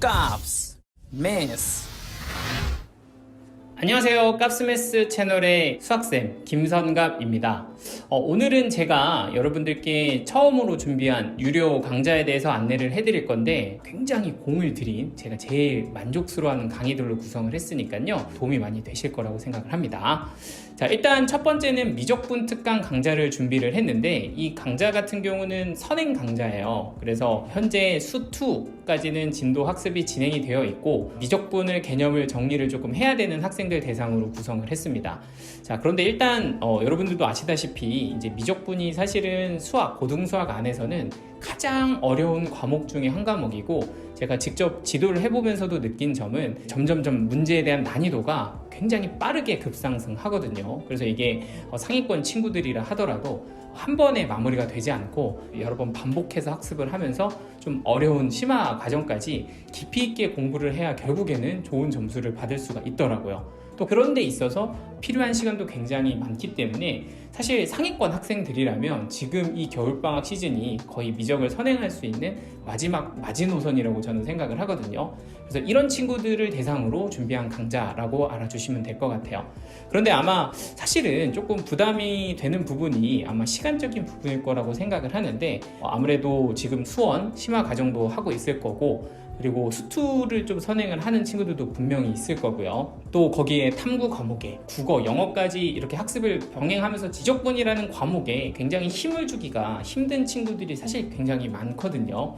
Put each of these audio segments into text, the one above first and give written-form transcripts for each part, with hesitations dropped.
깝스 메스. 안녕하세요. 깝스메스 채널의 수학쌤 김선갑입니다. 오늘은 제가 여러분들께 처음으로 준비한 유료 강좌에 대해서 안내를 해드릴 건데, 굉장히 공을 들인 제가 제일 만족스러워하는 강의들로 구성을 했으니까요, 도움이 많이 되실 거라고 생각을 합니다. 자, 일단 첫 번째는 미적분 특강 강좌를 준비를 했는데, 이 강좌 같은 경우는 선행 강좌예요. 그래서 현재 수2까지는 진도 학습이 진행이 되어 있고, 미적분을 개념을 정리를 조금 해야 되는 학생들 대상으로 구성을 했습니다. 자, 그런데 일단 여러분들도 아시다시피 이제 미적분이 사실은 수학, 고등수학 안에서는 가장 어려운 과목 중에 한 과목이고, 제가 직접 지도를 해보면서도 느낀 점은 점점점 문제에 대한 난이도가 굉장히 빠르게 급상승하거든요. 그래서 이게 상위권 친구들이라 하더라도 한 번에 마무리가 되지 않고 여러 번 반복해서 학습을 하면서 좀 어려운 심화 과정까지 깊이 있게 공부를 해야 결국에는 좋은 점수를 받을 수가 있더라고요. 또 그런 데 있어서 필요한 시간도 굉장히 많기 때문에 사실 상위권 학생들이라면 지금 이 겨울방학 시즌이 거의 미적을 선행할 수 있는 마지막 마지노선이라고 저는 생각을 하거든요. 그래서 이런 친구들을 대상으로 준비한 강좌라고 알아주시면 될 것 같아요. 그런데 아마 사실은 조금 부담이 되는 부분이 아마 시간적인 부분일 거라고 생각을 하는데, 아무래도 지금 수원 심화 과정도 하고 있을 거고, 그리고 수투를 좀 선행을 하는 친구들도 분명히 있을 거고요. 또 거기에 탐구 과목에 국어, 영어까지 이렇게 학습을 병행하면서 지적분이라는 과목에 굉장히 힘을 주기가 힘든 친구들이 사실 굉장히 많거든요.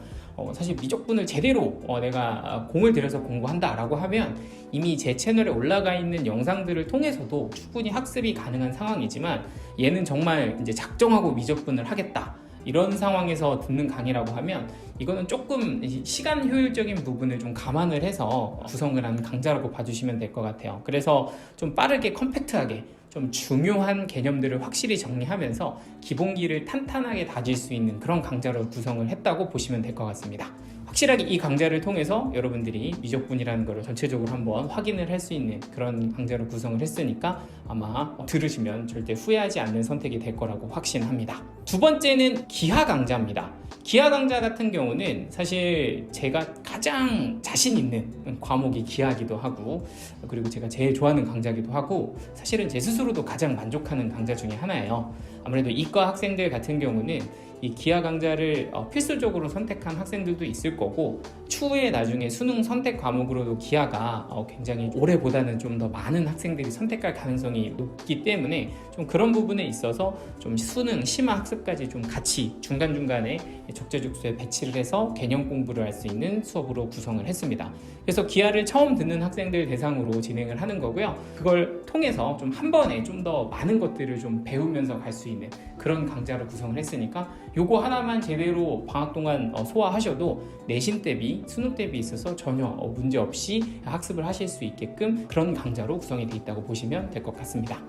사실 미적분을 제대로 내가 공을 들여서 공부한다라고 하면 이미 제 채널에 올라가 있는 영상들을 통해서도 충분히 학습이 가능한 상황이지만, 얘는 정말 이제 작정하고 미적분을 하겠다, 이런 상황에서 듣는 강의라고 하면 이거는 조금 시간 효율적인 부분을 좀 감안을 해서 구성을 하는 강좌라고 봐주시면 될 것 같아요. 그래서 좀 빠르게 컴팩트하게 좀 중요한 개념들을 확실히 정리하면서 기본기를 탄탄하게 다질 수 있는 그런 강좌로 구성을 했다고 보시면 될 것 같습니다. 확실하게 이 강좌를 통해서 여러분들이 미적분이라는 것을 전체적으로 한번 확인을 할 수 있는 그런 강좌로 구성을 했으니까 아마 들으시면 절대 후회하지 않는 선택이 될 거라고 확신합니다. 두 번째는 기하 강좌입니다. 기하 강좌 같은 경우는 사실 제가 가장 자신 있는 과목이 기하기도 하고, 그리고 제가 제일 좋아하는 강좌기도 하고, 사실은 제 스스로도 가장 만족하는 강좌 중에 하나예요. 아무래도 이과 학생들 같은 경우는 이 기하 강좌를 필수적으로 선택한 학생들도 있을 거고, 추후에 나중에 수능 선택 과목으로도 기하가 굉장히 올해보다는 좀 더 많은 학생들이 선택할 가능성이 높기 때문에 좀 그런 부분에 있어서 좀 수능 심화 학습까지 좀 같이 중간중간에 적재적소에 배치를 해서 개념 공부를 할 수 있는 수업으로 구성을 했습니다. 그래서 기하를 처음 듣는 학생들 대상으로 진행을 하는 거고요. 그걸 통해서 좀 한 번에 좀 더 많은 것들을 좀 배우면서 갈 수 있는 그런 강좌로 구성을 했으니까 요거 하나만 제대로 방학 동안 소화하셔도 내신 대비 수능 대비 있어서 전혀 문제 없이 학습을 하실 수 있게끔 그런 강좌로 구성이 되어 있다고 보시면 될 것 같습니다.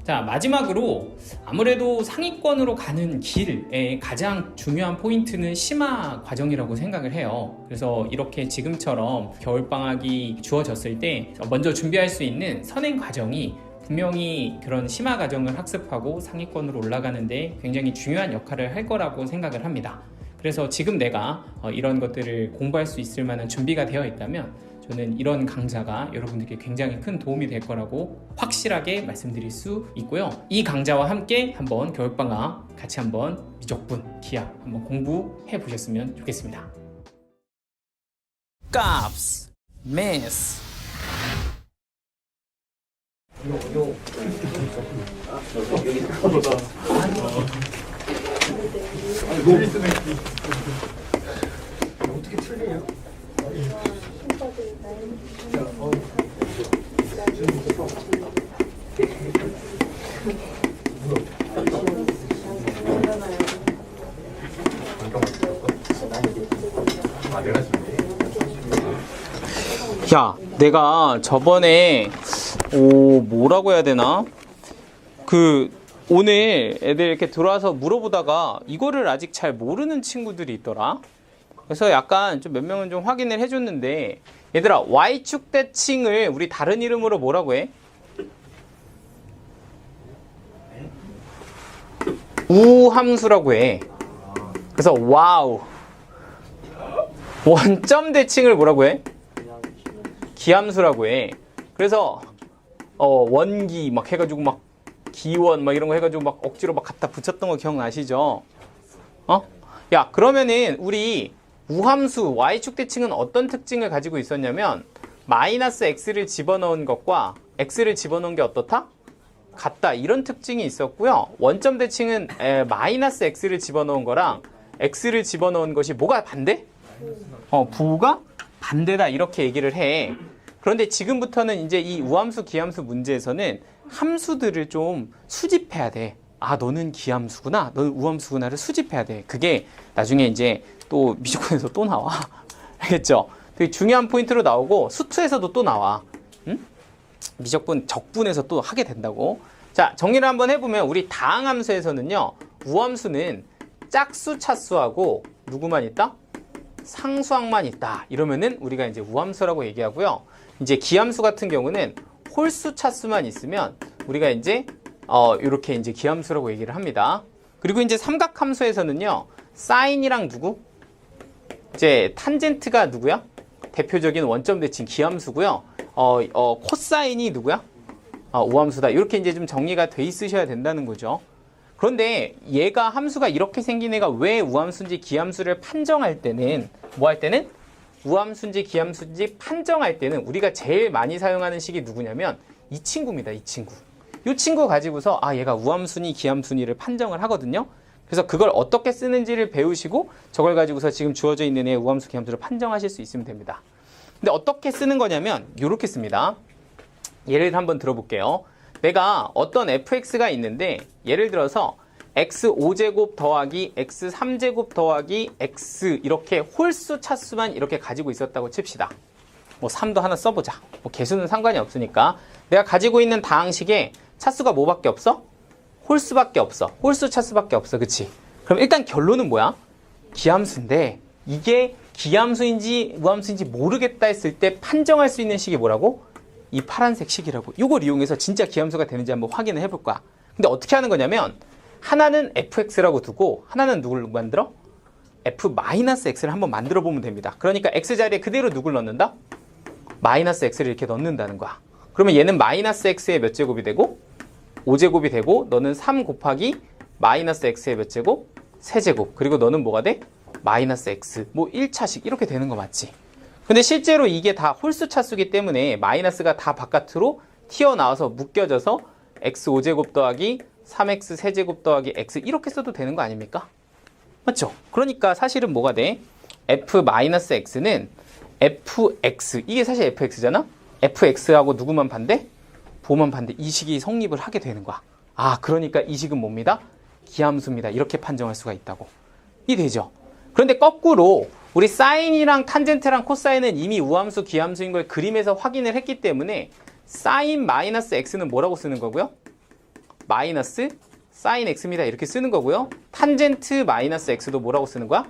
자, 마지막으로 아무래도 상위권으로 가는 길의 가장 중요한 포인트는 심화 과정이라고 생각을 해요. 그래서 이렇게 지금처럼 겨울방학이 주어졌을 때 먼저 준비할 수 있는 선행 과정이 분명히 그런 심화 과정을 학습하고 상위권으로 올라가는데 굉장히 중요한 역할을 할 거라고 생각을 합니다. 그래서 지금 내가 이런 것들을 공부할 수 있을 만한 준비가 되어 있다면 저는 이런 강좌가 여러분들께 굉장히 큰 도움이 될 거라고 확실하게 말씀드릴 수 있고요. 이 강좌와 함께 한번 겨울방학 같이 한번 미적분, 기하 한번 공부해 보셨으면 좋겠습니다. 깝스 메스. 어떻게 틀려요? 야, 내가 저번에 뭐라고 해야 되나? 오늘 애들 이렇게 들어와서 물어보다가 이거를 아직 잘 모르는 친구들이 있더라. 그래서 약간 좀 몇 명은 좀 확인을 해줬는데, 얘들아, Y축 대칭을 우리 다른 이름으로 뭐라고 해? 우함수라고 해. 그래서 와우. 원점 대칭을 뭐라고 해? 기함수라고 해. 그래서 원기 막 해가지고 막 기원 막 이런 거 해가지고 막 억지로 막 갖다 붙였던 거 기억나시죠? 야, 그러면은 우리 우함수 y축 대칭은 어떤 특징을 가지고 있었냐면 마이너스 x를 집어넣은 것과 x를 집어넣은 게 어떻다? 같다. 이런 특징이 있었고요. 원점 대칭은 마이너스 x를 집어넣은 거랑 x를 집어넣은 것이 뭐가 반대? 부호가 반대다. 이렇게 얘기를 해. 그런데 지금부터는 이제 이 우함수, 기함수 문제에서는 함수들을 좀 수집해야 돼. 아, 너는 기함수구나, 너는 우함수구나를 수집해야 돼. 그게 나중에 이제 또 미적분에서 또 나와. 알겠죠? 되게 중요한 포인트로 나오고 수투에서도 또 나와. 응? 미적분 적분에서 또 하게 된다고. 자, 정리를 한번 해보면 우리 다항함수에서는요, 우함수는 짝수, 차수하고 누구만 있다? 상수항만 있다. 이러면은 우리가 이제 우함수라고 얘기하고요. 이제 기함수 같은 경우는 홀수, 차수만 있으면 우리가 이제 이렇게 이제 기함수라고 얘기를 합니다. 그리고 이제 삼각함수에서는요, 사인이랑 누구? 이제 탄젠트가 누구야? 대표적인 원점 대칭 기함수고요. 코사인이 누구야? 우함수다. 이렇게 이제 좀 정리가 돼 있으셔야 된다는 거죠. 그런데 얘가 함수가 이렇게 생긴 애가 왜 우함수인지 기함수를 판정할 때는 뭐 할 때는? 우함수인지 기함수인지 판정할 때는 우리가 제일 많이 사용하는 식이 누구냐면 이 친구입니다. 이 친구. 이 친구 가지고서 얘가 우함수니 기함수니를 판정을 하거든요. 그래서 그걸 어떻게 쓰는지를 배우시고 저걸 가지고서 지금 주어져 있는 애 우함수, 기함수를 판정하실 수 있으면 됩니다. 근데 어떻게 쓰는 거냐면 이렇게 씁니다. 예를 한번 들어볼게요. 내가 어떤 fx가 있는데 예를 들어서 x5제곱 더하기 x3제곱 더하기 x 이렇게 홀수, 차수만 이렇게 가지고 있었다고 칩시다. 뭐 3도 하나 써보자. 뭐 개수는 상관이 없으니까. 내가 가지고 있는 다항식에 차수가 뭐밖에 없어? 홀수밖에 없어. 홀수, 차수밖에 없어. 그치? 그럼 일단 결론은 뭐야? 기함수인데 이게 기함수인지 우함수인지 모르겠다 했을 때 판정할 수 있는 식이 뭐라고? 이 파란색 식이라고. 이걸 이용해서 진짜 기함수가 되는지 한번 확인을 해볼 거야. 근데 어떻게 하는 거냐면 하나는 fx라고 두고 하나는 누굴 만들어? f-x를 한번 만들어 보면 됩니다. 그러니까 x 자리에 그대로 누굴 넣는다? 마이너스 x를 이렇게 넣는다는 거야. 그러면 얘는 마이너스 x의 몇 제곱이 되고 5제곱이 되고 너는 3 곱하기 마이너스 x의 몇 제곱? 세제곱. 그리고 너는 뭐가 돼? 마이너스 x. 뭐 1차식 이렇게 되는 거 맞지? 근데 실제로 이게 다 홀수, 차수기 때문에 마이너스가 다 바깥으로 튀어나와서 묶여져서 x 5제곱 더하기 3x 세제곱 더하기 x 이렇게 써도 되는 거 아닙니까? 맞죠? 그러니까 사실은 뭐가 돼? f-x는 fx, 이게 사실 fx잖아? fx하고 누구만 반대? 보호만 반대. 이 식이 성립을 하게 되는 거야. 그러니까 이 식은 뭡니다? 기함수입니다. 이렇게 판정할 수가 있다고. 이 되죠? 그런데 거꾸로 우리 사인이랑 탄젠트랑 코사인은 이미 우함수, 기함수인 걸 그림에서 확인을 했기 때문에 사인 마이너스 x는 뭐라고 쓰는 거고요? 마이너스 사인 x입니다. 이렇게 쓰는 거고요. 탄젠트 마이너스 x도 뭐라고 쓰는 거야?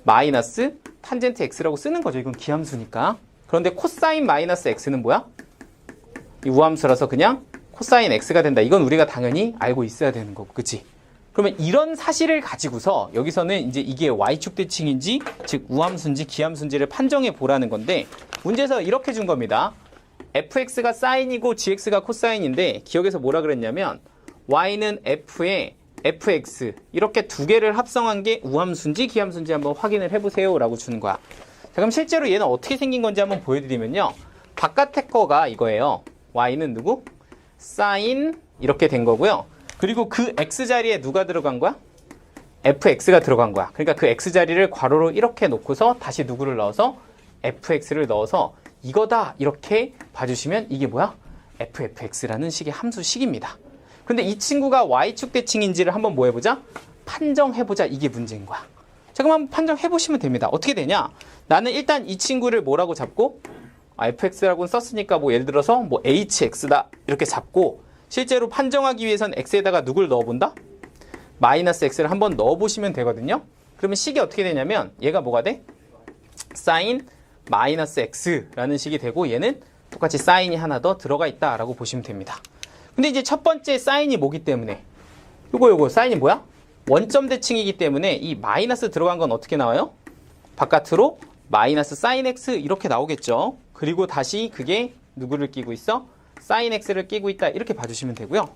마이너스 탄젠트 x라고 쓰는 거죠. 이건 기함수니까. 그런데 코사인 마이너스 x는 뭐야? 이 우함수라서 그냥 코사인 x가 된다. 이건 우리가 당연히 알고 있어야 되는 거고. 그치? 그러면 이런 사실을 가지고서 여기서는 이제 이게 y축 대칭인지 즉 우함수인지 기함수인지를 판정해 보라는 건데 문제에서 이렇게 준 겁니다. fx가 사인이고 gx가 코사인인데 기억에서 뭐라 그랬냐면 y는 f에 fx 이렇게 두 개를 합성한 게 우함수인지 기함수인지 한번 확인을 해보세요 라고 주는 거야. 자, 그럼 실제로 얘는 어떻게 생긴 건지 한번 보여드리면요. 바깥에 거가 이거예요. y는 누구? 사인 이렇게 된 거고요. 그리고 그 x자리에 누가 들어간 거야? fx가 들어간 거야. 그러니까 그 x자리를 괄호로 이렇게 놓고서 다시 누구를 넣어서 fx를 넣어서 이거다 이렇게 봐주시면 이게 뭐야? ffx라는 식의 함수식입니다. 근데 이 친구가 y축 대칭인지를 한번 뭐 해보자? 판정해보자. 이게 문제인 거야. 자, 그럼 한번 판정해보시면 됩니다. 어떻게 되냐? 나는 일단 이 친구를 뭐라고 잡고 fx라고 썼으니까 뭐 예를 들어서 뭐 hx다 이렇게 잡고 실제로 판정하기 위해선 x에다가 누굴 넣어본다? 마이너스 x를 한번 넣어보시면 되거든요. 그러면 식이 어떻게 되냐면 얘가 뭐가 돼? 사인 마이너스 x라는 식이 되고 얘는 똑같이 사인이 하나 더 들어가 있다라고 보시면 됩니다. 근데 이제 첫 번째 사인이 뭐기 때문에 요거 사인이 뭐야? 원점 대칭이기 때문에 이 마이너스 들어간 건 어떻게 나와요? 바깥으로 마이너스 사인 x 이렇게 나오겠죠. 그리고 다시 그게 누구를 끼고 있어? sin x를 끼고 있다. 이렇게 봐주시면 되고요.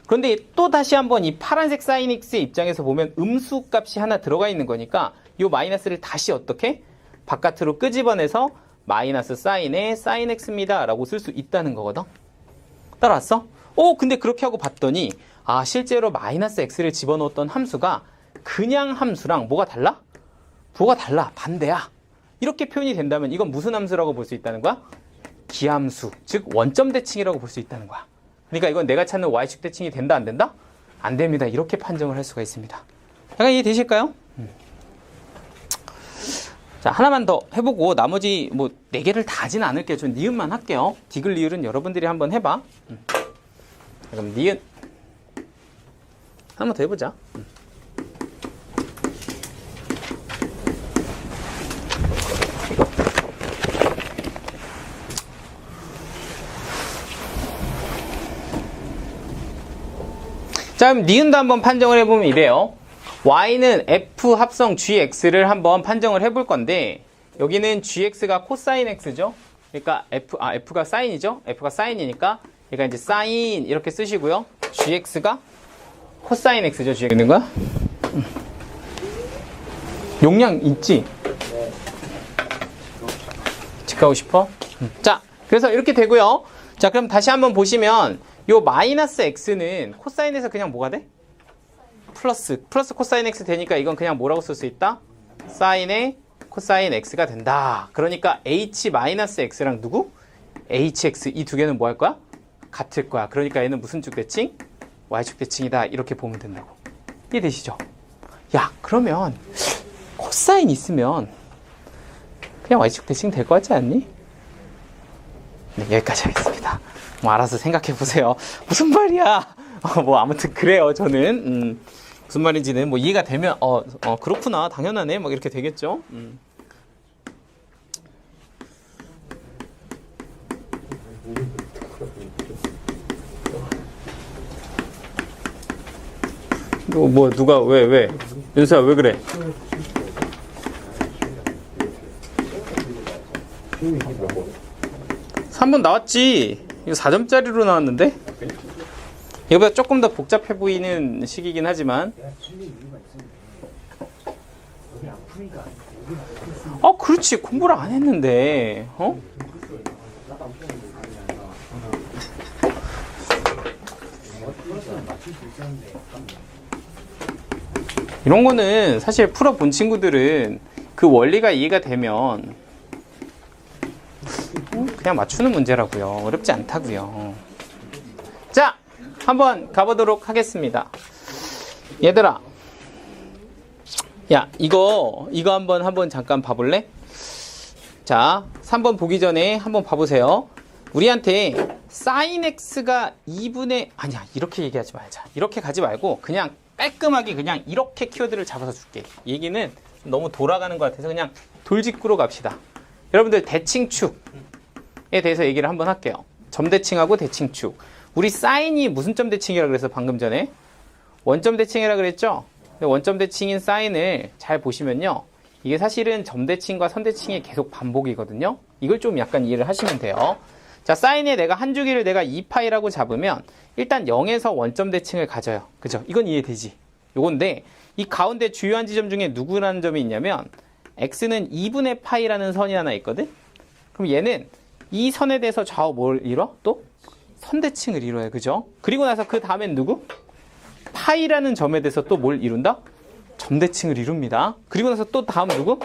그런데 또 다시 한번 이 파란색 sin x의 입장에서 보면 음수 값이 하나 들어가 있는 거니까 이 마이너스를 다시 어떻게? 바깥으로 끄집어내서 마이너스 sin의 sin x입니다. 라고 쓸 수 있다는 거거든. 따라왔어? 근데 그렇게 하고 봤더니 실제로 마이너스 x를 집어넣었던 함수가 그냥 함수랑 뭐가 달라? 뭐가 달라. 반대야. 이렇게 표현이 된다면 이건 무슨 함수라고 볼 수 있다는 거야? 기함수, 즉 원점 대칭이라고 볼 수 있다는 거야. 그러니까 이건 내가 찾는 y축 대칭이 된다 안 된다? 안 됩니다. 이렇게 판정을 할 수가 있습니다. 약간 이해되실까요? 자, 하나만 더 해보고 나머지 뭐 4개를 다 하진 않을게요. 좀 니은만 할게요. 디귿 리을은 여러분들이 한번 해봐. 그럼 니은 한번 더 해보자. 자, 그럼 니은도 한번 판정을 해보면 이래요. y는 f 합성 gx를 한번 판정을 해볼 건데 여기는 gx가 코사인 x죠. 그러니까 f가 사인이죠. f가 사인이니까 그러니까 이제 사인 이렇게 쓰시고요. gx가 코사인 x죠. gx 있는 거야? 용량 있지? 집 가고 싶어? 자, 그래서 이렇게 되고요. 자, 그럼 다시 한번 보시면 요 마이너스 x는 코사인에서 그냥 뭐가 돼? 플러스 코사인 x 되니까 이건 그냥 뭐라고 쓸 수 있다? 사인의 코사인 x가 된다. 그러니까 h 마이너스 x랑 누구? hx 이 두 개는 뭐 할 거야? 같을 거야. 그러니까 얘는 무슨 축 대칭? y축 대칭이다. 이렇게 보면 된다고. 이해되시죠? 야, 그러면 코사인 있으면 그냥 y축 대칭 될 것 같지 않니? 네, 여기까지 하겠습니다. 뭐 알아서 생각해 보세요. 무슨 말이야? 뭐 아무튼 그래요. 저는 무슨 말인지는 뭐 이해가 되면 그렇구나, 당연하네, 막 이렇게 되겠죠. 뭐 누가 왜 윤수야 왜 그래? 3번 나왔지. 이거 4점짜리로 나왔는데? 이거보다 조금 더 복잡해 보이는 식이긴 하지만 그렇지. 공부를 안 했는데 이런 거는 사실 풀어본 친구들은 그 원리가 이해가 되면 그냥 맞추는 문제라고요. 어렵지 않다고요. 자, 한번 가보도록 하겠습니다. 얘들아, 야, 이거 한번 잠깐 봐볼래? 자, 3번 보기 전에 한번 봐보세요. 우리한테 sin x가 2분의 아니야, 이렇게 얘기하지 말자. 이렇게 가지 말고 그냥 깔끔하게 그냥 이렇게 키워드를 잡아서 줄게. 얘기는 너무 돌아가는 것 같아서 그냥 돌직구로 갑시다. 여러분들 대칭축에 대해서 얘기를 한번 할게요. 점대칭하고 대칭축. 우리 사인이 무슨 점 대칭이라고 그래서 방금 전에? 원점 대칭이라고 그랬죠? 원점 대칭인 사인을 잘 보시면요. 이게 사실은 점 대칭과 선 대칭이 계속 반복이거든요. 이걸 좀 약간 이해를 하시면 돼요. 자, 사인에 내가 한 주기를 내가 2파이라고 잡으면 일단 0에서 원점 대칭을 가져요. 그죠? 이건 이해되지? 요건데 이 가운데 주요한 지점 중에 누구라는 점이 있냐면 x는 2분의 파이라는 선이 하나 있거든? 그럼 얘는 이 선에 대해서 좌우 뭘 이뤄? 또? 선대칭을 이뤄요. 그죠? 그리고 나서 그 다음엔 누구? 파이라는 점에 대해서 또 뭘 이룬다? 점대칭을 이룹니다. 그리고 나서 또 다음 누구?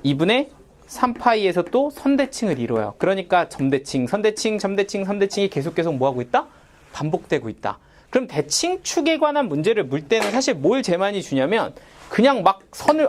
2분의 3파이에서 또 선대칭을 이뤄요. 그러니까 점대칭, 선대칭, 점대칭, 선대칭이 계속 뭐하고 있다? 반복되고 있다. 그럼 대칭축에 관한 문제를 물 때는 사실 뭘 제일 많이 주냐면 그냥 막 선을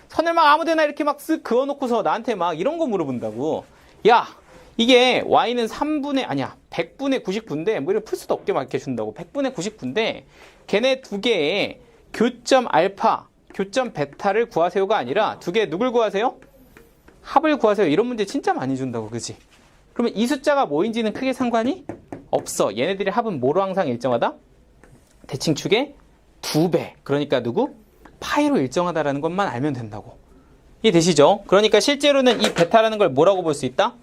선을 막 아무데나 이렇게 막 쓱 그어놓고서 나한테 막 이런 거 물어본다고. 야, 이게 y는 100분의 99인데 뭐 이렇게 풀 수도 없게 막 이렇게 준다고. 100분의 99인데 걔네 두 개의 교점 알파, 교점 베타를 구하세요가 아니라 두 개 누굴 구하세요? 합을 구하세요. 이런 문제 진짜 많이 준다고. 그지? 그러면 이 숫자가 뭐인지는 크게 상관이 없어. 얘네들의 합은 뭐로 항상 일정하다? 대칭축의 2배. 그러니까 누구? 파이로 일정하다라는 것만 알면 된다고. 이해되시죠? 그러니까 실제로는 이 베타라는 걸 뭐라고 볼 수 있다?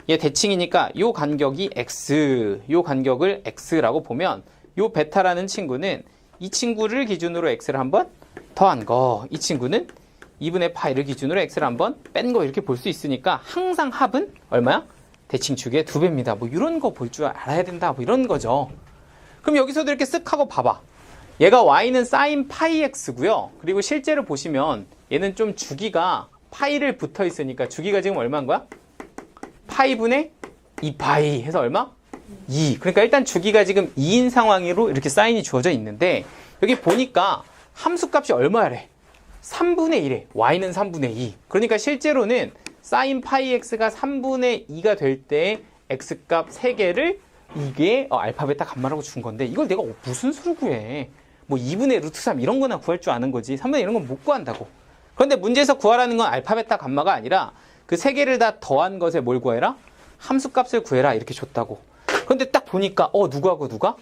얘 대칭이니까 요 간격이 x, 요 간격을 x라고 보면 요 베타라는 친구는 이 친구를 기준으로 x를 한번 더한 거, 이 친구는 2분의 파이를 기준으로 x를 한번 뺀 거 이렇게 볼 수 있으니까 항상 합은 얼마야? 대칭축의 2배입니다. 뭐 이런 거 볼 줄 알아야 된다. 뭐 이런 거죠. 그럼 여기서도 이렇게 쓱 하고 봐봐. 얘가 y는 sin 파이 x고요. 그리고 실제로 보시면 얘는 좀 주기가 파이를 붙어 있으니까 주기가 지금 얼마인 거야? 파이분의 2파이 해서 얼마? 2. 그러니까 일단 주기가 지금 2인 상황으로 이렇게 사인이 주어져 있는데 여기 보니까 함수값이 얼마래? 3분의 1에 y는 3분의 2. 그러니까 실제로는 sin 파이 x가 3분의 2가 될 때 x값 3개를 이게 알파 베타 감마라고 준 건데 이걸 내가 무슨 수를 구해? 뭐 2분의 루트 3 이런 거나 구할 줄 아는 거지 3분의 이런 건 못 구한다고. 그런데 문제에서 구하라는 건 알파 베타 감마가 아니라 그 3개를 다 더한 것에 뭘 구해라? 함수값을 구해라 이렇게 줬다고. 그런데 딱 보니까 누구하고 누가?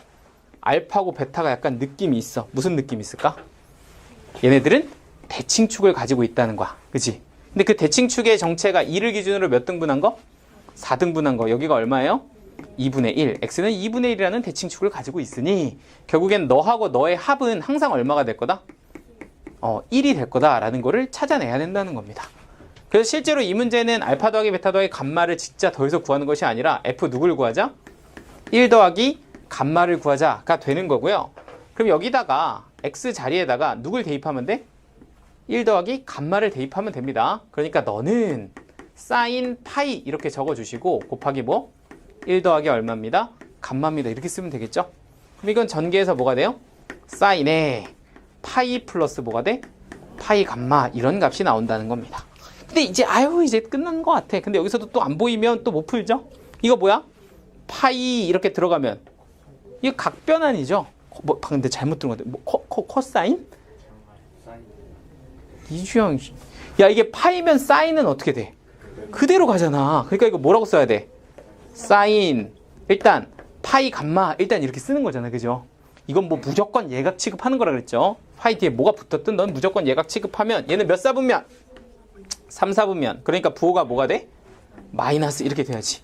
알파하고 베타가 약간 느낌이 있어. 무슨 느낌이 있을까? 얘네들은 대칭축을 가지고 있다는 거야. 그치? 근데 그 대칭축의 정체가 2를 기준으로 몇 등분한 거? 4등분한 거. 여기가 얼마예요? 2분의 1. x는 2분의 1이라는 대칭축을 가지고 있으니 결국엔 너하고 너의 합은 항상 얼마가 될 거다? 1이 될 거다라는 거를 찾아내야 된다는 겁니다. 그래서 실제로 이 문제는 알파 더하기 베타 더하기 감마를 진짜 더해서 구하는 것이 아니라 f 누구를 구하자? 1 더하기 감마를 구하자가 되는 거고요. 그럼 여기다가 x 자리에다가 누굴 대입하면 돼? 1 더하기 감마를 대입하면 됩니다. 그러니까 너는 sin 파이 이렇게 적어주시고 곱하기 뭐? 1 더하기 얼마입니다? 감마입니다. 이렇게 쓰면 되겠죠? 그럼 이건 전개해서 뭐가 돼요? sin에 파이 플러스 뭐가 돼? 파이 감마 이런 값이 나온다는 겁니다. 근데 이제 이제 끝난 것 같아. 근데 여기서도 또 안 보이면 또 못 풀죠? 이거 뭐야? 파이 이렇게 들어가면 이거 각변환이죠? 근데 잘못 들은 건데 코사인? 이주영 야 이게 파이면 사인은 어떻게 돼? 그대로 가잖아. 그러니까 이거 뭐라고 써야 돼? 사인 일단 파이 감마 일단 이렇게 쓰는 거잖아. 그죠? 이건 뭐 무조건 예각 취급하는 거라 그랬죠. 파이 뒤에 뭐가 붙었든 넌 무조건 예각 취급하면 얘는 몇 사분면? 3, 4분면. 그러니까 부호가 뭐가 돼? 마이너스 이렇게 돼야지.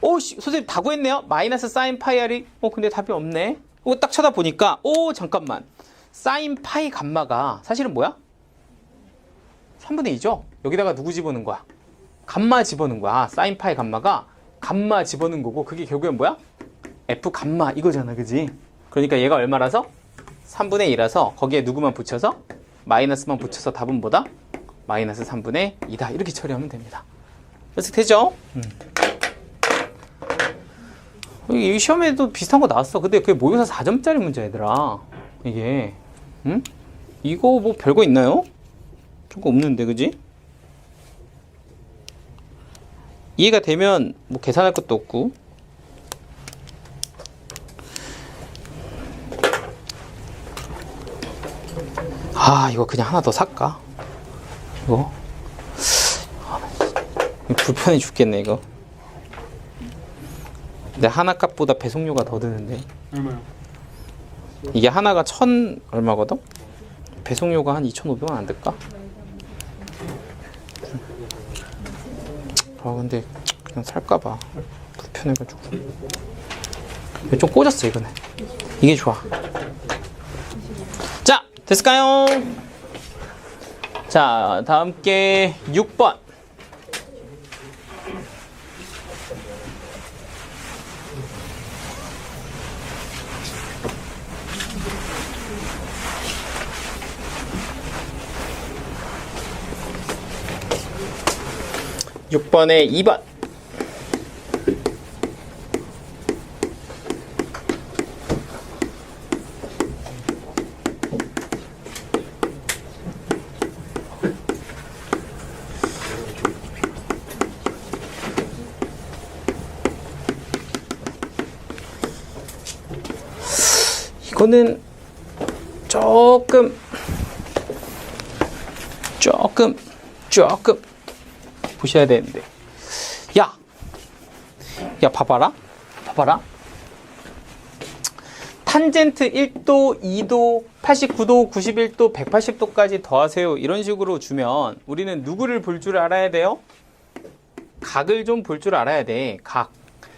선생님 다 구했네요. 마이너스 사인 파이 r이 근데 답이 없네. 딱 쳐다보니까 잠깐만. 사인 파이 감마가 사실은 뭐야? 3분의 2죠? 여기다가 누구 집어넣은 거야? 감마 집어넣은 거야. 사인 파이 감마가 감마 집어넣은 거고 그게 결국엔 뭐야? f 감마 이거잖아. 그지? 그러니까 얘가 얼마라서? 3분의 2라서 거기에 누구만 붙여서? 마이너스만 붙여서 답은 뭐다? 마이너스 3분의 2다. 이렇게 처리하면 됩니다. 그래서 되죠? 이 시험에도 비슷한 거 나왔어. 근데 그게 모의고사 4점짜리 문제 얘들아. 이게 이거 뭐 별거 있나요? 별거 없는데 그지? 이해가 되면 뭐 계산할 것도 없고. 이거 그냥 하나 더 살까? 이거 불편해 죽겠네 이거. 근데 하나 값보다 배송료가 더 드는데. 얼마요? 이게 하나가 1,000 얼마거든? 배송료가 한 2,500원 안 될까? 근데 그냥 살까봐 불편해가지고. 좀 꽂았어 이거는. 이게 좋아. 자 됐을까요? 자 다음 게 6번. 육 번에 2번. 이거는 조금 보셔야 되는데. 야 봐봐라. 탄젠트 1도, 2도, 89도, 91도, 180도까지 더하세요. 이런 식으로 주면 우리는 누구를 볼 줄 알아야 돼요? 각을 좀 볼 줄 알아야 돼. 각.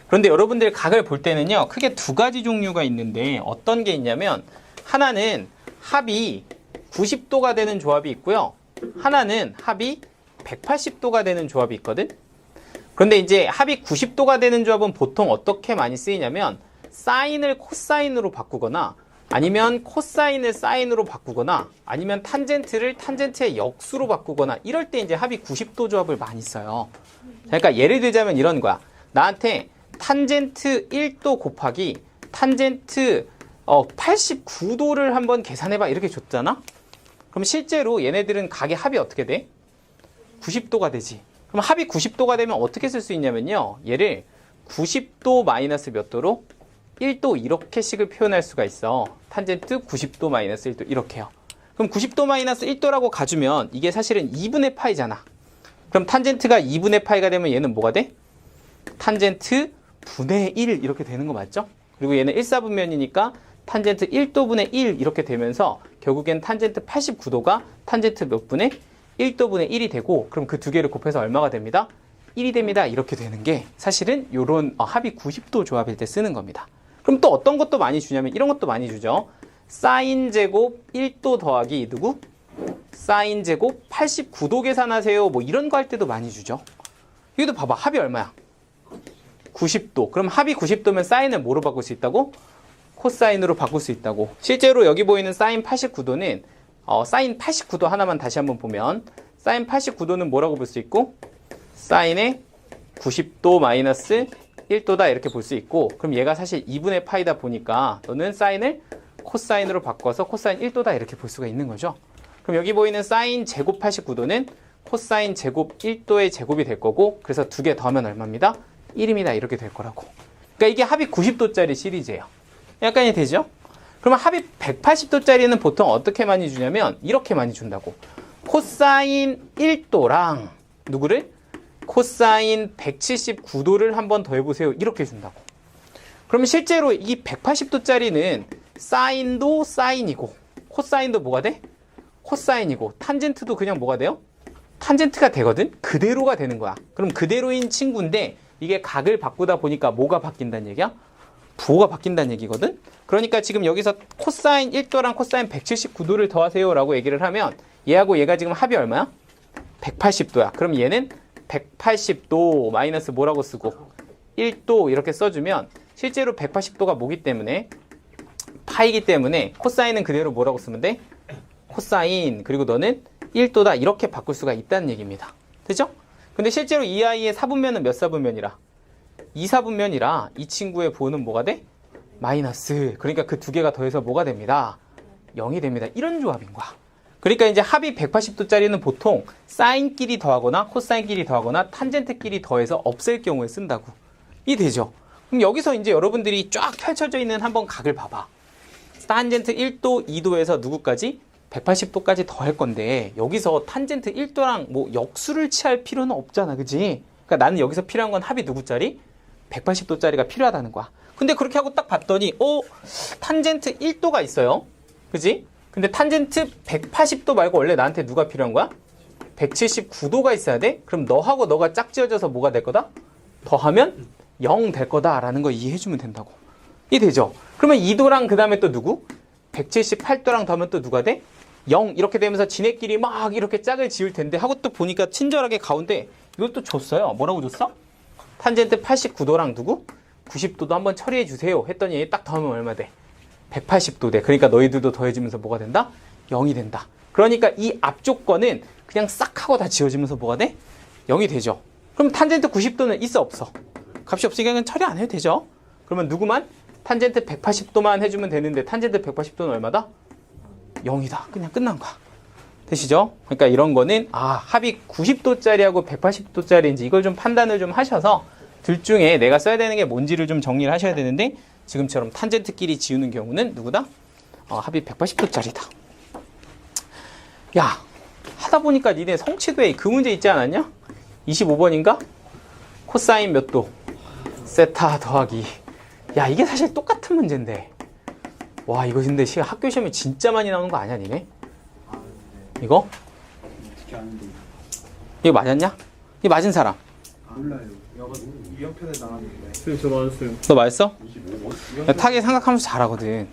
그런데 여러분들 각을 볼 때는요, 크게 두 가지 종류가 있는데 어떤 게 있냐면 하나는 합이 90도가 되는 조합이 있고요. 하나는 합이 180도가 되는 조합이 있거든. 그런데 이제 합이 90도가 되는 조합은 보통 어떻게 많이 쓰이냐면 사인을 코사인으로 바꾸거나 아니면 코사인을 사인으로 바꾸거나 아니면 탄젠트를 탄젠트의 역수로 바꾸거나 이럴 때 이제 합이 90도 조합을 많이 써요. 그러니까 예를 들자면 이런 거야. 나한테 탄젠트 1도 곱하기 탄젠트 89도를 한번 계산해봐 이렇게 줬잖아. 그럼 실제로 얘네들은 각의 합이 어떻게 돼? 90도가 되지. 그럼 합이 90도가 되면 어떻게 쓸 수 있냐면요. 얘를 90도 마이너스 몇 도로? 1도 이렇게식을 표현할 수가 있어. 탄젠트 90도 마이너스 1도 이렇게요. 그럼 90도 마이너스 1도라고 가주면 이게 사실은 2분의 파이잖아. 그럼 탄젠트가 2분의 파이가 되면 얘는 뭐가 돼? 탄젠트 분의 1 이렇게 되는 거 맞죠? 그리고 얘는 1사분면이니까 탄젠트 1도분의 1 이렇게 되면서 결국엔 탄젠트 89도가 탄젠트 몇 분의 1도분의 1이 되고 그럼 그 두 개를 곱해서 얼마가 됩니다? 1이 됩니다. 이렇게 되는 게 사실은 요런 합이 90도 조합일 때 쓰는 겁니다. 그럼 또 어떤 것도 많이 주냐면 이런 것도 많이 주죠. 사인 제곱 1도 더하기 누구? 사인 제곱 89도 계산하세요. 뭐 이런 거 할 때도 많이 주죠. 여기도 봐봐. 합이 얼마야? 90도. 그럼 합이 90도면 사인을 뭐로 바꿀 수 있다고? 코사인으로 바꿀 수 있다고. 실제로 여기 보이는 사인 89도는 사인 89도 하나만 다시 한번 보면 사인 89도는 뭐라고 볼 수 있고 사인의 90도 마이너스 1도다 이렇게 볼 수 있고 그럼 얘가 사실 2분의 파이다 보니까 너는 사인을 코사인으로 바꿔서 코사인 1도다 이렇게 볼 수가 있는 거죠. 그럼 여기 보이는 사인 제곱 89도는 코사인 제곱 1도의 제곱이 될 거고 그래서 두 개 더하면 얼마입니다? 1입니다. 이렇게 될 거라고. 그러니까 이게 합이 90도짜리 시리즈예요. 약간이 되죠? 그러면 합이 180도짜리는 보통 어떻게 많이 주냐면 이렇게 많이 준다고. 코사인 1도랑 누구를? 코사인 179도를 한번 더해보세요. 이렇게 준다고. 그러면 실제로 이 180도짜리는 사인도 사인이고 코사인도 뭐가 돼? 코사인이고 탄젠트도 그냥 뭐가 돼요? 탄젠트가 되거든? 그대로가 되는 거야. 그럼 그대로인 친구인데 이게 각을 바꾸다 보니까 뭐가 바뀐다는 얘기야? 부호가 바뀐다는 얘기거든? 그러니까 지금 여기서 코사인 1도랑 코사인 179도를 더하세요 라고 얘기를 하면 얘하고 얘가 지금 합이 얼마야? 180도야. 그럼 얘는 180도 마이너스 뭐라고 쓰고 1도 이렇게 써주면 실제로 180도가 뭐기 때문에 파이기 때문에 코사인은 그대로 뭐라고 쓰면 돼? 코사인 그리고 너는 1도다 이렇게 바꿀 수가 있다는 얘기입니다. 되죠? 근데 실제로 이 아이의 사분면은 몇 사분면이라? 2사분면이라 이 친구의 부호는 뭐가 돼? 마이너스. 그러니까 그 두 개가 더해서 뭐가 됩니다? 0이 됩니다. 이런 조합인 거야. 그러니까 이제 합이 180도짜리는 보통 사인끼리 더하거나 코사인끼리 더하거나 탄젠트끼리 더해서 없앨 경우에 쓴다고. 이 되죠? 그럼 여기서 이제 여러분들이 쫙 펼쳐져 있는 한번 각을 봐봐. 탄젠트 1도, 2도에서 누구까지? 180도까지 더할 건데 여기서 탄젠트 1도랑 뭐 역수를 취할 필요는 없잖아. 그지? 그러니까 나는 여기서 필요한 건 합이 누구짜리? 180도짜리가 필요하다는 거야. 근데 그렇게 하고 딱 봤더니 탄젠트 1도가 있어요. 그지? 근데 탄젠트 180도 말고 원래 나한테 누가 필요한 거야? 179도가 있어야 돼? 그럼 너하고 너가 짝지어져서 뭐가 될 거다? 더하면 0 될 거다라는 거 이해해주면 된다고. 이 되죠? 그러면 2도랑 그 다음에 또 누구? 178도랑 더하면 또 누가 돼? 0 이렇게 되면서 지네끼리 막 이렇게 짝을 지을 텐데 하고 또 보니까 친절하게 가운데 이것도 줬어요. 뭐라고 줬어? 탄젠트 89도랑 누구? 90도도 한번 처리해 주세요 했더니 딱 더하면 얼마 돼? 180도 돼. 그러니까 너희들도 더해지면서 뭐가 된다? 0이 된다. 그러니까 이 앞쪽 거는 그냥 싹 하고 다 지워지면서 뭐가 돼? 0이 되죠. 그럼 탄젠트 90도는 있어 없어? 값이 없으니까 그냥 처리 안 해도 되죠. 그러면 누구만? 탄젠트 180도만 해주면 되는데 탄젠트 180도는 얼마다? 0이다. 그냥 끝난 거야. 되시죠? 그러니까 이런 거는 합이 90도짜리하고 180도짜리인지 이걸 좀 판단을 좀 하셔서 둘 중에 내가 써야 되는 게 뭔지를 좀 정리를 하셔야 되는데 지금처럼 탄젠트끼리 지우는 경우는 누구다? 합이 180도짜리다. 야, 하다 보니까 니네 성취도에 그 문제 있지 않았냐? 25번인가? 코사인 몇 도? 세타 더하기. 야, 이게 사실 똑같은 문제인데 와 이거 근데 학교 시험에 진짜 많이 나오는 거 아니야 니네? 이거? 어떻게 아는데? 이거 맞았냐? 이거 맞은 사람 몰라요. 여가 위험편에 나왔는데. 저 맞았어요. 너 맞았어? 야, 타겟 생각하면서 잘하거든.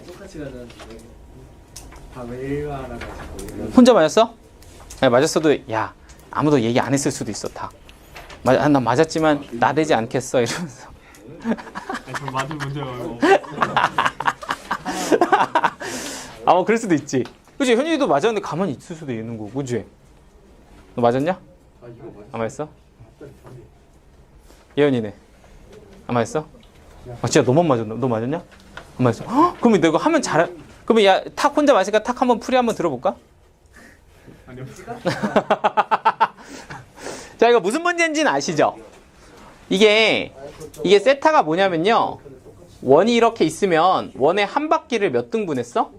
똑같이 가자는데 밤에 일과하다가 자꾸 혼자 맞았어? 야, 맞았어도 야 아무도 얘기 안 했을 수도 있어 다. 난 맞았지만 나대지 않겠어 이러면서. 저 맞은 문제예요. 아, 뭐 그럴 수도 있지. 그치? 현진이도 맞았는데 가만히 있을 수도 있는 거고, 그치? 너 맞았냐? 안 맞았어? 예언이네. 안 맞았어? 아, 진짜 너만 맞았나? 너 맞았냐? 안 맞았어? 헉? 그러면 너 이거 하면 잘, 그러면 야, 탁 혼자 맞으니까 탁 한번 풀이 한번 들어볼까? 아니요. 자, 이거 무슨 문제인지는 아시죠? 이게 세타가 뭐냐면요. 원이 이렇게 있으면 원의 한 바퀴를 몇 등분했어?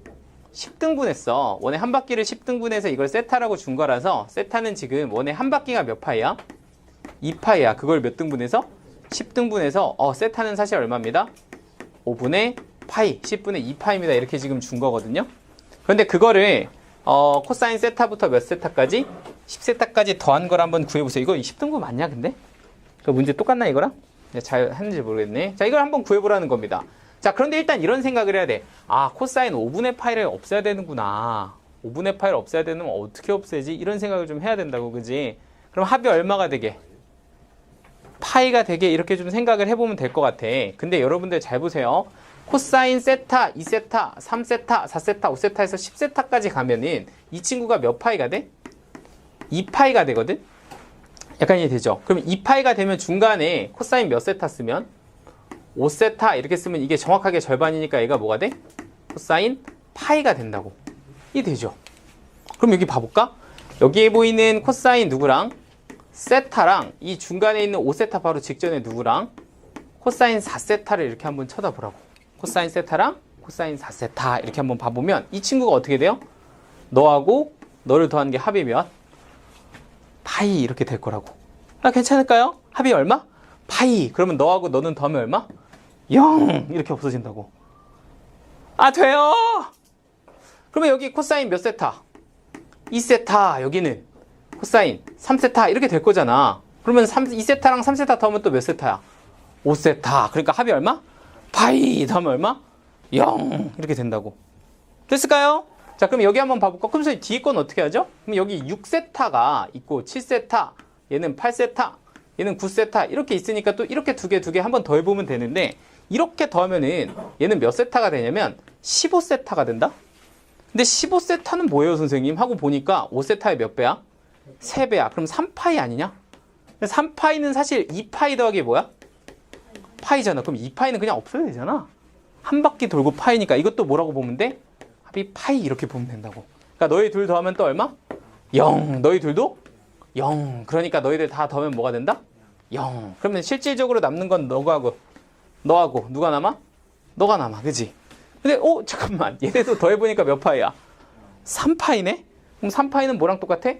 10등분했어. 원의 한 바퀴를 10등분해서 이걸 세타라고 준 거라서 세타는 지금 원의 한 바퀴가 몇 파이야? 2파이야. 그걸 몇 등분해서? 10등분해서 세타는 사실 얼마입니다? 5분의 파이, 10분의 2파입니다. 이렇게 지금 준 거거든요. 그런데 그거를 코사인 세타부터 몇 세타까지? 10세타까지 더한 걸 한번 구해보세요. 이거 10등분 맞냐 근데? 그 문제 똑같나 이거랑? 잘 했는지 모르겠네. 자, 이걸 한번 구해보라는 겁니다. 자, 그런데 일단 이런 생각을 해야 돼. 아, 코사인 5분의 파이를 없애야 되는구나. 5분의 파이를 없애야 되면 어떻게 없애지? 이런 생각을 좀 해야 된다고, 그지? 그럼 합이 얼마가 되게? 파이가 되게 이렇게 좀 생각을 해보면 될 것 같아. 근데 여러분들 잘 보세요. 코사인 세타, 2세타, 3세타, 4세타, 5세타에서 10세타까지 가면은 이 친구가 몇 파이가 돼? 2파이가 되거든? 약간 이해되죠? 그럼 2파이가 되면 중간에 코사인 몇 세타 쓰면? 5세타 이렇게 쓰면 이게 정확하게 절반이니까 얘가 뭐가 돼? 코사인 파이가 된다고. 이해되죠? 그럼 여기 봐볼까? 여기에 보이는 코사인 누구랑? 세타랑 이 중간에 있는 5세타 바로 직전에 누구랑? 코사인 4세타를 이렇게 한번 쳐다보라고. 코사인 세타랑 코사인 4세타 이렇게 한번 봐보면 이 친구가 어떻게 돼요? 너하고 너를 더한 게 합이 몇? 파이 이렇게 될 거라고. 아, 괜찮을까요? 합이 얼마? 파이. 그러면 너하고 너는 더하면 얼마? 0 이렇게 없어진다고. 아, 돼요. 그러면 여기 코사인 몇 세타? 2세타. 여기는 코사인 3세타 이렇게 될 거잖아. 그러면 2세타랑 3세타 더하면 또 몇 세타야? 5세타. 그러니까 합이 얼마? 파이 더하면 얼마? 0 이렇게 된다고. 됐을까요? 자, 그럼 여기 한번 봐볼까? 그럼 저희 뒤에 건 어떻게 하죠? 그럼 여기 6세타가 있고 7세타, 얘는 8세타, 얘는 9세타 이렇게 있으니까 또 이렇게 두 개 한 번 더 해보면 되는데 이렇게 더하면은 얘는 몇 세타가 되냐면 15세타가 된다? 근데 15세타는 뭐예요 선생님? 하고 보니까 5세타의 몇 배야? 3배야. 그럼 3파이 아니냐? 3파이는 사실 2파이 더하기 뭐야? 파이잖아. 그럼 2파이는 그냥 없어야 되잖아. 한 바퀴 돌고 파이니까 이것도 뭐라고 보면 돼? 합이 파이 이렇게 보면 된다고. 그러니까 너희 둘 더하면 또 얼마? 0. 너희 둘도 0. 그러니까 너희들 다 더하면 뭐가 된다? 0. 그러면 실질적으로 남는 건 너하고 누가 남아? 너가 남아. 그지? 근데 잠깐만. 얘네도 더해보니까 몇 파이야? 3파이네? 그럼 3파이는 뭐랑 똑같아?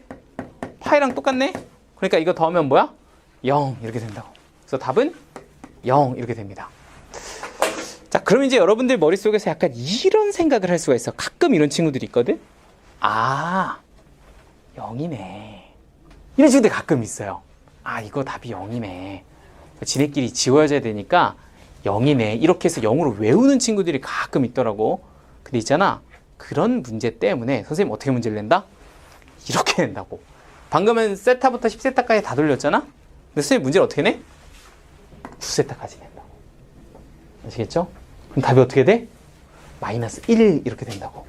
파이랑 똑같네? 그러니까 이거 더하면 뭐야? 0 이렇게 된다고. 그래서 답은 0 이렇게 됩니다. 자, 그럼 이제 여러분들 머릿속에서 약간 이런 생각을 할 수가 있어. 가끔 이런 친구들이 있거든? 아, 0이네. 이런 친구들 가끔 있어요. 아, 이거 답이 0이네. 지네끼리 지워져야 되니까 0이네. 이렇게 해서 0으로 외우는 친구들이 가끔 있더라고. 근데 있잖아. 그런 문제 때문에 선생님 어떻게 문제를 낸다? 이렇게 낸다고. 방금은 세타부터 10세타까지 다 돌렸잖아? 근데 선생님 문제를 어떻게 내? 9세타까지 낸다고. 아시겠죠? 그럼 답이 어떻게 돼? 마이너스 1 이렇게 된다고.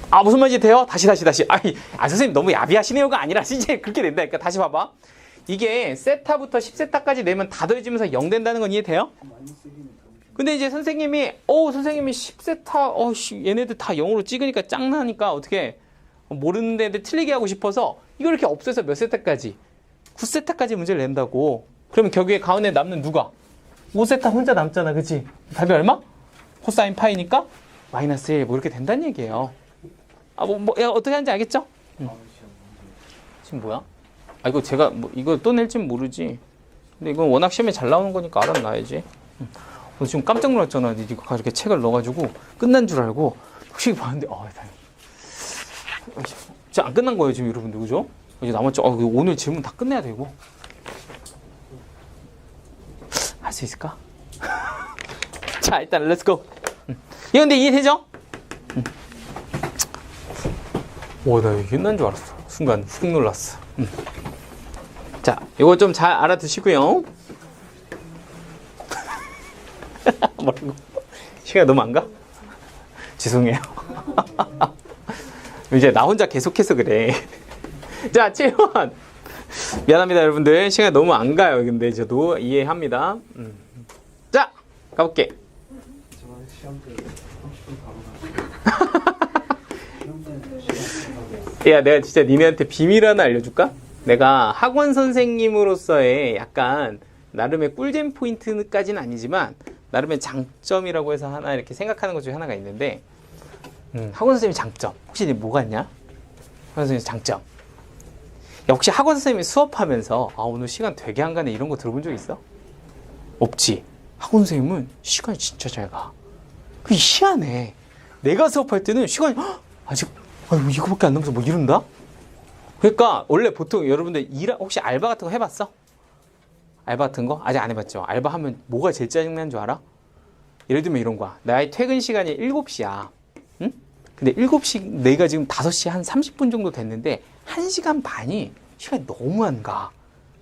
아, 무슨 말인지 돼요? 다시. 선생님 너무 야비하시네요가 아니라 진짜 그렇게 된다니까. 다시 봐봐. 이게 세타부터 10세타까지 내면 다 더해지면서 0 된다는 건 이해돼요? 근데 이제 선생님이 10세타 얘네들 다 0으로 찍으니까 짱나니까 어떻게 모르는 애들 틀리게 하고 싶어서 이걸 이렇게 없애서 몇 세타까지? 9세타까지 문제를 낸다고. 그러면 결국에 가운데 남는 누가? 5세타 혼자 남잖아. 그치? 답이 얼마? 코사인 파이니까 마이너스 1 뭐 이렇게 된다는 얘기예요. 아, 야, 어떻게 하는지 알겠죠? 지금 뭐야? 아, 이거 제가 이거 또 낼진 모르지. 근데 이건 워낙 시험에 잘 나오는 거니까 알아놔야지. 너 지금 깜짝 놀랐잖아. 네가 이렇게 책을 넣어가지고 끝난 줄 알고 혹시 봤는데 진짜 안 끝난 거예요 지금 여러분들, 그죠? 이제 남았죠. 오늘 질문 다 끝내야 되고. 할 수 있을까? 자, 일단 렛츠고. 이거 근데 이해되죠? 나 이게 끝난 줄 알았어. 순간 훅 놀랐어. 자, 이거 좀 잘 알아두시고요. 뭐라고? 시간이 너무 안 가? 죄송해요. 이제 나 혼자 계속해서 그래. 자, 7번. 미안합니다, 여러분들. 시간이 너무 안 가요. 근데 저도 이해합니다. 자, 가볼게. 저는 시험 때 30분 바로 가요. 야, 내가 진짜 니네한테 비밀 하나 알려줄까? 내가 학원 선생님으로서의 약간 나름의 꿀잼 포인트까지는 아니지만 나름의 장점이라고 해서 하나 이렇게 생각하는 것 중에 하나가 있는데, 학원 선생님의 장점. 혹시 뭐가 있냐? 학원 선생님의 장점. 야, 혹시 학원 선생님이 수업하면서 오늘 시간 되게 안 가네 이런 거 들어본 적 있어? 없지. 학원 선생님은 시간이 진짜 잘 가. 그게 희한해. 내가 수업할 때는 시간이 아직 이거밖에 안 남아서 뭐 이런다? 그러니까 원래 보통 여러분들 혹시 알바 같은 거 해봤어? 알바 같은 거? 아직 안 해봤죠? 알바 하면 뭐가 제일 짜증나는 줄 알아? 예를 들면 이런 거야. 나의 퇴근 시간이 7시야. 응? 근데 7시, 내가 지금 5시 한 30분 정도 됐는데 1시간 반이 시간이 너무 안 가.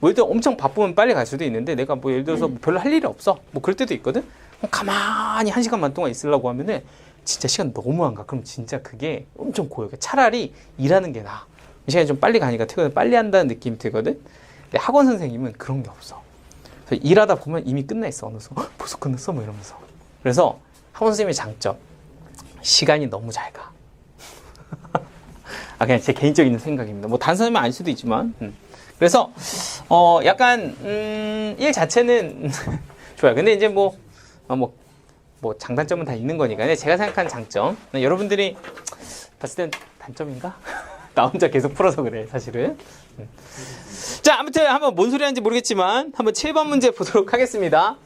뭐 예를 들어 엄청 바쁘면 빨리 갈 수도 있는데 내가 뭐 예를 들어서 별로 할 일이 없어. 뭐 그럴 때도 있거든? 가만히 1시간만 동안 있으려고 하면은 진짜 시간 너무 안 가. 그럼 진짜 그게 엄청 고요. 차라리 일하는 게 나아. 시간이 좀 빨리 가니까 퇴근을 빨리 한다는 느낌이 들거든? 근데 학원 선생님은 그런 게 없어. 그래서 일하다 보면 이미 끝나 있어. 어느새 벌써 끝났어? 뭐 이러면서. 그래서 학원 선생님의 장점. 시간이 너무 잘 가. 그냥 제 개인적인 생각입니다. 뭐 다른 사람은 아닐 수도 있지만. 그래서 약간 일 자체는 좋아요. 근데 이제 뭐 장단점은 다 있는 거니까. 제가 생각하는 장점. 여러분들이 봤을 땐 단점인가? 나 혼자 계속 풀어서 그래, 사실은. 자, 아무튼 한번 뭔 소리 하는지 모르겠지만 한번 7번 문제 보도록 하겠습니다.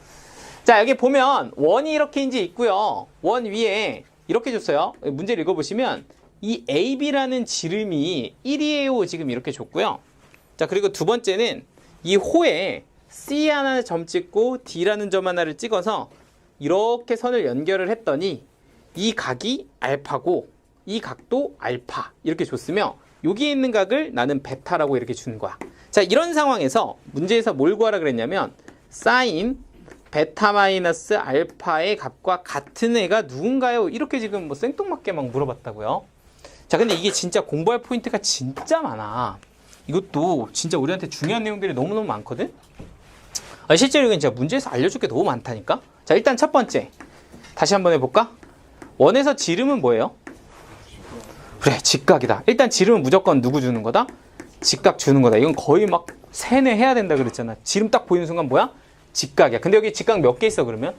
자, 여기 보면 원이 이렇게 이제 있고요. 원 위에 이렇게 줬어요. 문제를 읽어보시면 이 AB라는 지름이 1이에요 지금 이렇게 줬고요. 자, 그리고 두 번째는 이 호에 C 하나 점 찍고 D라는 점 하나를 찍어서 이렇게 선을 연결을 했더니 이 각이 알파고 이 각도 알파 이렇게 줬으며 여기에 있는 각을 나는 베타라고 이렇게 주는 거야. 자, 이런 상황에서 문제에서 뭘 구하라 그랬냐면 사인 베타 마이너스 알파의 값과 같은 애가 누군가요? 이렇게 지금 뭐 생뚱맞게 막 물어봤다고요. 자, 근데 이게 진짜 공부할 포인트가 진짜 많아. 이것도 진짜 우리한테 중요한 내용들이 너무너무 많거든? 실제로 이건 진짜 문제에서 알려줄 게 너무 많다니까? 자, 일단 첫 번째. 다시 한번 해볼까? 원에서 지름은 뭐예요? 그래, 직각이다. 일단 지름은 무조건 누구 주는 거다? 직각 주는 거다. 이건 거의 막 세뇌해야 된다 그랬잖아. 지름 딱 보이는 순간 뭐야? 직각이야. 근데 여기 직각 몇 개 있어 그러면?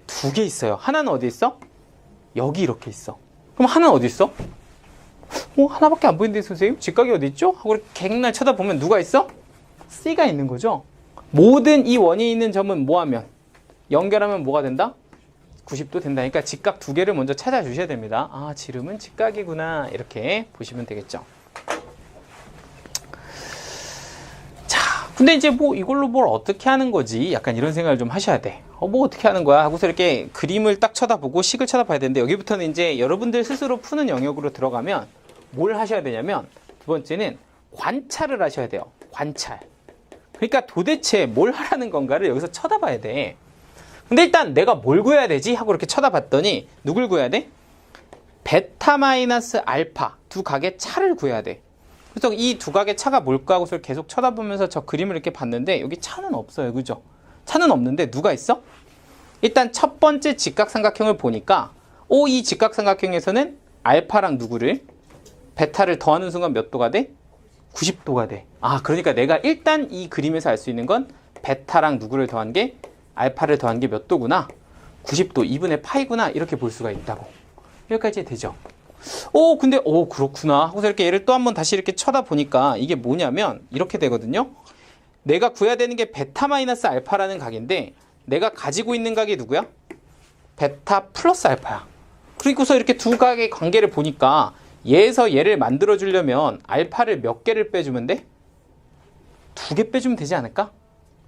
2개 있어요. 하나는 어디 있어? 여기 이렇게 있어. 그럼 하나는 어디 있어? 하나밖에 안 보이는데 선생님? 직각이 어디 있죠? 하고 이렇게 갱날 쳐다보면 누가 있어? C가 있는 거죠. 모든 이 원이 있는 점은 뭐 하면? 연결하면 뭐가 된다? 90도 된다니까 직각 2개를 먼저 찾아주셔야 됩니다. 지름은 직각이구나 이렇게 보시면 되겠죠. 자, 근데 이제 뭐 이걸로 뭘 어떻게 하는 거지? 약간 이런 생각을 좀 하셔야 돼. 뭐 어떻게 하는 거야? 하고서 이렇게 그림을 딱 쳐다보고 식을 쳐다봐야 되는데 여기부터는 이제 여러분들 스스로 푸는 영역으로 들어가면 뭘 하셔야 되냐면 두 번째는 관찰을 하셔야 돼요. 관찰. 그러니까 도대체 뭘 하라는 건가를 여기서 쳐다봐야 돼. 근데 일단 내가 뭘 구해야 되지? 하고 이렇게 쳐다봤더니 누굴 구해야 돼? 베타 마이너스 알파 두 각의 차를 구해야 돼. 그래서 이 두 각의 차가 뭘까 하고서 계속 쳐다보면서 저 그림을 이렇게 봤는데 여기 차는 없어요. 그죠? 차는 없는데 누가 있어? 일단 첫 번째 직각삼각형을 보니까 이 직각삼각형에서는 알파랑 누구를? 베타를 더하는 순간 몇 도가 돼? 90도가 돼. 그러니까 내가 일단 이 그림에서 알 수 있는 건 베타랑 누구를 더한 게 알파를 더한 게 몇 도구나? 90도, 2분의 파이구나 이렇게 볼 수가 있다고. 여기까지 되죠. 근데 그렇구나 하고서 이렇게 얘를 또 한번 다시 이렇게 쳐다보니까 이게 뭐냐면 이렇게 되거든요. 내가 구해야 되는 게 베타 마이너스 알파라는 각인데 내가 가지고 있는 각이 누구야? 베타 플러스 알파야. 그리고서 이렇게 두 각의 관계를 보니까 얘에서 얘를 만들어 주려면 알파를 몇 개를 빼주면 돼? 2개 빼주면 되지 않을까?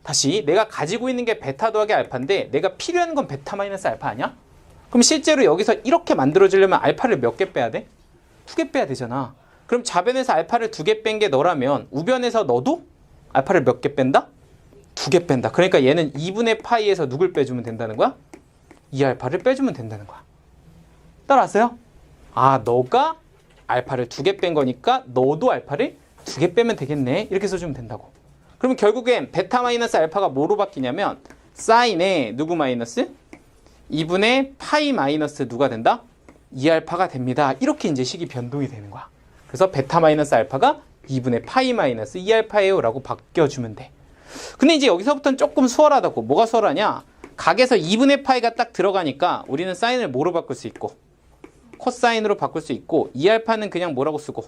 다시 내가 가지고 있는 게 베타 더하기 알파인데 내가 필요한 건 베타 마이너스 알파 아니야? 그럼 실제로 여기서 이렇게 만들어 주려면 알파를 몇 개 빼야 돼? 2개 빼야 되잖아. 그럼 좌변에서 알파를 2개 뺀 게 너라면 우변에서 너도 알파를 몇 개 뺀다? 2개 뺀다. 그러니까 얘는 2분의 파이에서 누굴 빼주면 된다는 거야? 2알파를 빼주면 된다는 거야. 따라왔어요? 아, 너가 알파를 2개 뺀 거니까 너도 알파를 2개 빼면 되겠네. 이렇게 써주면 된다고. 그러면 결국엔 베타 마이너스 알파가 뭐로 바뀌냐면 사인에 누구 마이너스? 2분의 파이 마이너스 누가 된다? 2알파가 됩니다. 이렇게 이제 식이 변동이 되는 거야. 그래서 베타 마이너스 알파가 2분의 파이 마이너스 2알파예요 라고 바뀌어주면 돼. 근데 이제 여기서부터는 조금 수월하다고. 뭐가 수월하냐? 각에서 2분의 파이가 딱 들어가니까 우리는 사인을 뭐로 바꿀 수 있고 코사인으로 바꿀 수 있고 2알파는 그냥 뭐라고 쓰고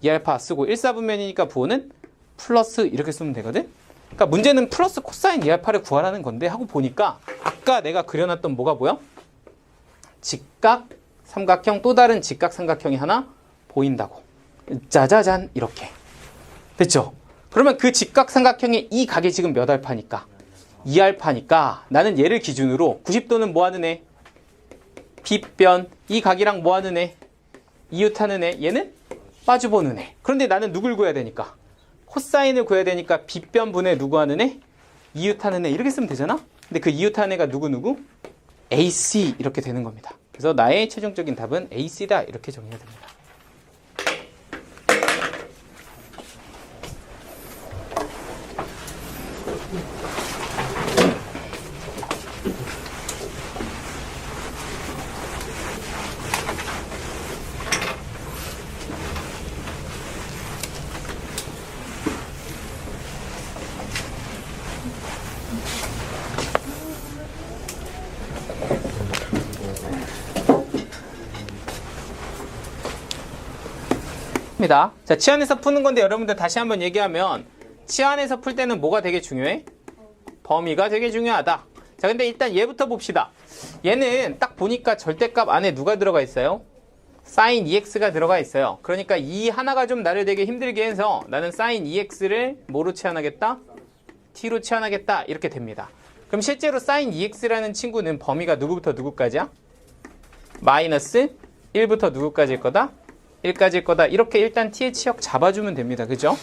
2알파 쓰고 1사분면이니까 부호는 플러스 이렇게 쓰면 되거든. 그러니까 문제는 플러스 코사인 2알파를 구하라는 건데 하고 보니까 아까 내가 그려놨던 뭐가 보여? 직각 삼각형 또 다른 직각 삼각형이 하나 보인다고. 짜자잔 이렇게 됐죠? 그러면 그 직각 삼각형의 이 각이 지금 몇 알파니까? 2알파니까 나는 얘를 기준으로 90도는 뭐 하는 애? 빗변. 이 각이랑 뭐 하는 애? 이웃하는 애. 얘는 마주보는 애. 그런데 나는 누굴 구해야 되니까? 코사인을 구해야 되니까 빗변분의 누구 하는 애? 이웃하는 애. 이렇게 쓰면 되잖아? 근데 그 이웃하는 애가 누구? AC 이렇게 되는 겁니다. 그래서 나의 최종적인 답은 AC다 이렇게 정리가 됩니다. 자, 치안에서 푸는 건데 여러분들 다시 한번 얘기하면 치안에서 풀 때는 뭐가 되게 중요해? 범위가 되게 중요하다. 자, 근데 일단 얘부터 봅시다. 얘는 딱 보니까 절대값 안에 누가 들어가 있어요? sin 2x가 들어가 있어요. 그러니까 이 하나가 좀 나를 되게 힘들게 해서 나는 sin 2x를 뭐로 치환하겠다? t로 치환하겠다. 이렇게 됩니다. 그럼 실제로 sin 2x라는 친구는 범위가 누구부터 누구까지야? 마이너스 1부터 누구까지일 거다? 1까지일 거다. 이렇게 일단 t의 치역 잡아주면 됩니다. 그죠?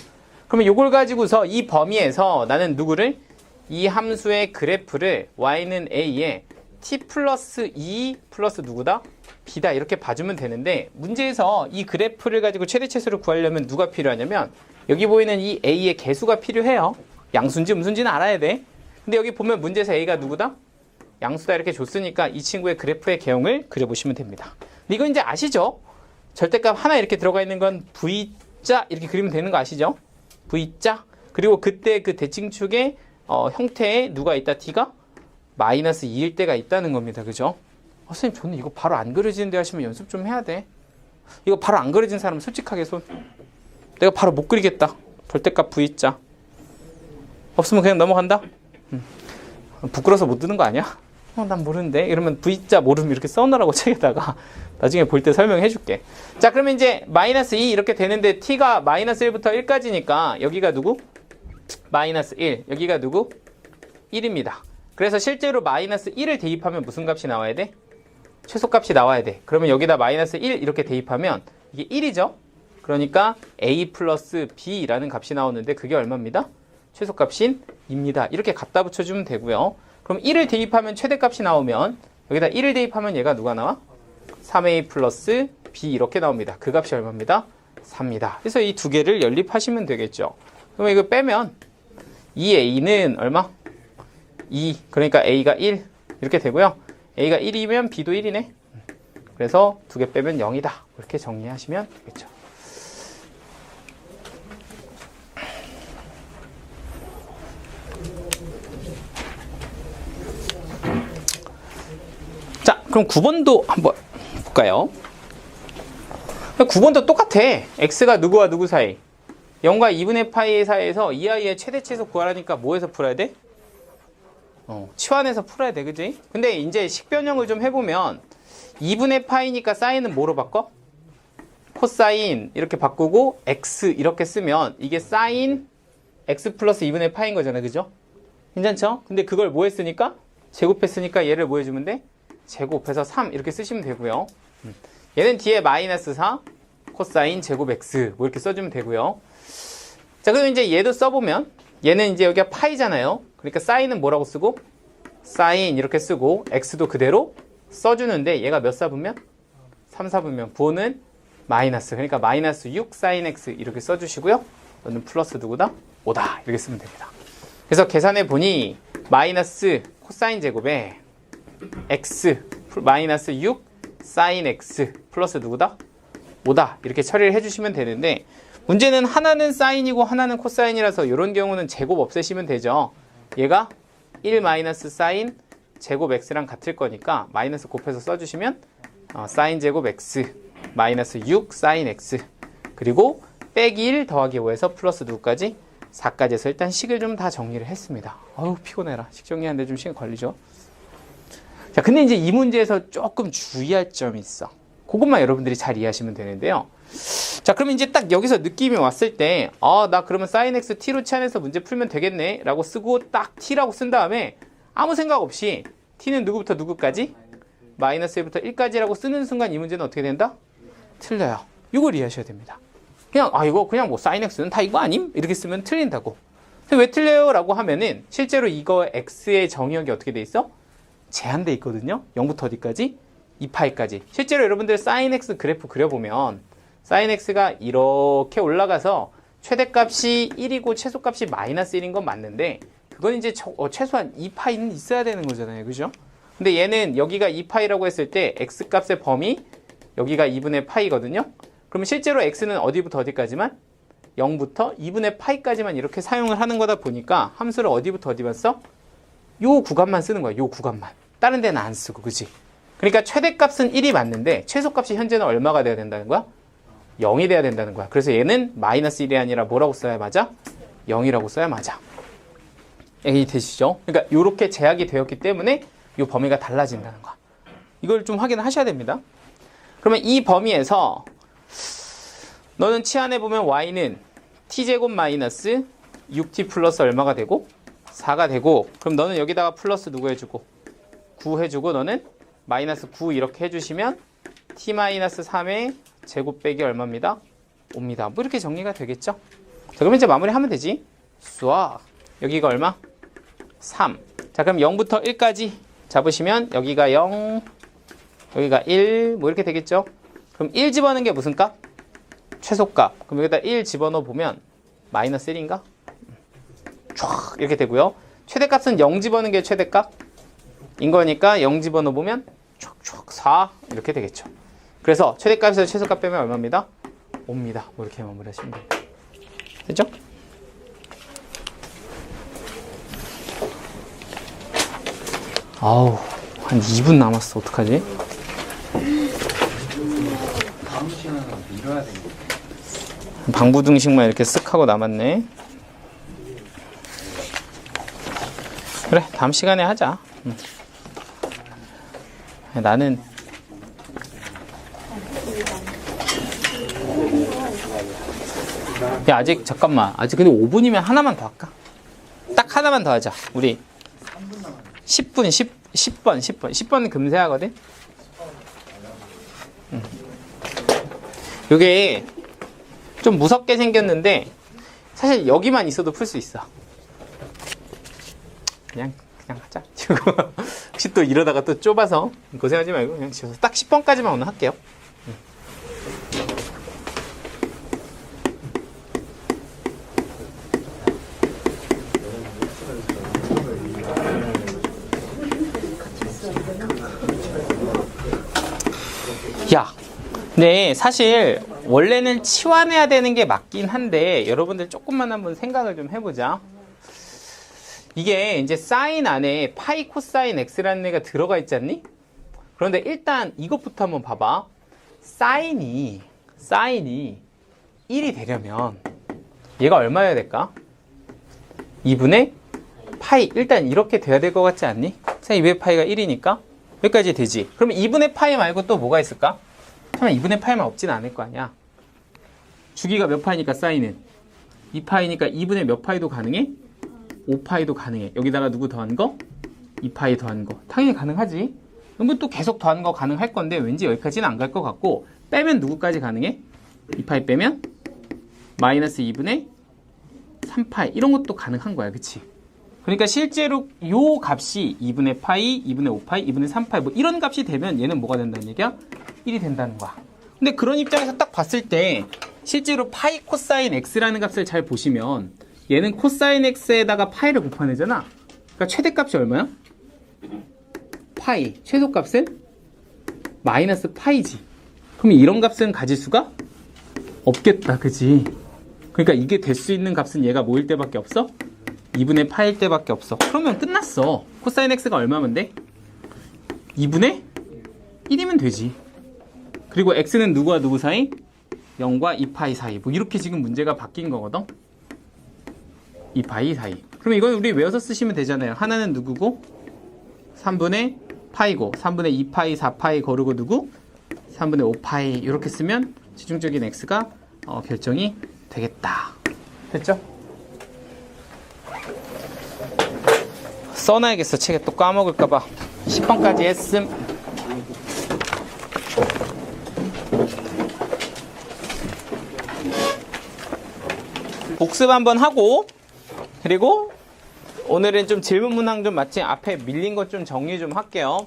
그러면 이걸 가지고서 이 범위에서 나는 누구를? 이 함수의 그래프를 y는 a에 t 플러스 2 플러스 누구다? b다. 이렇게 봐주면 되는데 문제에서 이 그래프를 가지고 최대치수를 구하려면 누가 필요하냐면 여기 보이는 이 a의 개수가 필요해요. 양수인지 음수인지는 알아야 돼. 근데 여기 보면 문제에서 a가 누구다? 양수다 이렇게 줬으니까 이 친구의 그래프의 개형을 그려보시면 됩니다. 근데 이거 이제 아시죠? 절대값 하나 이렇게 들어가 있는 건 V자 이렇게 그리면 되는 거 아시죠? V자. 그리고 그때 그 대칭축의 형태에 누가 있다? T가 마이너스 2일 때가 있다는 겁니다. 그죠? 선생님 저는 이거 바로 안 그려지는데 하시면 연습 좀 해야 돼. 이거 바로 안 그려진 사람은 솔직하게 손. 내가 바로 못 그리겠다. 절대값 V자. 없으면 그냥 넘어간다? 부끄러워서 못 드는 거 아니야? 난 모르는데. 이러면 V자 모르면 이렇게 써놓으라고 책에다가 나중에 볼 때 설명해 줄게. 자, 그러면 이제 마이너스 2 이렇게 되는데 t가 마이너스 1부터 1까지니까 여기가 누구? 마이너스 1. 여기가 누구? 1입니다. 그래서 실제로 마이너스 1을 대입하면 무슨 값이 나와야 돼? 최소값이 나와야 돼. 그러면 여기다 마이너스 1 이렇게 대입하면 이게 1이죠? 그러니까 a 플러스 b라는 값이 나오는데 그게 얼마입니다? 최소값인 2입니다. 이렇게 갖다 붙여주면 되고요. 그럼 1을 대입하면 최대값이 나오면 여기다 1을 대입하면 얘가 누가 나와? 3a 플러스 b 이렇게 나옵니다. 그 값이 얼마입니다? 4입니다. 그래서 이 두 개를 연립하시면 되겠죠. 그러면 이거 빼면 2a는 얼마? 2. 그러니까 a가 1 이렇게 되고요. a가 1이면 b도 1이네. 그래서 두 개 빼면 0이다. 이렇게 정리하시면 되겠죠. 자, 그럼 9번도 한번 볼까요? 9번도 똑같아. x가 누구와 누구 사이? 0과 2분의 파이 사이에서 이 아이의 최대치에서 구하라니까 뭐에서 풀어야 돼? 치환해서 풀어야 돼, 그지? 근데 이제 식변형을 좀 해보면 2분의 파이니까 사인은 뭐로 바꿔? 코사인 이렇게 바꾸고 x 이렇게 쓰면 이게 사인 x 플러스 2분의 파인 거잖아, 그죠? 괜찮죠? 근데 그걸 뭐 했으니까? 제곱했으니까 얘를 뭐 해주면 돼? 제곱해서 3 이렇게 쓰시면 되고요. 얘는 뒤에 마이너스 4 코사인 제곱 x 뭐 이렇게 써주면 되고요. 자, 그럼 이제 얘도 써보면 얘는 이제 여기가 파이잖아요. 그러니까 사인은 뭐라고 쓰고? 사인 이렇게 쓰고 x도 그대로 써주는데 얘가 몇 사분면? 3사분면 부호는 마이너스, 그러니까 마이너스 6 사인 x 이렇게 써주시고요. 너는 플러스 누구다? 5다 이렇게 쓰면 됩니다. 그래서 계산해 보니 마이너스 코사인 제곱에 x 마이너스 6 사인 x 플러스 누구다? 5다 이렇게 처리를 해주시면 되는데 문제는 하나는 사인이고 하나는 코사인이라서 이런 경우는 제곱 없애시면 되죠. 얘가 1 마이너스 사인 제곱 x랑 같을 거니까 마이너스 곱해서 써주시면 사인 제곱 x 마이너스 6 사인 x 그리고 빼기 1 더하기 5에서 플러스 누구까지? 4까지 해서 일단 식을 좀 다 정리를 했습니다. 어우 피곤해라. 식 정리하는데 좀 시간 걸리죠. 자, 근데 이제 이 문제에서 조금 주의할 점이 있어. 그것만 여러분들이 잘 이해하시면 되는데요. 자, 그러면 이제 딱 여기서 느낌이 왔을 때 나 그러면 sin x t로 치환해서 문제 풀면 되겠네 라고 쓰고 딱 t라고 쓴 다음에 아무 생각 없이 t는 누구부터 누구까지? 마이너스 1부터 1까지라고 쓰는 순간 이 문제는 어떻게 된다? 틀려요. 이걸 이해하셔야 됩니다. 그냥 이거 그냥 뭐 sin x는 다 이거 아님? 이렇게 쓰면 틀린다고. 근데 왜 틀려요? 라고 하면은 실제로 이거 x의 정의역이 어떻게 돼 있어? 제한돼 있거든요. 0부터 어디까지? 2파이까지. 실제로 여러분들 sin x 그래프 그려보면 sin x가 이렇게 올라가서 최대값이 1이고 최소값이 마이너스 1인 건 맞는데 그건 이제 최소한 2파이는 있어야 되는 거잖아요. 그죠? 근데 얘는 여기가 2파이라고 했을 때 x값의 범위 여기가 2분의 파이거든요. 그러면 실제로 x는 어디부터 어디까지만? 0부터 2분의 파이까지만 이렇게 사용을 하는 거다 보니까 함수를 어디부터 어디만 써? 요 구간만 쓰는 거야. 요 구간만. 다른 데는 안 쓰고, 그치? 그러니까 최대값은 1이 맞는데 최소값이 현재는 얼마가 돼야 된다는 거야? 0이 돼야 된다는 거야. 그래서 얘는 마이너스 1이 아니라 뭐라고 써야 맞아? 0이라고 써야 맞아. 이해되시죠? 그러니까 이렇게 제약이 되었기 때문에 이 범위가 달라진다는 거야. 이걸 좀 확인을 하셔야 됩니다. 그러면 이 범위에서 너는 치환해보면 y는 t제곱 마이너스 6t 플러스 얼마가 되고? 4가 되고 그럼 너는 여기다가 플러스 누구 해주고? 9 해주고 너는 마이너스 9 이렇게 해주시면 t 마이너스 3의 제곱 빼기 얼마입니다? 5입니다. 뭐 이렇게 정리가 되겠죠? 자, 그럼 이제 마무리하면 되지. 수학. 여기가 얼마? 3. 자, 그럼 0부터 1까지 잡으시면 여기가 0, 여기가 1, 뭐 이렇게 되겠죠? 그럼 1 집어넣는 게 무슨 값? 최소값. 그럼 여기다 1 집어넣어 보면 마이너스 1인가? 촥 이렇게 되고요. 최대값은 0 집어넣는 게 최대값인 거니까 0 집어넣어 보면 촥촥 4 이렇게 되겠죠. 그래서 최대값에서 최소값 빼면 얼마입니다? 5입니다. 뭐 이렇게 마무리하시면 됩니다. 됐죠? 아우, 한 2분 남았어. 어떡하지? 다음 시간은 미뤄야 되겠네. 방부등식만 이렇게 쓱 하고 남았네. 그래, 다음 시간에 하자. 나는 야, 아직 잠깐만. 아직 근데 5분이면 하나만 더 할까? 딱 하나만 더 하자. 우리 10분, 10번 금세하거든? 이게 좀 무섭게 생겼는데 사실 여기만 있어도 풀 수 있어. 그냥 하자. 혹시 또 이러다가 또 좁아서 고생하지 말고 그냥 지어서 딱 10번까지만 오늘 할게요. 야, 근데 사실 원래는 치환해야 되는 게 맞긴 한데 여러분들 조금만 한번 생각을 좀 해보자. 이게 이제 사인 안에 파이 코사인 x라는 애가 들어가 있지 않니? 그런데 일단 이것부터 한번 봐봐. 사인이 1이 되려면 얘가 얼마여야 될까? 2분의 파이 일단 이렇게 돼야 될 것 같지 않니? 자, 2분의 파이가 1이니까 여기까지 되지. 그러면 2분의 파이 말고 또 뭐가 있을까? 잠깐 2분의 파이만 없진 않을 거 아니야. 주기가 몇 파이니까 사인은 2파이니까 2분의 몇 파이도 가능해? 5파이도 가능해. 여기다가 누구 더한 거? 2파이 더한 거. 당연히 가능하지. 그러면 또 계속 더한 거 가능할 건데 왠지 여기까지는 안 갈 것 같고, 빼면 누구까지 가능해? 2파이 빼면 마이너스 2분의 3파이 이런 것도 가능한 거야. 그치? 그러니까 실제로 요 값이 2분의 파이, 2분의 5파이, 2분의 3파이 뭐 이런 값이 되면 얘는 뭐가 된다는 얘기야? 1이 된다는 거야. 근데 그런 입장에서 딱 봤을 때 실제로 파이 코사인 x라는 값을 잘 보시면 얘는 코사인 x에다가 파이를 곱하내잖아. 그러니까 최대값이 얼마야? 파이. 최소값은 마이너스 파이지. 그럼 이런 값은 가질 수가 없겠다. 그지? 그러니까 이게 될 수 있는 값은 얘가 뭐일 때밖에 없어? 2분의 파일 때밖에 없어. 그러면 끝났어. 코사인 x가 얼마면 돼? 2분의 1이면 되지. 그리고 x는 누구와 누구 사이? 0과 2파이 사이. 뭐 이렇게 지금 문제가 바뀐 거거든. 2파이 사이. 그럼 이건 우리 외워서 쓰시면 되잖아요. 하나는 누구고? 3분의 파이고 3분의 2파이 4파이 거르고 누구? 3분의 5파이. 이렇게 쓰면 최종적인 x가 결정이 되겠다. 됐죠? 써놔야겠어. 책에 또 까먹을까봐. 10번까지 했음. 복습 한번 하고, 그리고 오늘은 좀 질문 문항 좀 마침 앞에 밀린 것 좀 정리 좀 할게요.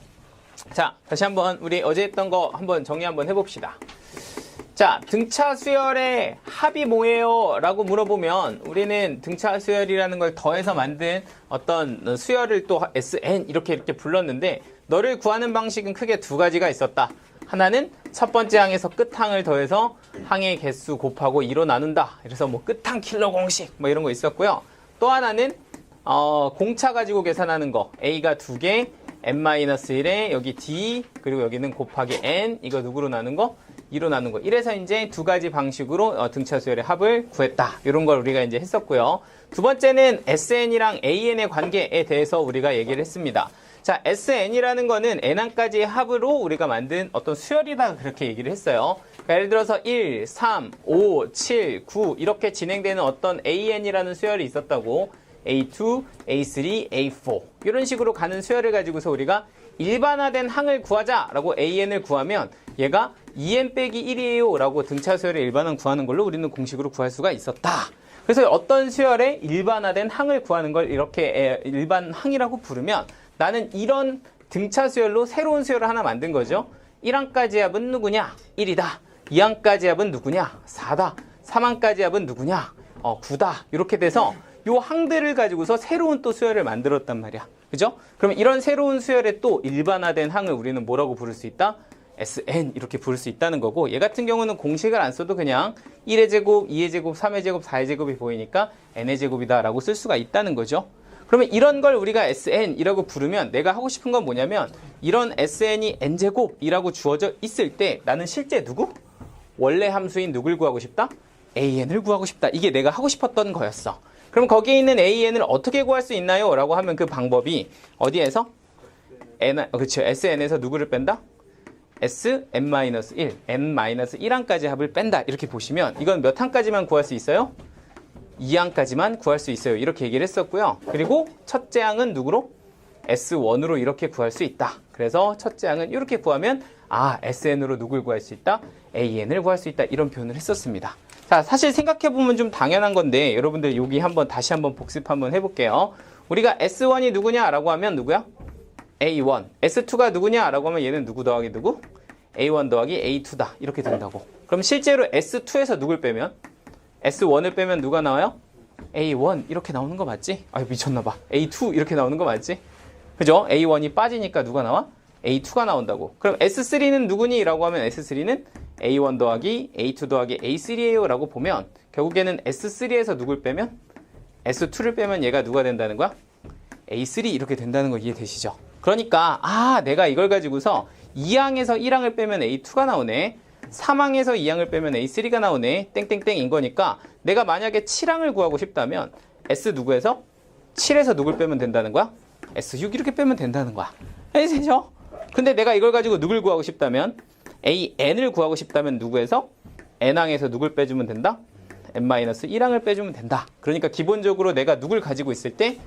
자, 다시 한번 우리 어제 했던 거 한번 정리 한번 해봅시다. 자, 등차 수열의 합이 뭐예요? 라고 물어보면 우리는 등차 수열이라는 걸 더해서 만든 어떤 수열을 또 SN 이렇게 불렀는데, 너를 구하는 방식은 크게 두 가지가 있었다. 하나는 첫 번째 항에서 끝항을 더해서 항의 개수 곱하고 2로 나눈다. 그래서 뭐 끝항 킬러 공식 뭐 이런 거 있었고요. 또 하나는 공차 가지고 계산하는 거. A가 2개, n-1에 여기 D, 그리고 여기는 곱하기 N, 이거 누구로 나눈 거? 2로 나눈 거. 이래서 이제 두 가지 방식으로 등차 수열의 합을 구했다. 이런 걸 우리가 이제 했었고요. 두 번째는 SN이랑 AN의 관계에 대해서 우리가 얘기를 했습니다. 자, SN이라는 거는 N항까지의 합으로 우리가 만든 어떤 수열이다. 그렇게 얘기를 했어요. 그러니까 예를 들어서 1, 3, 5, 7, 9 이렇게 진행되는 어떤 AN이라는 수열이 있었다고. A2, A3, A4 이런 식으로 가는 수열을 가지고서 우리가 일반화된 항을 구하자라고 AN을 구하면 얘가 2n 빼기 1이에요 라고 등차 수열의 일반항 구하는 걸로 우리는 공식으로 구할 수가 있었다. 그래서 어떤 수열의 일반화된 항을 구하는 걸 이렇게 일반항이라고 부르면, 나는 이런 등차 수열로 새로운 수열을 하나 만든 거죠. 1항까지 합은 누구냐? 1이다. 2항까지 합은 누구냐? 4다. 3항까지 합은 누구냐? 9다. 이렇게 돼서 요 항들을 가지고서 새로운 또 수열을 만들었단 말이야. 그죠? 그러면 이런 새로운 수열의 또 일반화된 항을 우리는 뭐라고 부를 수 있다? SN 이렇게 부를 수 있다는 거고, 얘 같은 경우는 공식을 안 써도 그냥 1의 제곱, 2의 제곱, 3의 제곱, 4의 제곱이 보이니까 n의 제곱이다 라고 쓸 수가 있다는 거죠. 그러면 이런 걸 우리가 SN이라고 부르면 내가 하고 싶은 건 뭐냐면, 이런 SN이 n제곱이라고 주어져 있을 때 나는 실제 누구? 원래 함수인 누굴 구하고 싶다? AN을 구하고 싶다. 이게 내가 하고 싶었던 거였어. 그럼 거기에 있는 AN을 어떻게 구할 수 있나요? 라고 하면 그 방법이 어디에서? 그렇죠. SN에서 누구를 뺀다? Sn-1, n-1항까지 합을 뺀다. 이렇게 보시면 이건 몇 항까지만 구할 수 있어요? 2항까지만 구할 수 있어요. 이렇게 얘기를 했었고요. 그리고 첫째 항은 누구로? S1으로 이렇게 구할 수 있다. 그래서 첫째 항은 이렇게 구하면 SN으로 누굴 구할 수 있다? AN을 구할 수 있다. 이런 표현을 했었습니다. 자, 사실 생각해보면 좀 당연한 건데 여러분들 여기 다시 한번 복습 한번 해볼게요. 우리가 S1이 누구냐라고 하면 누구야? A1. S2가 누구냐라고 하면 얘는 누구 더하기 누구? A1 더하기 A2다. 이렇게 된다고. 그럼 실제로 S2에서 누굴 빼면? S1을 빼면 누가 나와요? A1 이렇게 나오는 거 맞지? 아유 미쳤나봐. A2 이렇게 나오는 거 맞지? 그죠? A1이 빠지니까 누가 나와? A2가 나온다고. 그럼 S3는 누구니? 라고 하면 S3는 A1 더하기 A2 더하기 A3예요 라고 보면 결국에는 S3에서 누굴 빼면? S2를 빼면 얘가 누가 된다는 거야? A3 이렇게 된다는 거 이해되시죠? 그러니까 내가 이걸 가지고서 2항에서 1항을 빼면 A2가 나오네. 3항에서 2항을 빼면 A3가 나오네. 땡땡땡인 거니까 내가 만약에 7항을 구하고 싶다면 S 누구에서? 7에서 누굴 빼면 된다는 거야? S6 이렇게 빼면 된다는 거야. 알겠죠? 근데 내가 이걸 가지고 누굴 구하고 싶다면 AN을 구하고 싶다면 누구에서? N항에서 누굴 빼주면 된다? N-1항을 빼주면 된다. 그러니까 기본적으로 내가 누굴 가지고 있을 때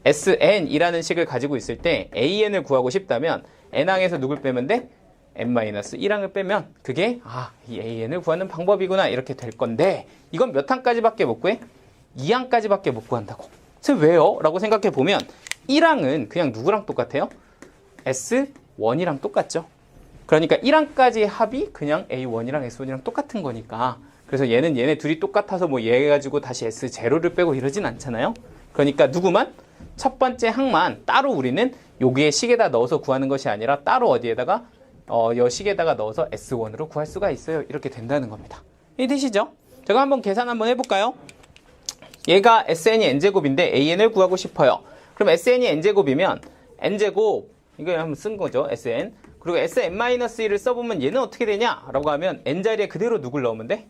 SN이라는 식을 가지고 있을 때 AN을 구하고 싶다면 N항에서 누굴 빼면 돼? N-1항을 빼면 그게 이 AN을 구하는 방법이구나 이렇게 될 건데 이건 몇 항까지밖에 못 구해? 2항까지밖에 못 구한다고. 그래서 왜요? 라고 생각해 보면 1항은 그냥 누구랑 똑같아요? S1이랑 똑같죠. 그러니까 1항까지 합이 그냥 A1이랑 S1이랑 똑같은 거니까 그래서 얘네 둘이 똑같아서 뭐 얘 가지고 다시 S0를 빼고 이러진 않잖아요. 그러니까 누구만? 첫 번째 항만 따로 우리는 여기에 식에다 넣어서 구하는 것이 아니라 따로 어디에다가 여 식에다가 넣어서 S1으로 구할 수가 있어요. 이렇게 된다는 겁니다. 이해되시죠? 제가 한번 계산 한번 해볼까요? 얘가 SN이 N제곱인데 AN을 구하고 싶어요. 그럼 SN이 N제곱이면 N제곱 이거 한번 쓴 거죠. SN 그리고 SN-1을 써보면 얘는 어떻게 되냐? 라고 하면 N자리에 그대로 누굴 넣으면 돼?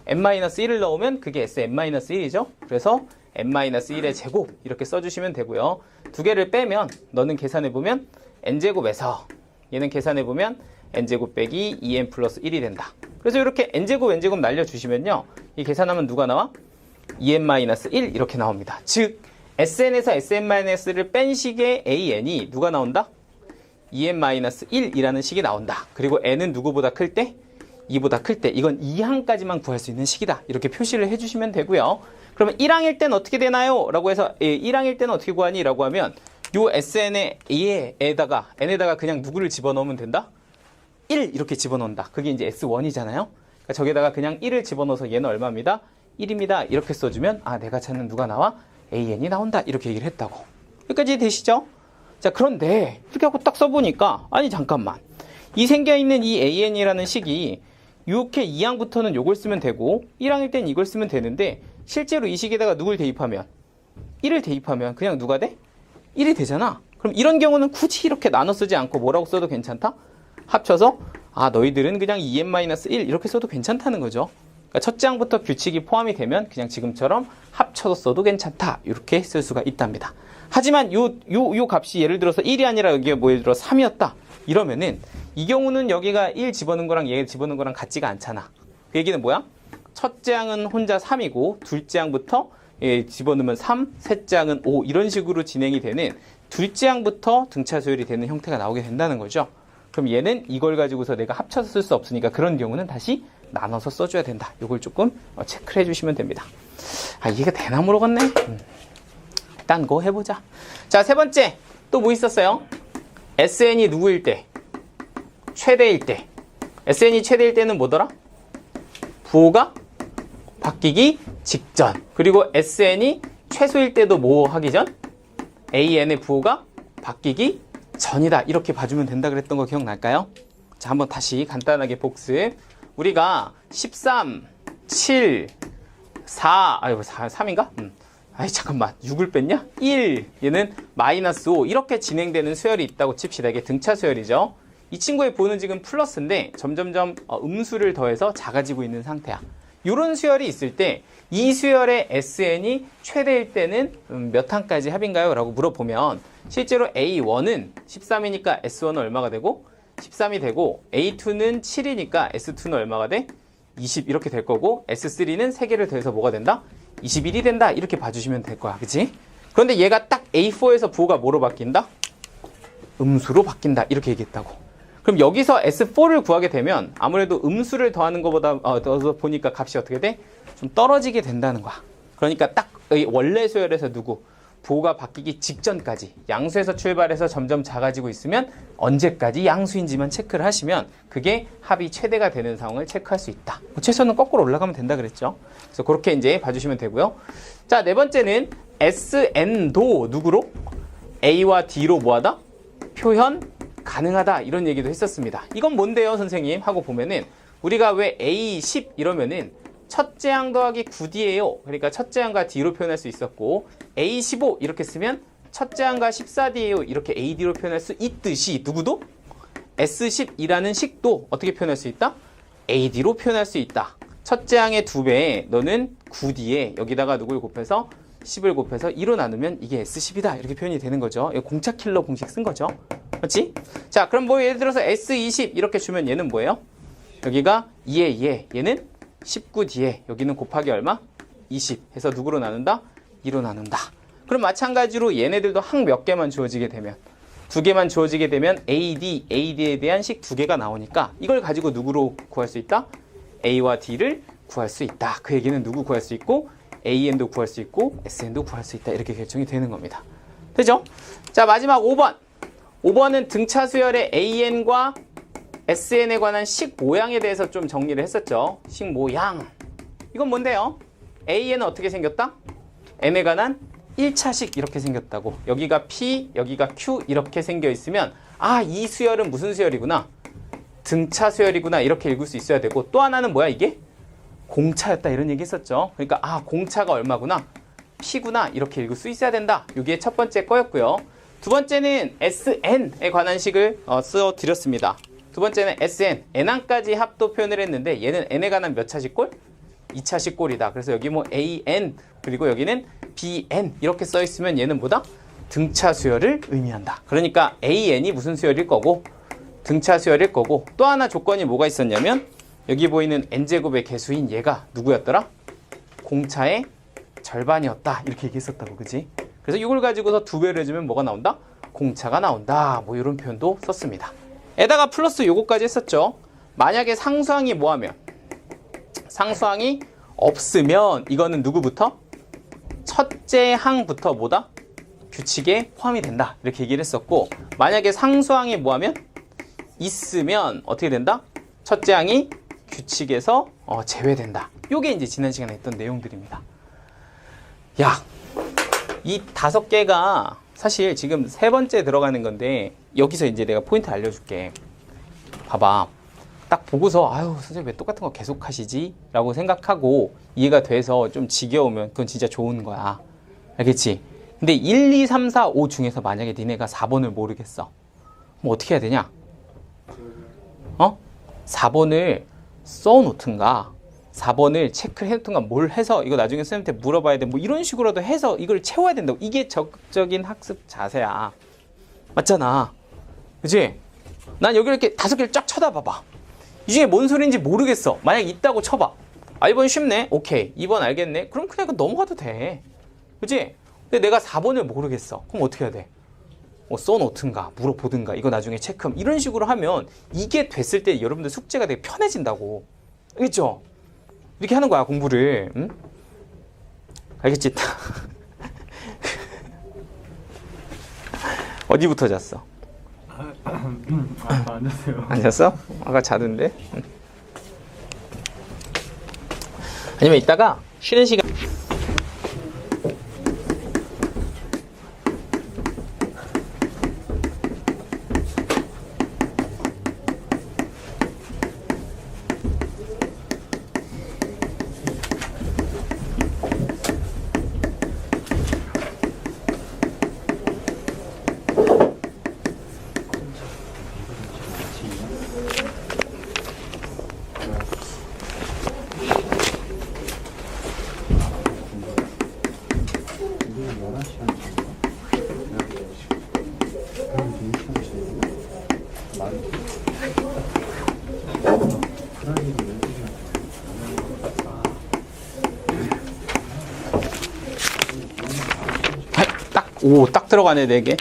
N-1을 넣으면 그게 SN-1이죠. 그래서 N-1의 제곱 이렇게 써주시면 되고요. 두 개를 빼면 너는 계산해보면 N제곱에서 얘는 계산해보면 N제곱 빼기 2N 플러스 1이 된다. 그래서 이렇게 N제곱 N제곱 날려주시면요. 이 계산하면 누가 나와? 2N-1 이렇게 나옵니다. 즉 SN에서 SN-를 뺀 식의 AN이 누가 나온다? 2N-1이라는 식이 나온다. 그리고 N은 누구보다 클 때? 2보다 클 때. 이건 2항까지만 구할 수 있는 식이다. 이렇게 표시를 해주시면 되고요. 그러면 1항일 때는 어떻게 되나요? 라고 해서 1항일 때는 어떻게 구하니? 라고 하면 요 SN의 N에다가 그냥 누구를 집어넣으면 된다? 1 이렇게 집어넣는다. 그게 이제 S1이잖아요. 그러니까 저기다가 그냥 1을 집어넣어서 얘는 얼마입니다? 1입니다. 이렇게 써주면 내가 찾는 누가 나와? AN이 나온다. 이렇게 얘기를 했다고. 여기까지 되시죠? 자, 그런데 이렇게 하고 딱 써보니까 아니 잠깐만. 이 생겨있는 이 AN이라는 식이 이렇게 2항부터는 요걸 쓰면 되고 1항일 땐 이걸 쓰면 되는데 실제로 이 식에다가 누굴 대입하면 1을 대입하면 그냥 누가 돼? 1이 되잖아. 그럼 이런 경우는 굳이 이렇게 나눠 쓰지 않고 뭐라고 써도 괜찮다? 합쳐서 너희들은 그냥 2n-1 이렇게 써도 괜찮다는 거죠. 그러니까 첫째 항부터 규칙이 포함이 되면 그냥 지금처럼 합쳐서 써도 괜찮다. 이렇게 쓸 수가 있답니다. 하지만 요 값이 예를 들어서 1이 아니라 여기가 뭐 예를 들어 3이었다. 이러면은 이 경우는 여기가 1 집어넣은 거랑 얘 집어넣은 거랑 같지가 않잖아. 그 얘기는 뭐야? 첫째 항은 혼자 3이고 둘째 항부터 집어넣으면 3, 셋째 항은 5 이런 식으로 진행이 되는 둘째 항부터 등차 수열이 되는 형태가 나오게 된다는 거죠. 그럼 얘는 이걸 가지고서 내가 합쳐서 쓸 수 없으니까 그런 경우는 다시 나눠서 써줘야 된다. 이걸 조금 체크를 해주시면 됩니다. 이해가 되나 모르겠네. 일단 그거 해보자. 자, 세 번째 또 뭐 있었어요? SN이 누구일 때? 최대일 때. SN이 최대일 때는 뭐더라? 부호가 바뀌기 직전. 그리고 SN이 최소일 때도 뭐 하기 전? AN의 부호가 바뀌기 전이다. 이렇게 봐주면 된다 그랬던 거 기억날까요? 자, 한번 다시 간단하게 복습. 우리가 13, 7, 4, 3인가? 잠깐만. 6을 뺐냐? 1. 얘는 마이너스 5. 이렇게 진행되는 수열이 있다고 칩시다. 이게 등차 수열이죠. 이 친구의 부호는 지금 플러스인데 점점점 음수를 더해서 작아지고 있는 상태야. 이런 수열이 있을 때 이 수열의 SN이 최대일 때는 몇 항까지 합인가요? 라고 물어보면 실제로 A1은 13이니까 S1은 얼마가 되고 13이 되고 A2는 7이니까 S2는 얼마가 돼? 20 이렇게 될 거고 S3는 3개를 더해서 뭐가 된다? 21이 된다. 이렇게 봐주시면 될 거야. 그치? 그런데 얘가 딱 A4에서 부호가 뭐로 바뀐다? 음수로 바뀐다. 이렇게 얘기했다고. 그럼 여기서 S4를 구하게 되면 아무래도 음수를 더하는 것보다 더해서 보니까 값이 어떻게 돼? 좀 떨어지게 된다는 거야. 그러니까 딱 원래 수열에서 부호가 바뀌기 직전까지 양수에서 출발해서 점점 작아지고 있으면 언제까지 양수인지만 체크를 하시면 그게 합이 최대가 되는 상황을 체크할 수 있다. 최소는 거꾸로 올라가면 된다 그랬죠. 그래서 그렇게 이제 봐주시면 되고요. 자, 네 번째는 SN도 누구로? A와 D로 뭐하다? 표현 가능하다. 이런 얘기도 했었습니다. 이건 뭔데요, 선생님? 하고 보면은 우리가 왜 A10 이러면은 첫째 항 더하기 9D예요. 그러니까 첫째 항과 D로 표현할 수 있었고 A15 이렇게 쓰면 첫째 항과 14D예요. 이렇게 AD로 표현할 수 있듯이 누구도? S10이라는 식도 어떻게 표현할 수 있다? AD로 표현할 수 있다. 첫째 항의 2배에 너는 9D에 여기다가 누굴 곱해서 10을 곱해서 2로 나누면 이게 S10이다. 이렇게 표현이 되는 거죠. 이거 공차 킬러 공식 쓴 거죠. 그렇지? 자, 그럼 뭐 예를 들어서 S20 이렇게 주면 얘는 뭐예요? 여기가 2에 2에 얘는 19D에 여기는 곱하기 얼마? 20 해서 누구로 나눈다? 2로 나눈다. 그럼 마찬가지로 얘네들도 항 몇 개만 주어지게 되면 2개만 주어지게 되면 AD에 대한 식 2개가 나오니까 이걸 가지고 누구로 구할 수 있다? A와 D를 구할 수 있다. 그 얘기는 누구 구할 수 있고 AN도 구할 수 있고 SN도 구할 수 있다. 이렇게 결정이 되는 겁니다. 되죠? 자, 마지막 5번. 5번은 등차 수열의 AN과 SN에 관한 식 모양에 대해서 좀 정리를 했었죠. 식 모양. 이건 뭔데요? AN은 어떻게 생겼다? N에 관한 1차식 이렇게 생겼다고. 여기가 P, 여기가 Q 이렇게 생겨 있으면 아, 이 수열은 무슨 수열이구나? 등차 수열이구나. 이렇게 읽을 수 있어야 되고 또 하나는 뭐야 이게? 공차였다 이런 얘기 했었죠. 그러니까 아, 공차가 얼마구나? P구나. 이렇게 읽을 수 있어야 된다. 이게 첫 번째 거였고요. 두 번째는 SN에 관한 식을 써드렸습니다. 두 번째는 SN, N항까지 합도 표현을 했는데 얘는 N에 관한 몇 차식 꼴? 2차식 꼴이다. 그래서 여기 뭐 AN 그리고 여기는 BN 이렇게 써 있으면 얘는 뭐다? 등차 수열을 의미한다. 그러니까 AN이 무슨 수열일 거고 등차 수열일 거고 또 하나 조건이 뭐가 있었냐면 여기 보이는 N제곱의 개수인 얘가 누구였더라? 공차의 절반이었다. 이렇게 얘기했었다고. 그지? 그래서 이걸 가지고서 2배를 해주면 뭐가 나온다? 공차가 나온다. 뭐 이런 표현도 썼습니다. 에다가 플러스 요거까지 했었죠. 만약에 상수항이 뭐하면? 상수항이 없으면 이거는 누구부터? 첫째 항부터 뭐다? 규칙에 포함이 된다. 이렇게 얘기를 했었고 만약에 상수항이 뭐하면? 있으면 어떻게 된다? 첫째 항이 규칙에서 제외된다. 요게 이제 지난 시간에 했던 내용들입니다. 야, 이 5개가 사실 지금 3번째 들어가는 건데 여기서 이제 내가 포인트 알려줄게. 봐봐. 딱 보고서 아유 선생님 왜 똑같은 거 계속 하시지? 라고 생각하고 이해가 돼서 좀 지겨우면 그건 진짜 좋은 거야. 알겠지? 근데 1, 2, 3, 4, 5 중에서 만약에 니네가 4번을 모르겠어. 그럼 어떻게 해야 되냐? 4번을 써놓든가 4번을 체크를 해놓든가 뭘 해서 이거 나중에 선생님한테 물어봐야 돼. 뭐 이런 식으로도 해서 이걸 채워야 된다고. 이게 적극적인 학습 자세야. 맞잖아. 그치? 난 여기 이렇게 5개를 쫙 쳐다봐봐. 이 중에 뭔 소리인지 모르겠어. 만약 있다고 쳐봐. 아, 1번 쉽네? 오케이. 2번 알겠네? 그럼 그냥 넘어가도 돼. 그치? 근데 내가 4번을 모르겠어. 그럼 어떻게 해야 돼? 써놓든가 물어보든가 이거 나중에 체크 이런 식으로 하면 이게 됐을 때 여러분들 숙제가 되게 편해진다고. 알겠죠? 이렇게 하는 거야 공부를. 응? 알겠지? 어디부터 잤어? 아까 안 잤어요. 안 잤어? 아까 자던데? 응. 아니면 이따가 쉬는 시간 딱 들어가네 4개.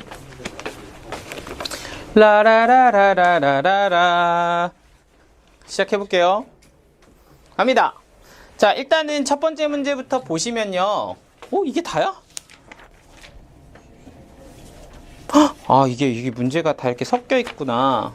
라라라라라라라. 시작해볼게요. 갑니다. 자, 일단은 첫 번째 문제부터 보시면요. 이게 다야? 아, 이게 문제가 다 이렇게 섞여 있구나.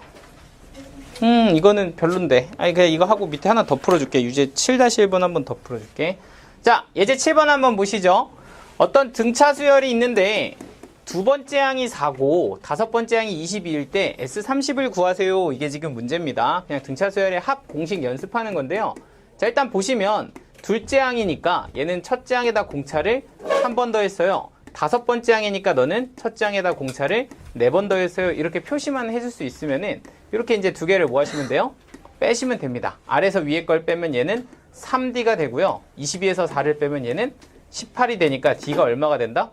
이거는 별론데. 아니, 그냥 이거 하고 밑에 하나 더 풀어줄게. 유제 7-1번 한번 더 풀어줄게. 자, 예제 7번 한번 보시죠. 어떤 등차 수열이 있는데 두 번째 항이 4고 다섯 번째 항이 22일 때 S30을 구하세요. 이게 지금 문제입니다. 그냥 등차 수열의 합 공식 연습하는 건데요. 자, 일단 보시면 둘째 항이니까 얘는 첫째 항에다 공차를 한 번 더 했어요. 다섯 번째 항이니까 너는 첫째 항에다 공차를 4번 더 했어요. 이렇게 표시만 해줄 수 있으면은 이렇게 이제 2개를 뭐 하시면 돼요? 빼시면 됩니다. 아래에서 위에 걸 빼면 얘는 3D가 되고요. 22에서 4를 빼면 얘는 18이 되니까 D가 얼마가 된다?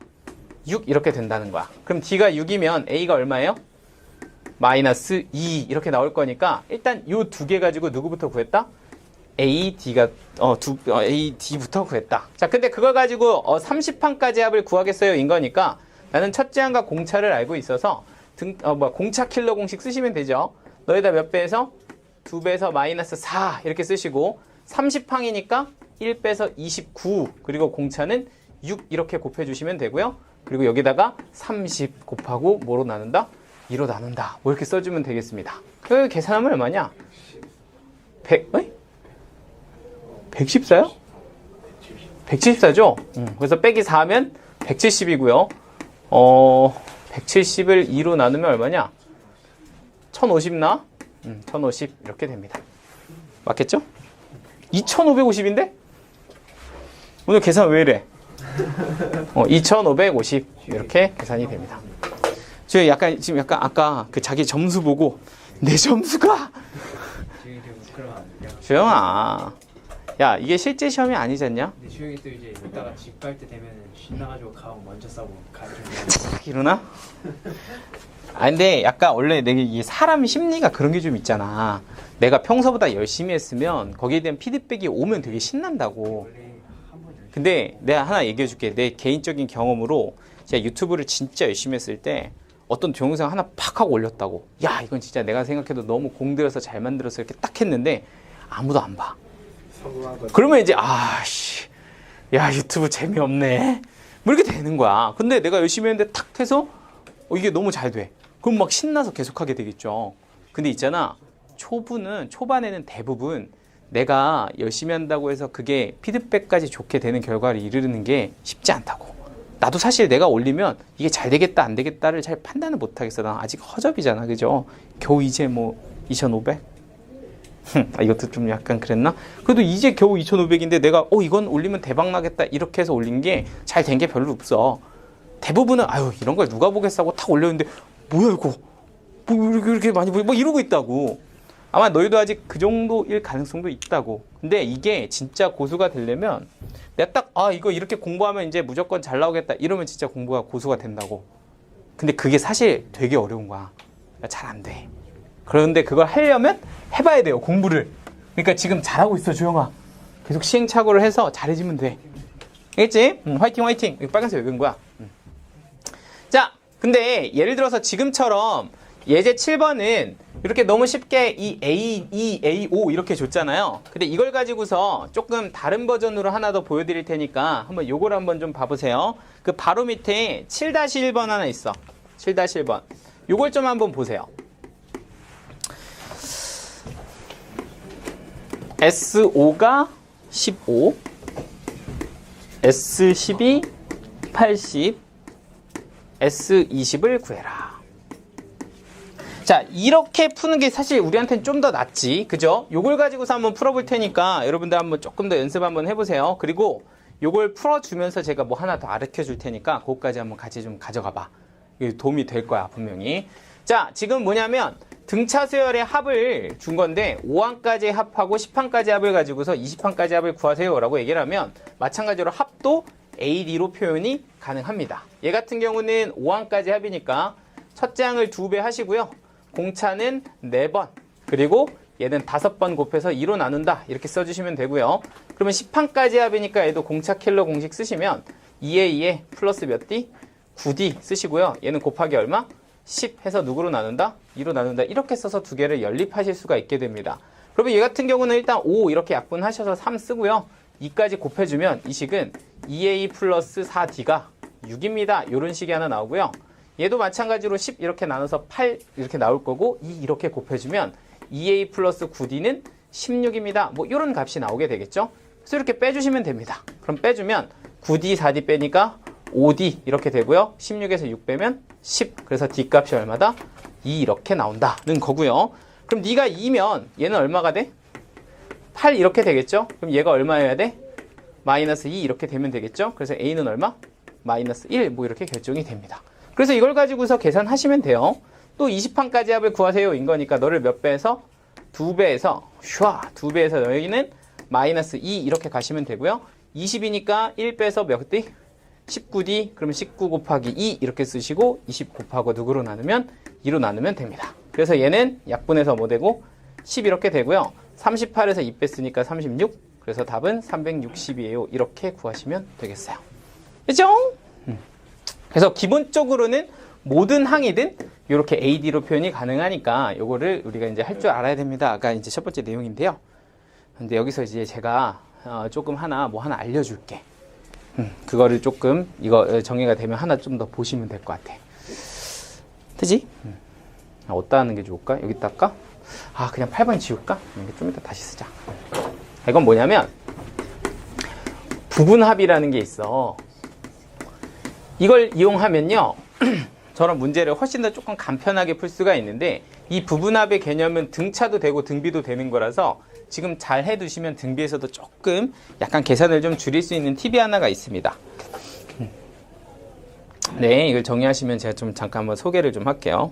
6 이렇게 된다는 거야. 그럼 D가 6이면 A가 얼마예요? 마이너스 2 이렇게 나올 거니까 일단 이 두 개 가지고 누구부터 구했다? AD부터 구했다. 자, 근데 그걸 가지고 30판까지 합을 구하겠어요? 인 거니까 나는 첫째 항과 공차를 알고 있어서 공차 킬러 공식 쓰시면 되죠. 너희다 몇 배에서? 2배에서 마이너스 4 이렇게 쓰시고 30항이니까 1 빼서 29 그리고 공차는 6 이렇게 곱해주시면 되고요. 그리고 여기다가 30 곱하고 뭐로 나눈다? 2로 나눈다. 뭐 이렇게 써주면 되겠습니다. 그 계산하면 얼마냐? 114요? 174죠? 그래서 빼기 4하면 170이고요. 170을 2로 나누면 얼마냐? 1050 나? 1050 이렇게 됩니다. 맞겠죠? 2550인데? 오늘 계산 왜 이래? 2550 이렇게 계산이 됩니다. 지금 약간 아까 그 자기 점수 보고 내 점수가 지금 되게 부끄러워. 주영아, 야 이게 실제 시험이 아니잖냐? 근데 주영이 또 이제 이따가 집 갈 때 되면은 신나가지고 가고 먼저 싸고 가는 중. 이러나? 아 근데 약간 원래 내가 이 사람 심리가 그런 게 좀 있잖아. 내가 평소보다 열심히 했으면 거기에 대한 피드백이 오면 되게 신난다고. 원래 한번 근데 내가 하나 얘기해 줄게. 내 개인적인 경험으로 제가 유튜브를 진짜 열심히 했을 때 어떤 동영상 하나 팍 하고 올렸다고. 야 이건 진짜 내가 생각해도 너무 공들여서 잘 만들어서 이렇게 딱 했는데 아무도 안 봐. 성공한 거. 그러면 이제 아씨 야 유튜브 재미없네 뭐 이렇게 되는 거야. 근데 내가 열심히 했는데 탁 해서 이게 너무 잘 돼. 그럼 막 신나서 계속하게 되겠죠. 근데 있잖아, 초반에는 대부분 내가 열심히 한다고 해서 그게 피드백까지 좋게 되는 결과를 이루는 게 쉽지 않다고. 나도 사실 내가 올리면 이게 잘 되겠다 안 되겠다를 잘 판단을 못 하겠어. 난 아직 허접이잖아, 그죠? 겨우 이제 뭐 2500? 이것도 좀 약간 그랬나? 그래도 이제 겨우 2500인데 내가 이건 올리면 대박 나겠다 이렇게 해서 올린 게 잘 된 게 별로 없어. 대부분은 아유 이런 걸 누가 보겠어 하고 탁 올렸는데 뭐야 이거 뭐 이렇게 많이 보고 뭐 이러고 있다고. 아마 너희도 아직 그 정도일 가능성도 있다고. 근데 이게 진짜 고수가 되려면 내가 딱 이거 이렇게 공부하면 이제 무조건 잘 나오겠다 이러면 진짜 공부가 고수가 된다고. 근데 그게 사실 되게 어려운 거야. 잘 안 돼. 그런데 그걸 하려면 해봐야 돼요, 공부를. 그러니까 지금 잘하고 있어, 주영아. 계속 시행착오를 해서 잘해지면 돼. 알겠지? 화이팅 화이팅. 여기 빨간색 왜 그런 거야? 자, 근데 예를 들어서 지금처럼 예제 7번은 이렇게 너무 쉽게 이 A2, A5 이렇게 줬잖아요. 근데 이걸 가지고서 조금 다른 버전으로 하나 더 보여드릴 테니까 한번 요걸 한번 좀 봐보세요. 그 바로 밑에 7-1번 하나 있어. 7-1번. 요걸 좀 한번 보세요. S5가 15, S12, 80, S20을 구해라. 자, 이렇게 푸는 게 사실 우리한테는 좀 더 낫지. 그죠? 요걸 가지고서 한번 풀어볼 테니까 여러분들 한번 조금 더 연습 한번 해보세요. 그리고 요걸 풀어주면서 제가 뭐 하나 더 가르쳐 줄 테니까 그것까지 한번 같이 좀 가져가 봐. 이게 도움이 될 거야, 분명히. 자, 지금 뭐냐면 등차 수열의 합을 준 건데 5항까지 합하고 10항까지 합을 가지고서 20항까지 합을 구하세요 라고 얘기를 하면 마찬가지로 합도 AD로 표현이 가능합니다. 얘 같은 경우는 5항까지 합이니까 첫째 항을 2배 하시고요. 공차는 4번, 그리고 얘는 5번 곱해서 2로 나눈다 이렇게 써주시면 되고요. 그러면 10항까지 합이니까 얘도 공차 킬러 공식 쓰시면 2에 2에 플러스 몇 D? 9D 쓰시고요. 얘는 곱하기 얼마? 10 해서 누구로 나눈다? 2로 나눈다. 이렇게 써서 두 개를 연립하실 수가 있게 됩니다. 그러면 얘 같은 경우는 일단 5 이렇게 약분하셔서 3 쓰고요. 2까지 곱해주면 이 식은 2A 플러스 4D가 6입니다. 이런 식이 하나 나오고요. 얘도 마찬가지로 10 이렇게 나눠서 8 이렇게 나올 거고 2 이렇게 곱해주면 2A 플러스 9D는 16입니다. 뭐 이런 값이 나오게 되겠죠. 그래서 이렇게 빼주시면 됩니다. 그럼 빼주면 9D, 4D 빼니까 5D 이렇게 되고요. 16에서 6 빼면 10. 그래서 D 값이 얼마다? 2 이렇게 나온다는 거고요. 그럼 네가 2면 얘는 얼마가 돼? 8 이렇게 되겠죠? 그럼 얘가 얼마여야 돼? 마이너스 2 이렇게 되면 되겠죠? 그래서 A는 얼마? 마이너스 1 뭐 이렇게 결정이 됩니다. 그래서 이걸 가지고서 계산하시면 돼요. 또 20항까지 합을 구하세요 인 거니까 너를 몇 배에서? 2배에서 2배에서 여기는 마이너스 2 이렇게 가시면 되고요. 20이니까 1 빼서 몇 디? 19D. 그러면 19 곱하기 2 이렇게 쓰시고 20 곱하고 누구로 나누면 2로 나누면 됩니다. 그래서 얘는 약분해서 뭐 되고 10 이렇게 되고요. 38에서 2 뺐으니까 36. 그래서 답은 360이에요. 이렇게 구하시면 되겠어요. 그죠? 그래서 기본적으로는 모든 항이든 이렇게 AD로 표현이 가능하니까 요거를 우리가 이제 할 줄 알아야 됩니다. 아까 이제 첫 번째 내용인데요. 근데 여기서 이제 제가 조금 하나 알려줄게. 그거를 조금 이거 정리가 되면 하나 좀 더 보시면 될 것 같아. 되지? 어디다 하는 게 좋을까? 여기다 할까? 그냥 8번 지울까? 좀 이따 다시 쓰자. 이건 뭐냐면 부분합이라는 게 있어. 이걸 이용하면요. 저런 문제를 훨씬 더 조금 간편하게 풀 수가 있는데 이 부분합의 개념은 등차도 되고 등비도 되는 거라서 지금 잘 해두시면 등비에서도 조금 약간 계산을 좀 줄일 수 있는 팁이 하나가 있습니다. 네, 이걸 정리하시면 제가 좀 잠깐 한번 소개를 좀 할게요.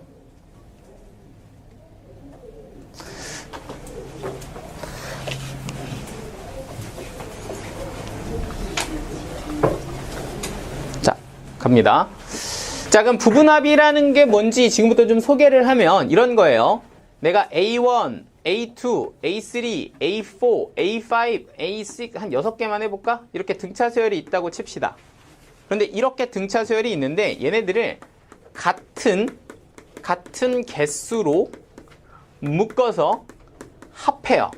자, 갑니다. 자, 그럼 부분합이라는 게 뭔지 지금부터 좀 소개를 하면 이런 거예요. 내가 A1, A2, A3, A4, A5, A6 한 6개만 해볼까? 이렇게 등차 수열이 있다고 칩시다. 그런데 이렇게 등차 수열이 있는데 얘네들을 같은 개수로 묶어서 합해요.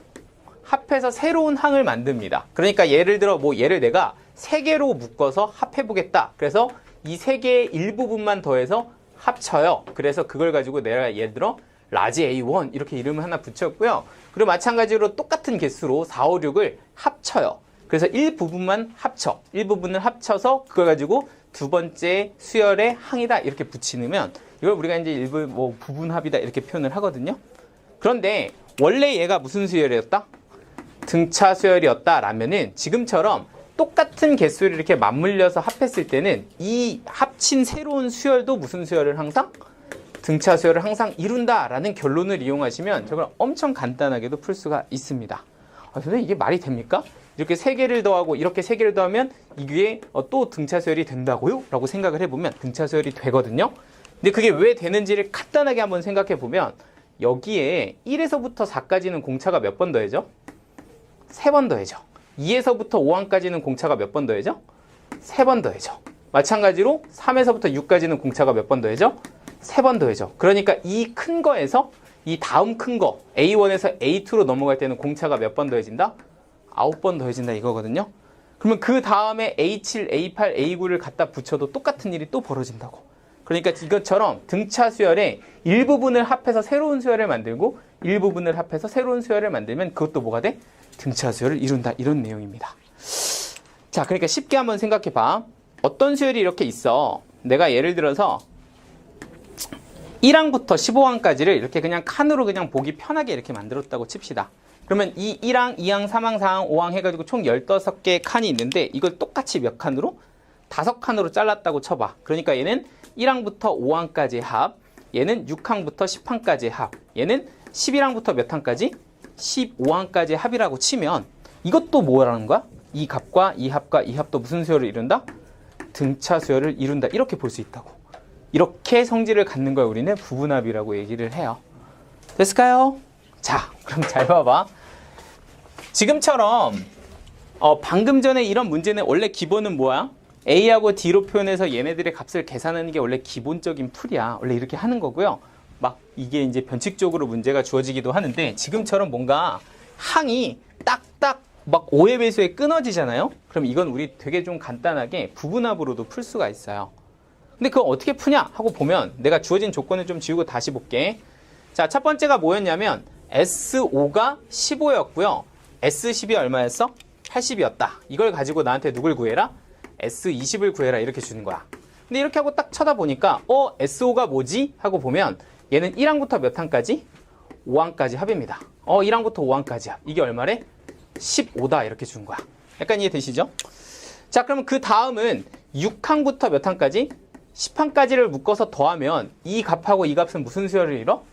합해서 새로운 항을 만듭니다. 그러니까 예를 들어 얘를 내가 3개로 묶어서 합해보겠다. 그래서 이 3개의 일부분만 더해서 합쳐요. 그래서 그걸 가지고 내가 예를 들어 라지 A1 이렇게 이름을 하나 붙였고요. 그리고 마찬가지로 똑같은 개수로 4, 5, 6을 합쳐요. 그래서 일부분만 합쳐. 일부분을 합쳐서 그걸 가지고 두 번째 수열의 항이다 이렇게 붙이면 이걸 우리가 이제 일부 부분합이다 이렇게 표현을 하거든요. 그런데 원래 얘가 무슨 수열이었다? 등차 수열이었다 라면은 지금처럼 똑같은 개수를 이렇게 맞물려서 합했을 때는 이 합친 새로운 수열도 무슨 수열을 항상? 등차 수열을 항상 이룬다라는 결론을 이용하시면 저걸 엄청 간단하게도 풀 수가 있습니다. 선생님 이게 말이 됩니까? 이렇게 3개를 더하고 이렇게 3개를 더하면 이게 또 등차 수열이 된다고요? 라고 생각을 해보면 등차 수열이 되거든요. 근데 그게 왜 되는지를 간단하게 한번 생각해 보면 여기에 1에서부터 4까지는 공차가 몇 번 더해져? 3번 더해져. 2에서부터 5항까지는 공차가 몇 번 더해져? 3번 더해져. 마찬가지로 3에서부터 6까지는 공차가 몇 번 더해져? 3번 더해져. 그러니까 이 큰 거에서 이 다음 큰 거 A1에서 A2로 넘어갈 때는 공차가 몇 번 더해진다? 9번 더해진다 이거거든요. 그러면 그 다음에 A7, A8, A9를 갖다 붙여도 똑같은 일이 또 벌어진다고. 그러니까 이것처럼 등차 수열의 일부분을 합해서 새로운 수열을 만들고 일부분을 합해서 새로운 수열을 만들면 그것도 뭐가 돼? 등차 수열을 이룬다 이런 내용입니다. 자, 그러니까 쉽게 한번 생각해 봐. 어떤 수열이 이렇게 있어. 내가 예를 들어서 1항부터 15항까지를 이렇게 그냥 칸으로 그냥 보기 편하게 이렇게 만들었다고 칩시다. 그러면 이 1항, 2항, 3항, 4항, 5항 해가지고 총 15개의 칸이 있는데 이걸 똑같이 몇 칸으로? 5칸으로 잘랐다고 쳐봐. 그러니까 얘는 1항부터 5항까지 합, 얘는 6항부터 10항까지 합, 얘는 11항부터 몇 항까지? 15항까지 합이라고 치면 이것도 뭐라는 거야? 이 값과 이 합과 이 합도 무슨 수열을 이룬다? 등차 수열을 이룬다. 이렇게 볼 수 있다고. 이렇게 성질을 갖는 걸 우리는 부분합이라고 얘기를 해요. 됐을까요? 자, 그럼 잘 봐봐. 지금처럼 방금 전에 이런 문제는 원래 기본은 뭐야? A하고 D로 표현해서 얘네들의 값을 계산하는 게 원래 기본적인 풀이야. 원래 이렇게 하는 거고요. 막 이게 이제 변칙적으로 문제가 주어지기도 하는데 지금처럼 뭔가 항이 딱딱 막 5의 배수에 끊어지잖아요. 그럼 이건 우리 되게 좀 간단하게 부분합으로도 풀 수가 있어요. 근데 그거 어떻게 푸냐 하고 보면 내가 주어진 조건을 좀 지우고 다시 볼게. 자, 첫 번째가 뭐였냐면 S5가 15였고요. S10이 얼마였어? 80이었다. 이걸 가지고 나한테 누굴 구해라? S20을 구해라 이렇게 주는 거야. 근데 이렇게 하고 딱 쳐다보니까 S5가 뭐지? 하고 보면 얘는 1항부터 몇 항까지? 5항까지 합입니다. 1항부터 5항까지 합. 이게 얼마래? 15다 이렇게 준 거야. 약간 이해되시죠? 자, 그러면 그 다음은 6항부터 몇 항까지? 10항까지를 묶어서 더하면 이 값하고 이 값은 무슨 수열을 이뤄?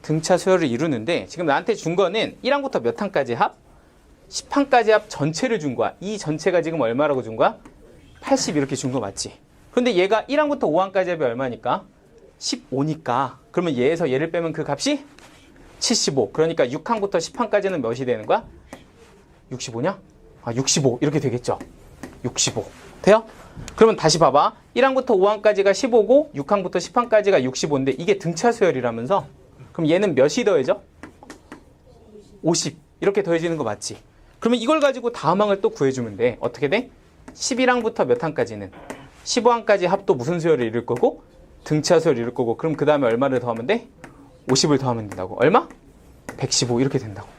등차 수열을 이루는데 지금 나한테 준 거는 1항부터 몇 항까지 합? 10항까지 합 전체를 준 거야. 이 전체가 지금 얼마라고 준 거야? 80 이렇게 준 거 맞지? 그런데 얘가 1항부터 5항까지 합이 얼마니까? 15니까 그러면 얘에서 얘를 빼면 그 값이 75. 그러니까 6항부터 10항까지는 몇이 되는 거야? 65냐? 아, 65 이렇게 되겠죠. 65 돼요? 그러면 다시 봐봐. 1항부터 5항까지가 15고 6항부터 10항까지가 65인데 이게 등차 수열이라면서 그럼 얘는 몇이 더해져? 50 이렇게 더해지는 거 맞지? 그러면 이걸 가지고 다음 항을 또 구해주면 돼. 어떻게 돼? 11항부터 몇 항까지는? 15항까지 합도 무슨 수열을 이룰 거고? 등차 수열을 이룰 거고 그럼 그 다음에 얼마를 더하면 돼? 50을 더하면 된다고. 얼마? 115 이렇게 된다고.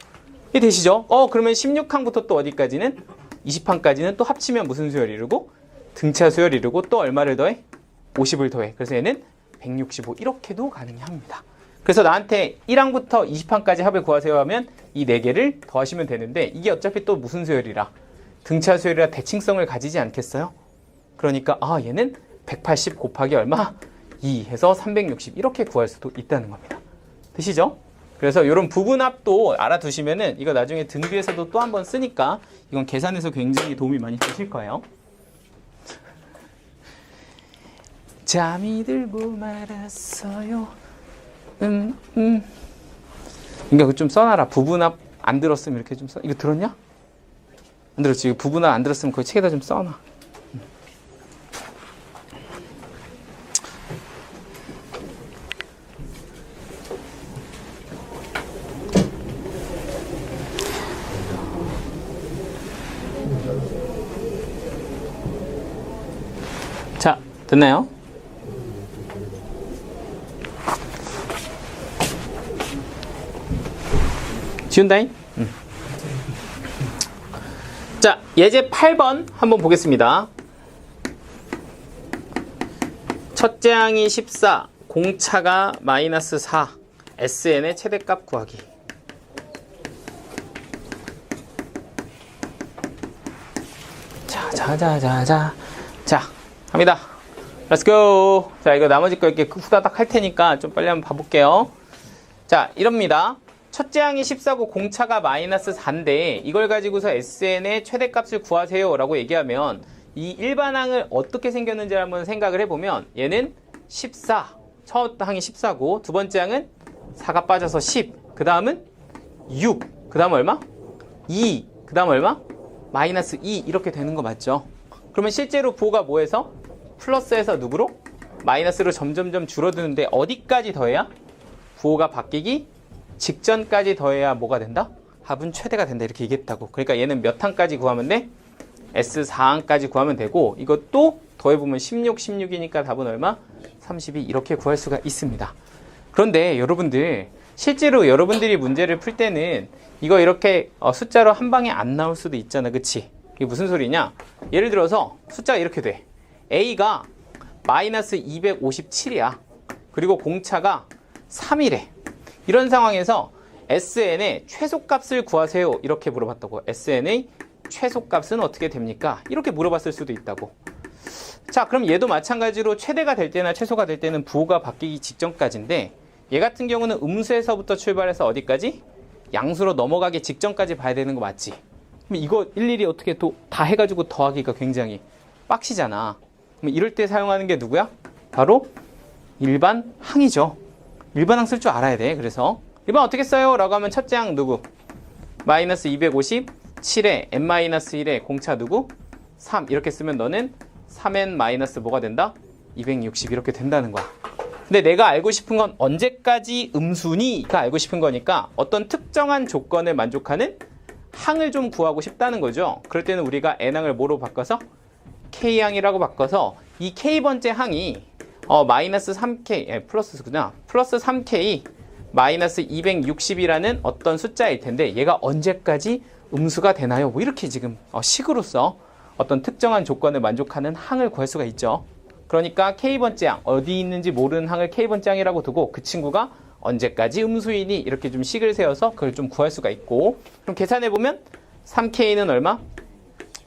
이게 되시죠? 그러면 16항부터 또 어디까지는? 20항까지는 또 합치면 무슨 수열을 이루고? 등차 수열을 이루고 또 얼마를 더해? 50을 더해. 그래서 얘는 165 이렇게도 가능합니다. 그래서 나한테 1항부터 20항까지 합을 구하세요 하면 이 4개를 더하시면 되는데 이게 어차피 또 무슨 수열이라? 등차 수열이라 대칭성을 가지지 않겠어요? 그러니까 얘는 180 곱하기 얼마? 2 해서 360 이렇게 구할 수도 있다는 겁니다. 되시죠? 그래서 이런 부분합도 알아두시면은 이거 나중에 등비에서도 또 한 번 쓰니까 이건 계산에서 굉장히 도움이 많이 되실 거예요. 잠이 들고 말았어요. 그러니까 그거 좀 써놔라. 부분합 안 들었으면 이렇게 좀 써. 이거 들었냐? 안 들었지? 이거 부분합 안 들었으면 그 책에다 좀 써놔. 자, 됐나요? 지운다잉? 자, 예제 8번 한번 보겠습니다. 첫째 항이 14, 공차가 마이너스 4, SN의 최대값 구하기. 자, 갑니다. Let's go. 자, 이거 나머지 거 이렇게 후다닥 할 테니까 좀 빨리 한번 봐볼게요. 자, 이럽니다. 첫째 항이 14고 공차가 마이너스 4인데 이걸 가지고서 SN의 최대값을 구하세요 라고 얘기하면 이 일반항을 어떻게 생겼는지 한번 생각을 해보면 얘는 14, 첫 항이 14고 두 번째 항은 4가 빠져서 10, 그 다음은 6, 그 다음 얼마? 2, 그 다음 얼마? 마이너스 2 이렇게 되는 거 맞죠? 그러면 실제로 부호가 뭐해서? 플러스에서 누구로? 마이너스로 점점점 줄어드는데 어디까지 더해야? 부호가 바뀌기 직전까지 더해야 뭐가 된다? 합은 최대가 된다 이렇게 얘기했다고. 그러니까 얘는 몇 항까지 구하면 돼? S4항까지 구하면 되고 이것도 더해보면 16, 16이니까 답은 얼마? 32 이렇게 구할 수가 있습니다. 그런데 여러분들 실제로 여러분들이 문제를 풀 때는 이거 이렇게 숫자로 한 방에 안 나올 수도 있잖아. 그치? 이게 무슨 소리냐? 예를 들어서 숫자가 이렇게 돼. A가 마이너스 257이야. 그리고 공차가 3이래. 이런 상황에서 SN의 최소값을 구하세요. 이렇게 물어봤다고. SN의 최소값은 어떻게 됩니까? 이렇게 물어봤을 수도 있다고. 자, 그럼 얘도 마찬가지로 최대가 될 때나 최소가 될 때는 부호가 바뀌기 직전까지인데 얘 같은 경우는 음수에서부터 출발해서 어디까지? 양수로 넘어가기 직전까지 봐야 되는 거 맞지? 그럼 이거 일일이 어떻게 또 다 해가지고 더하기가 굉장히 빡시잖아. 그럼 이럴 때 사용하는 게 누구야? 바로 일반 항이죠. 일반항 쓸 줄 알아야 돼. 그래서 일반 어떻게 써요? 라고 하면 첫째 항 누구? 마이너스 257에 n-1에 공차 누구? 3 이렇게 쓰면 너는 3n 마이너스 뭐가 된다? 260 이렇게 된다는 거야. 근데 내가 알고 싶은 건 언제까지 음수니가 알고 싶은 거니까 어떤 특정한 조건을 만족하는 항을 좀 구하고 싶다는 거죠. 그럴 때는 우리가 n항을 뭐로 바꿔서? k항이라고 바꿔서 이 k번째 항이 마이너스 3k, 플러스구나. 플러스 3k 마이너스 260이라는 어떤 숫자일 텐데 얘가 언제까지 음수가 되나요? 뭐 이렇게 지금 식으로서 어떤 특정한 조건을 만족하는 항을 구할 수가 있죠. 그러니까 k번째 항, 어디 있는지 모르는 항을 k번째 항이라고 두고 그 친구가 언제까지 음수이니 이렇게 좀 식을 세워서 그걸 좀 구할 수가 있고 그럼 계산해보면 3k는 얼마?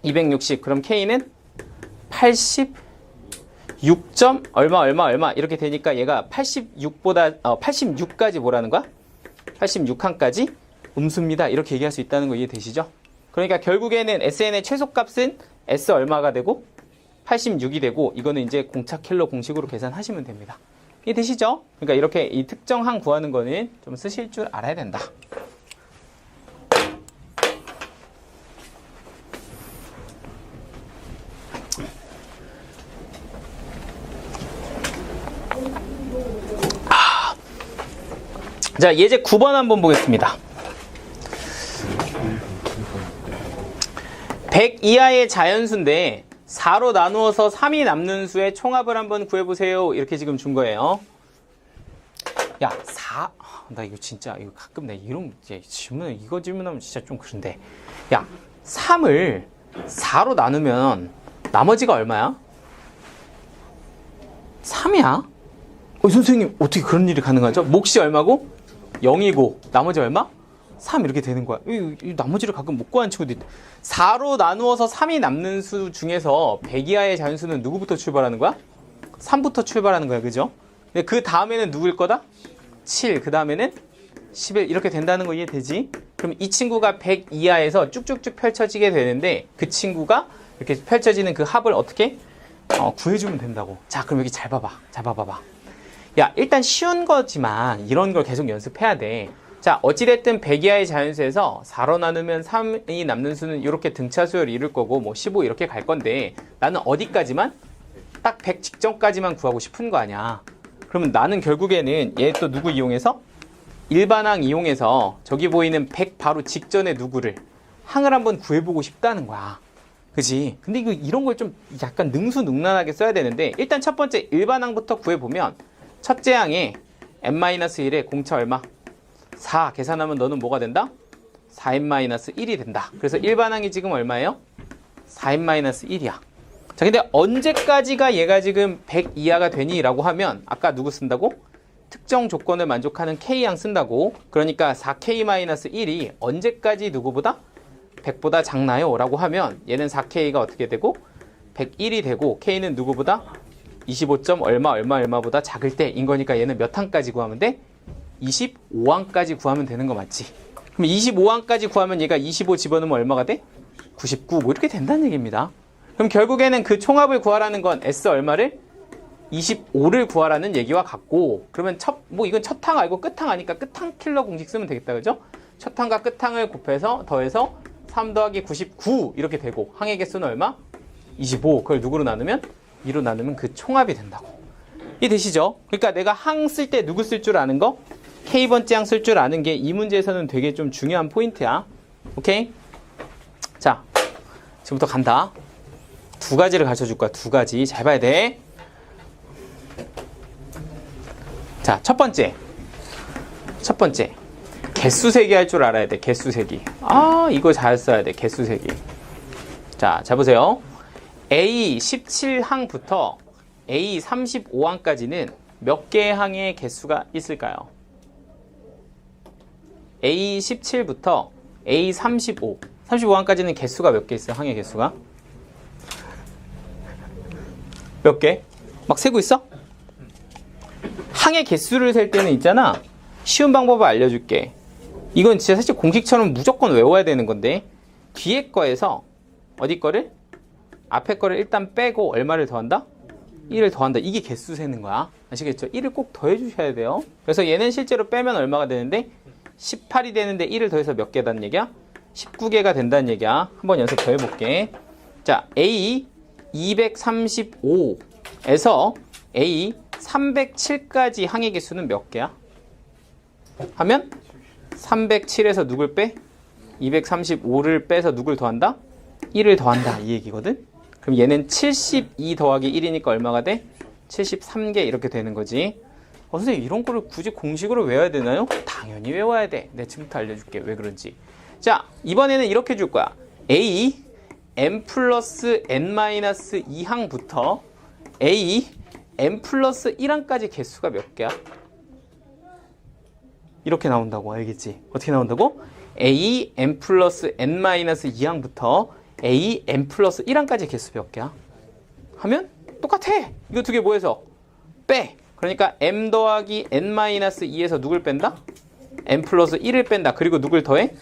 260. 그럼 k는 86점 얼마 이렇게 되니까 얘가 86까지 뭐라는 거야? 86항까지 음수입니다. 이렇게 얘기할 수 있다는 거 이해되시죠? 그러니까 결국에는 SN의 최소값은 S 얼마가 되고 86이 되고 이거는 이제 공차 킬러 공식으로 계산하시면 됩니다. 이해되시죠? 그러니까 이렇게 이 특정항 구하는 거는 좀 쓰실 줄 알아야 된다. 자, 예제 9번 한번 보겠습니다. 100 이하의 자연수인데 4로 나누어서 3이 남는 수의 총합을 한번 구해보세요. 이렇게 지금 준 거예요. 야, 4. 나 이거 진짜, 이거 가끔 내 이런 이거 질문하면 진짜 좀 그런데. 야, 3을 4로 나누면 나머지가 얼마야? 3이야? 선생님, 어떻게 그런 일이 가능하죠? 몫이 얼마고? 0이고, 나머지 얼마? 3 이렇게 되는 거야. 이 나머지를 가끔 못 구하는 친구도 있다. 4로 나누어서 3이 남는 수 중에서 100 이하의 자연수는 누구부터 출발하는 거야? 3부터 출발하는 거야. 그죠? 근데 그 다음에는 누구일 거다? 7. 그 다음에는 11. 이렇게 된다는 거 이해되지? 그럼 이 친구가 100 이하에서 쭉쭉쭉 펼쳐지게 되는데 그 친구가 이렇게 펼쳐지는 그 합을 어떻게? 구해주면 된다고. 자, 그럼 여기 잘 봐봐. 잘 봐봐. 야, 일단 쉬운 거지만 이런 걸 계속 연습해야 돼. 자, 어찌됐든 100 이하의 자연수에서 4로 나누면 3이 남는 수는 이렇게 등차수열을 이룰 거고 뭐 15 이렇게 갈 건데 나는 어디까지만? 딱 100 직전까지만 구하고 싶은 거 아니야. 그러면 나는 결국에는 얘 또 누구 이용해서? 일반항 이용해서 저기 보이는 100 바로 직전에 누구를? 항을 한번 구해보고 싶다는 거야. 그지? 근데 이런 걸 좀 약간 능수능란하게 써야 되는데 일단 첫 번째 일반항부터 구해보면 첫째 항에 n-1에 공차 얼마? 4 계산하면 너는 뭐가 된다? 4n-1이 된다. 그래서 일반항이 지금 얼마예요? 4n-1이야. 자, 근데 언제까지가 얘가 지금 100 이하가 되니? 라고 하면 아까 누구 쓴다고? 특정 조건을 만족하는 K항 쓴다고. 그러니까 4K-1이 언제까지 누구보다? 100보다 작나요? 라고 하면 얘는 4K가 어떻게 되고? 101이 되고 K는 누구보다? 25점 얼마보다 작을 때인 거니까 얘는 몇 항까지 구하면 돼? 25항까지 구하면 되는 거 맞지? 그럼 25항까지 구하면 얘가 25 집어넣으면 얼마가 돼? 99 뭐 이렇게 된다는 얘기입니다. 그럼 결국에는 그 총합을 구하라는 건 S 얼마를? 25를 구하라는 얘기와 같고 그러면 이건 첫항 알고 끝항 아니까 끝항 킬러 공식 쓰면 되겠다. 그죠? 첫항과 끝항을 곱해서 더해서 3 더하기 99 이렇게 되고 항의 개수는 얼마? 25. 그걸 누구로 나누면? 2로 나누면 그 총합이 된다고. 이해되시죠? 그러니까 내가 항 쓸 때 누구 쓸 줄 아는 거? K번째 항 쓸 줄 아는 게 이 문제에서는 되게 좀 중요한 포인트야. 오케이? 자, 지금부터 간다. 두 가지를 가르쳐 줄 거야. 두 가지. 잘 봐야 돼. 자, 첫 번째. 개수 세기 할 줄 알아야 돼. 개수 세기. 이거 잘 써야 돼. 개수 세기. 자, 잘 보세요. A 17항부터 A 35항까지는 몇 개의 항의 개수가 있을까요? A 17부터 A 35. 35항까지는 개수가 몇 개 있어요? 항의 개수가? 몇 개? 막 세고 있어? 항의 개수를 셀 때는 있잖아. 쉬운 방법을 알려줄게. 이건 진짜 사실 공식처럼 무조건 외워야 되는 건데 뒤에 거에서 어디 거를? 앞에 거를 일단 빼고 얼마를 더한다? 1을 더한다. 이게 개수 세는 거야. 아시겠죠? 1을 꼭 더해 주셔야 돼요. 그래서 얘는 실제로 빼면 얼마가 되는데 18이 되는데 1을 더해서 몇 개다는 얘기야? 19개가 된다는 얘기야. 한번 연습 더 해볼게. 자, A 235에서 A 307까지 항의 개수는 몇 개야? 하면 307에서 누굴 빼? 235를 빼서 누굴 더한다? 1을 더한다. 이 얘기거든? 그럼 얘는 72 더하기 1이니까 얼마가 돼? 73개 이렇게 되는 거지. 선생님 이런 거를 굳이 공식으로 외워야 되나요? 당연히 외워야 돼. 내가 지금부터 알려줄게. 왜 그런지. 자, 이번에는 이렇게 줄 거야. A m 플러스 n-2항부터 A m 플러스 1항까지 개수가 몇 개야? 이렇게 나온다고. 알겠지? 어떻게 나온다고? A m 플러스 n-2항부터 A m 플러스 1항까지 개수 몇 개야? 하면 똑같아. 이거 두 개 뭐해서? 빼. 그러니까 m 더하기 n-2에서 누굴 뺀다? m 플러스 1을 뺀다. 그리고 누굴 더해?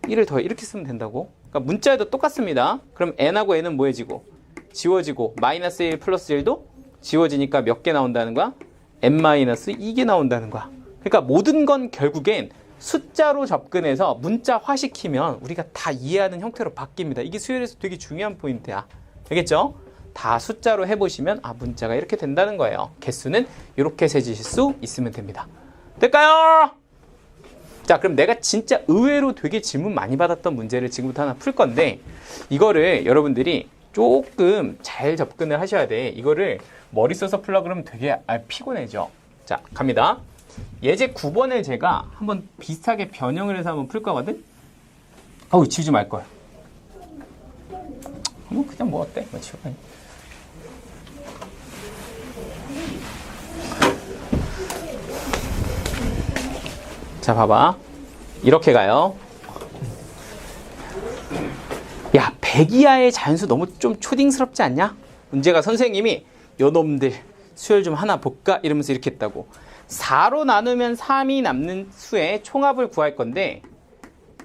1을 더해. 이렇게 쓰면 된다고. 그러니까 문자에도 똑같습니다. 그럼 n하고 n은 뭐해지고 지워지고 마이너스 1 플러스 1도 지워지니까 몇 개 나온다는 거야? n-2개 나온다는 거야. 그러니까 모든 건 결국엔 숫자로 접근해서 문자화시키면 우리가 다 이해하는 형태로 바뀝니다. 이게 수열에서 되게 중요한 포인트야. 알겠죠? 다 숫자로 해보시면 문자가 이렇게 된다는 거예요. 개수는 이렇게 세주실 수 있으면 됩니다. 될까요? 자, 그럼 내가 진짜 의외로 되게 질문 많이 받았던 문제를 지금부터 하나 풀 건데 이거를 여러분들이 조금 잘 접근을 하셔야 돼. 이거를 머리 써서 풀려고 그러면 되게 피곤해져. 자, 갑니다. 예제 9번을 제가 한번 비슷하게 변형을 해서 한번 풀 거거든? 지우지 말걸. 그냥 뭐 어때? 지워. 자, 봐봐. 이렇게 가요. 야, 100 이하의 자연수 너무 좀 초딩스럽지 않냐? 문제가 선생님이 요놈들 수열 좀 하나 볼까? 이러면서 이렇게 했다고. 4로 나누면 3이 남는 수의 총합을 구할 건데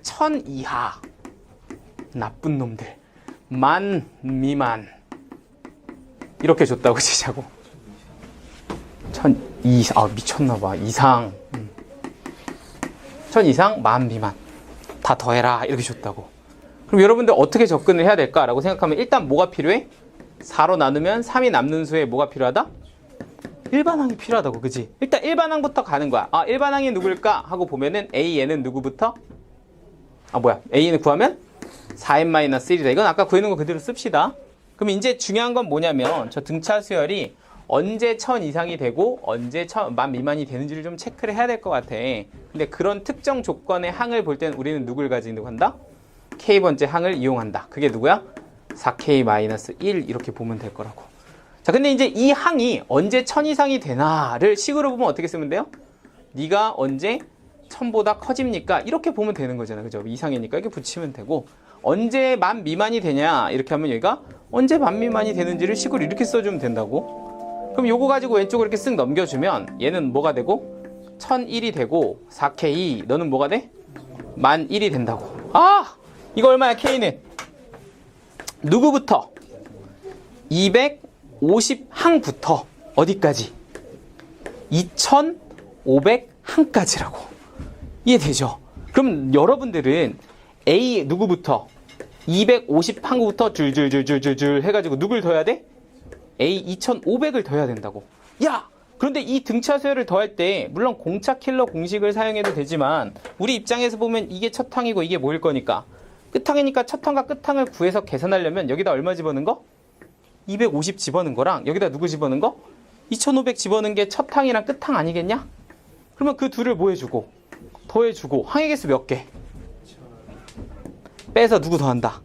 1000 이하 나쁜 놈들 만 미만 이렇게 줬다고 치자고. 1000 이상 미쳤나봐. 이상 1000 이상 만 미만 다 더해라 이렇게 줬다고. 그럼 여러분들 어떻게 접근을 해야 될까라고 생각하면 일단 뭐가 필요해? 4로 나누면 3이 남는 수에 뭐가 필요하다? 일반항이 필요하다고. 그지? 일단 일반항부터 가는 거야. 일반항이 누굴까 하고 보면은 AN은 누구부터? AN을 구하면 4n-1이다. 이건 아까 구해놓은 거 그대로 씁시다. 그럼 이제 중요한 건 뭐냐면 저 등차 수열이 언제 1000 이상이 되고 언제 1000만 미만이 되는지를 좀 체크를 해야 될 것 같아. 근데 그런 특정 조건의 항을 볼 때는 우리는 누굴 가지고 한다? K번째 항을 이용한다. 그게 누구야? 4K-1 이렇게 보면 될 거라고. 자, 근데 이제 이 항이 언제 1000 이상이 되나를 식으로 보면 어떻게 쓰면 돼요? 네가 언제 1000보다 커집니까? 이렇게 보면 되는 거잖아. 그죠? 이상이니까 이렇게 붙이면 되고, 언제 만 미만이 되냐? 이렇게 하면 여기가 언제 만 미만이 되는지를 식으로 이렇게 써주면 된다고. 그럼 요거 가지고 왼쪽으로 이렇게 쓱 넘겨주면 얘는 뭐가 되고 1001이 되고 4K 너는 뭐가 돼? 1001이 된다고. 이거 얼마야? K는 누구부터? 250항부터 어디까지? 2500항까지라고. 이해되죠? 그럼 여러분들은 A 누구부터? 250항부터 줄줄줄줄줄 해가지고 누굴 더해야 돼? A 2500을 더해야 된다고. 야! 그런데 이 등차 수열을 더할 때 물론 공차 킬러 공식을 사용해도 되지만 우리 입장에서 보면 이게 첫 항이고 이게 뭐일 거니까 끝항이니까 첫 항과 끝항을 구해서 계산하려면 여기다 얼마 집어넣은 거? 250 집어넣은 거랑 여기다 누구 집어넣은 거? 2500 집어넣은 게 첫 항이랑 끝항 아니겠냐? 그러면 그 둘을 뭐 해주고 더해주고 항의 개수 몇 개? 빼서 누구 더한다?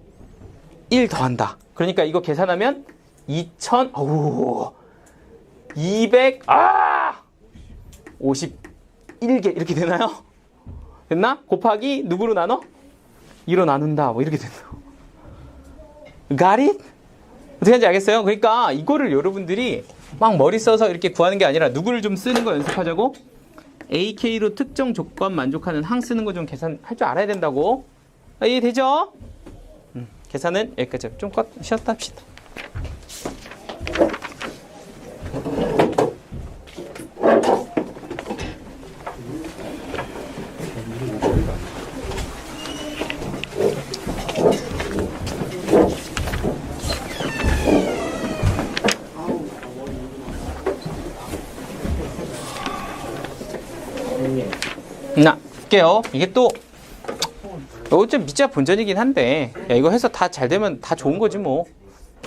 1 더한다. 그러니까 이거 계산하면 51개 이렇게 되나요? 됐나? 곱하기 누구로 나눠? 2로 나눈다. 뭐 이렇게 된다. Got it? 어떻게 하는지 알겠어요? 그러니까 이거를 여러분들이 막 머리 써서 이렇게 구하는 게 아니라 누구를 좀 쓰는 거 연습하자고. AK로 특정 조건 만족하는 항 쓰는 거 좀 계산할 줄 알아야 된다고. 이해되죠? 계산은 여기까지. 좀 쉬었다 합시다. 볼게요. 이게 또 좀 밑자 본전이긴 한데 야, 이거 해서 다 잘 되면 다 좋은 거지 뭐.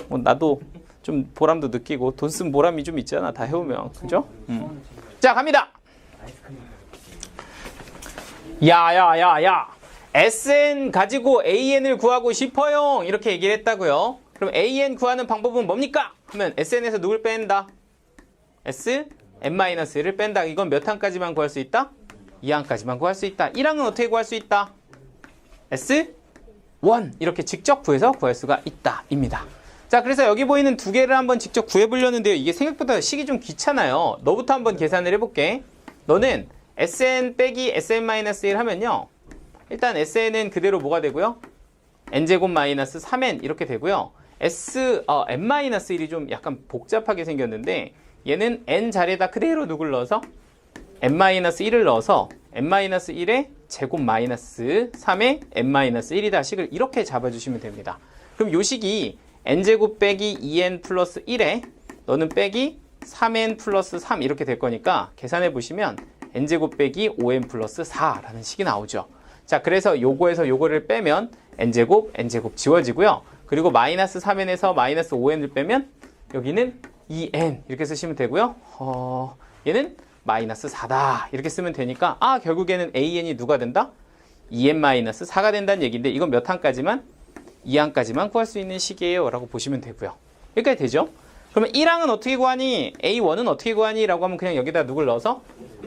나도 좀 보람도 느끼고 돈 쓴 보람이 좀 있잖아. 다 해오면. 그죠? 자, 갑니다. 야 SN 가지고 AN을 구하고 싶어요. 이렇게 얘기를 했다고요. 그럼 AN 구하는 방법은 뭡니까? 하면 SN에서 누굴 뺀다? SN-1를 뺀다. 이건 몇 항까지만 구할 수 있다? 2항까지만 구할 수 있다. 1항은 어떻게 구할 수 있다? S1 이렇게 직접 구해서 구할 수가 있다 입니다. 자, 그래서 여기 보이는 두 개를 한번 직접 구해보려는데요. 이게 생각보다 식이 좀 귀찮아요. 너부터 한번 계산을 해볼게. 너는 SN 빼기 SN-1 하면요. 일단 SN은 그대로 뭐가 되고요? n제곱 마이너스 3n 이렇게 되고요. n-1이 좀 약간 복잡하게 생겼는데 얘는 n 자리에다 그대로 누굴 넣어서 n-1을 넣어서 n-1의 제곱 마이너스 3의 n-1이다 식을 이렇게 잡아주시면 됩니다. 그럼 요 식이 n제곱 빼기 2n 플러스 1에 너는 빼기 3n 플러스 3 이렇게 될 거니까 계산해 보시면 n제곱 빼기 5n 플러스 4라는 식이 나오죠. 자, 그래서 요거에서 요거를 빼면 n제곱 지워지고요. 그리고 마이너스 3n에서 마이너스 5n을 빼면 여기는 2n 이렇게 쓰시면 되고요. 얘는 마이너스 4다 이렇게 쓰면 되니까 결국에는 an이 누가 된다? 2n-4가 된다는 얘기인데 이건 몇 항까지만? 2항까지만 구할 수 있는 식이에요 라고 보시면 되고요. 여기까지 되죠? 그러면 1항은 어떻게 구하니? a1은 어떻게 구하니? 라고 하면 그냥 여기다 누굴 넣어서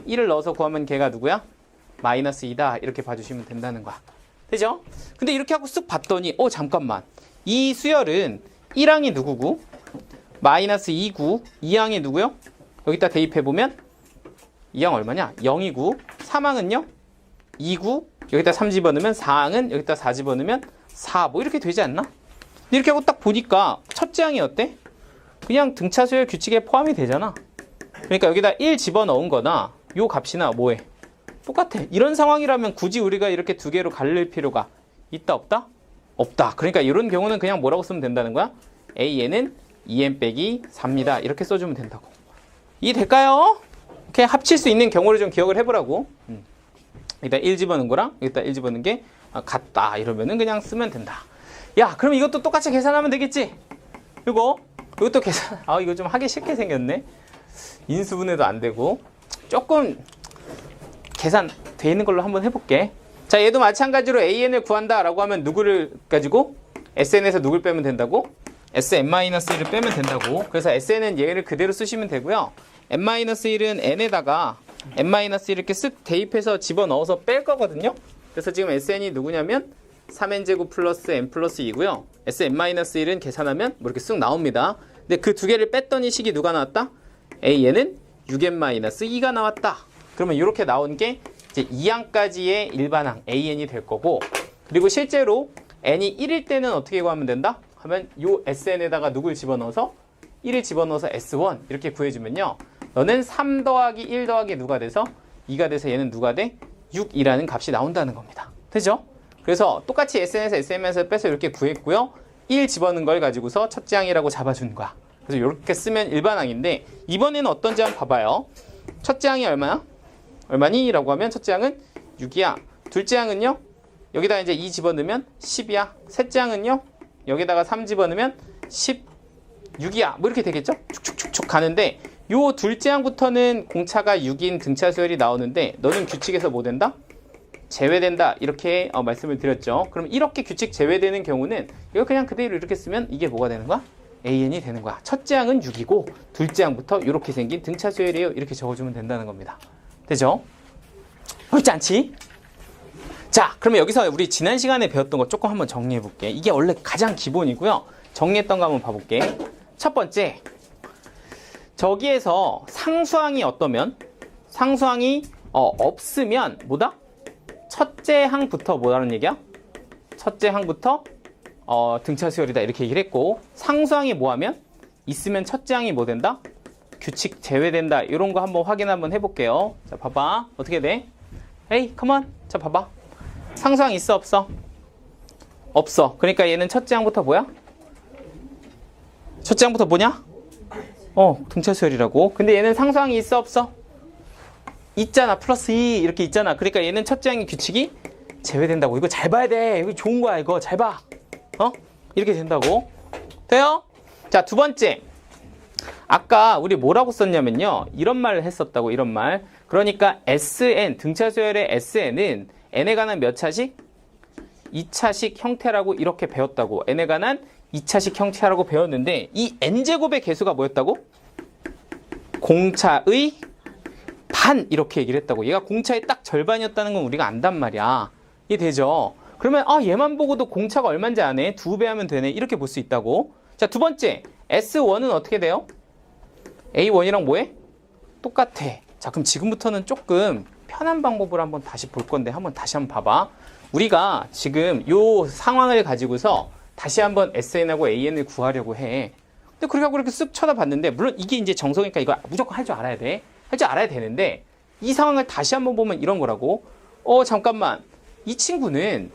1을 넣어서 구하면 걔가 누구야? 마이너스 2다 이렇게 봐주시면 된다는 거야. 되죠? 근데 이렇게 하고 쓱 봤더니 잠깐만, 이 수열은 1항이 누구고 마이너스 2구 2항이 누구요? 여기다 대입해보면 2항 얼마냐? 0이고 3항은요? 2구 여기다 3 집어넣으면 4항은 여기다 4 집어넣으면 4 뭐 이렇게 되지 않나? 이렇게 하고 딱 보니까 첫째 항이 어때? 그냥 등차 수열 규칙에 포함이 되잖아. 그러니까 여기다 1 집어넣은 거나 요 값이나 뭐해? 똑같아. 이런 상황이라면 굳이 우리가 이렇게 두 개로 갈릴 필요가 있다 없다? 없다. 그러니까 이런 경우는 그냥 뭐라고 쓰면 된다는 거야? a는 2n 빼기 4입니다. 이렇게 써주면 된다고. 이해될까요? 이렇게 합칠 수 있는 경우를 좀 기억을 해보라고. 여기다 1 집어넣은 거랑 여기다 1 집어넣은 게 같다 이러면은 그냥 쓰면 된다. 야, 그럼 이것도 똑같이 계산하면 되겠지? 이것도 계산. 이거 좀 하기 쉽게 생겼네. 인수분해도 안 되고 조금 계산 돼 있는 걸로 한번 해볼게. 자, 얘도 마찬가지로 an을 구한다라고 하면 누구를 가지고 sn에서 누굴 빼면 된다고? sn-1을 빼면 된다고. 그래서 sn은 얘를 그대로 쓰시면 되고요. n-1은 n에다가 n-1 이렇게 쓱 대입해서 집어넣어서 뺄 거거든요. 그래서 지금 sn이 누구냐면 3n제곱 플러스 n 플러스 2고요. sn-1은 계산하면 뭐 이렇게 쓱 나옵니다. 근데 그 두 개를 뺐더니 식이 누가 나왔다? a는 6n-2가 나왔다. 그러면 이렇게 나온 게 이제 2항까지의 일반항 an이 될 거고, 그리고 실제로 n이 1일 때는 어떻게 구하면 된다? 하면 요 sn에다가 누굴 집어넣어서 1을 집어넣어서 s1 이렇게 구해주면요. 너는 3 더하기 1 더하기 누가 돼서 2가 돼서 얘는 누가 돼? 6이라는 값이 나온다는 겁니다. 되죠? 그래서 똑같이 sn에서 sm에서 빼서 이렇게 구했고요. 1 집어넣은 걸 가지고서 첫째 항이라고 잡아준 거야. 그래서 이렇게 쓰면 일반항인데 이번에는 어떤지 한번 봐봐요. 첫째 항이 얼마야? 얼마니? 라고 하면 첫째 항은 6이야. 둘째 항은요? 여기다 이제 2 집어넣으면 10이야. 셋째 항은요? 여기다가 3 집어넣으면 16이야. 뭐 이렇게 되겠죠? 축축축축 가는데 요 둘째 항부터는 공차가 6인 등차 수열이 나오는데 너는 규칙에서 뭐 된다? 제외된다. 이렇게 말씀을 드렸죠. 그럼 이렇게 규칙 제외되는 경우는 이거 그냥 그대로 이렇게 쓰면 이게 뭐가 되는 거야? an이 되는 거야. 첫째 항은 6이고 둘째 항부터 이렇게 생긴 등차 수열이에요. 이렇게 적어주면 된다는 겁니다. 되죠? 어렵지 않지? 자, 그러면 여기서 우리 지난 시간에 배웠던 거 조금 한번 정리해 볼게. 이게 원래 가장 기본이고요. 정리했던 거 한번 봐볼게. 첫 번째, 저기에서 상수항이 어떠면? 상수항이 없으면 뭐다? 첫째 항부터 뭐라는 얘기야? 첫째 항부터 등차 수열이다 이렇게 얘기를 했고, 상수항이 뭐하면? 있으면 첫째 항이 뭐 된다? 규칙 제외된다. 이런 거 한번 확인 한번 해볼게요. 자, 봐봐. 어떻게 돼? 에이, 컴온. 자, 봐봐. 상수항 있어, 없어? 없어. 그러니까 얘는 첫째 항부터 뭐야? 첫째 항부터 뭐냐? 등차 수열이라고. 근데 얘는 상수항이 있어, 없어? 있잖아. 플러스 2 이렇게 있잖아. 그러니까 얘는 첫째 항의 규칙이 제외된다고. 이거 잘 봐야 돼. 이거 좋은 거야, 이거. 잘 봐. 이렇게 된다고. 돼요? 자, 두 번째. 아까 우리 뭐라고 썼냐면요. 이런 말을 했었다고, 이런 말. 그러니까 SN, 등차 수열의 SN은 n에 관한 몇 차식? 2차식 형태라고 이렇게 배웠다고. n에 관한 2차식 형태라고 배웠는데 이 n제곱의 개수가 뭐였다고? 공차의 반 이렇게 얘기를 했다고. 얘가 공차의 딱 절반이었다는 건 우리가 안단 말이야. 이해되죠? 그러면 얘만 보고도 공차가 얼마인지 아네. 2배 하면 되네. 이렇게 볼 수 있다고. 자, 두 번째. S1은 어떻게 돼요? A1이랑 뭐해? 똑같아. 자, 그럼 지금부터는 조금 편한 방법을 한번 다시 볼 건데 다시 한번 봐봐. 우리가 지금 요 상황을 가지고서 다시 한번 SN하고 AN을 구하려고 해. 근데 그렇게 하고 이렇게 쓱 쳐다봤는데, 물론 이게 이제 정성이니까 이거 무조건 할 줄 알아야 돼. 할 줄 알아야 되는데, 이 상황을 다시 한번 보면 이런 거라고. 잠깐만. 이 친구는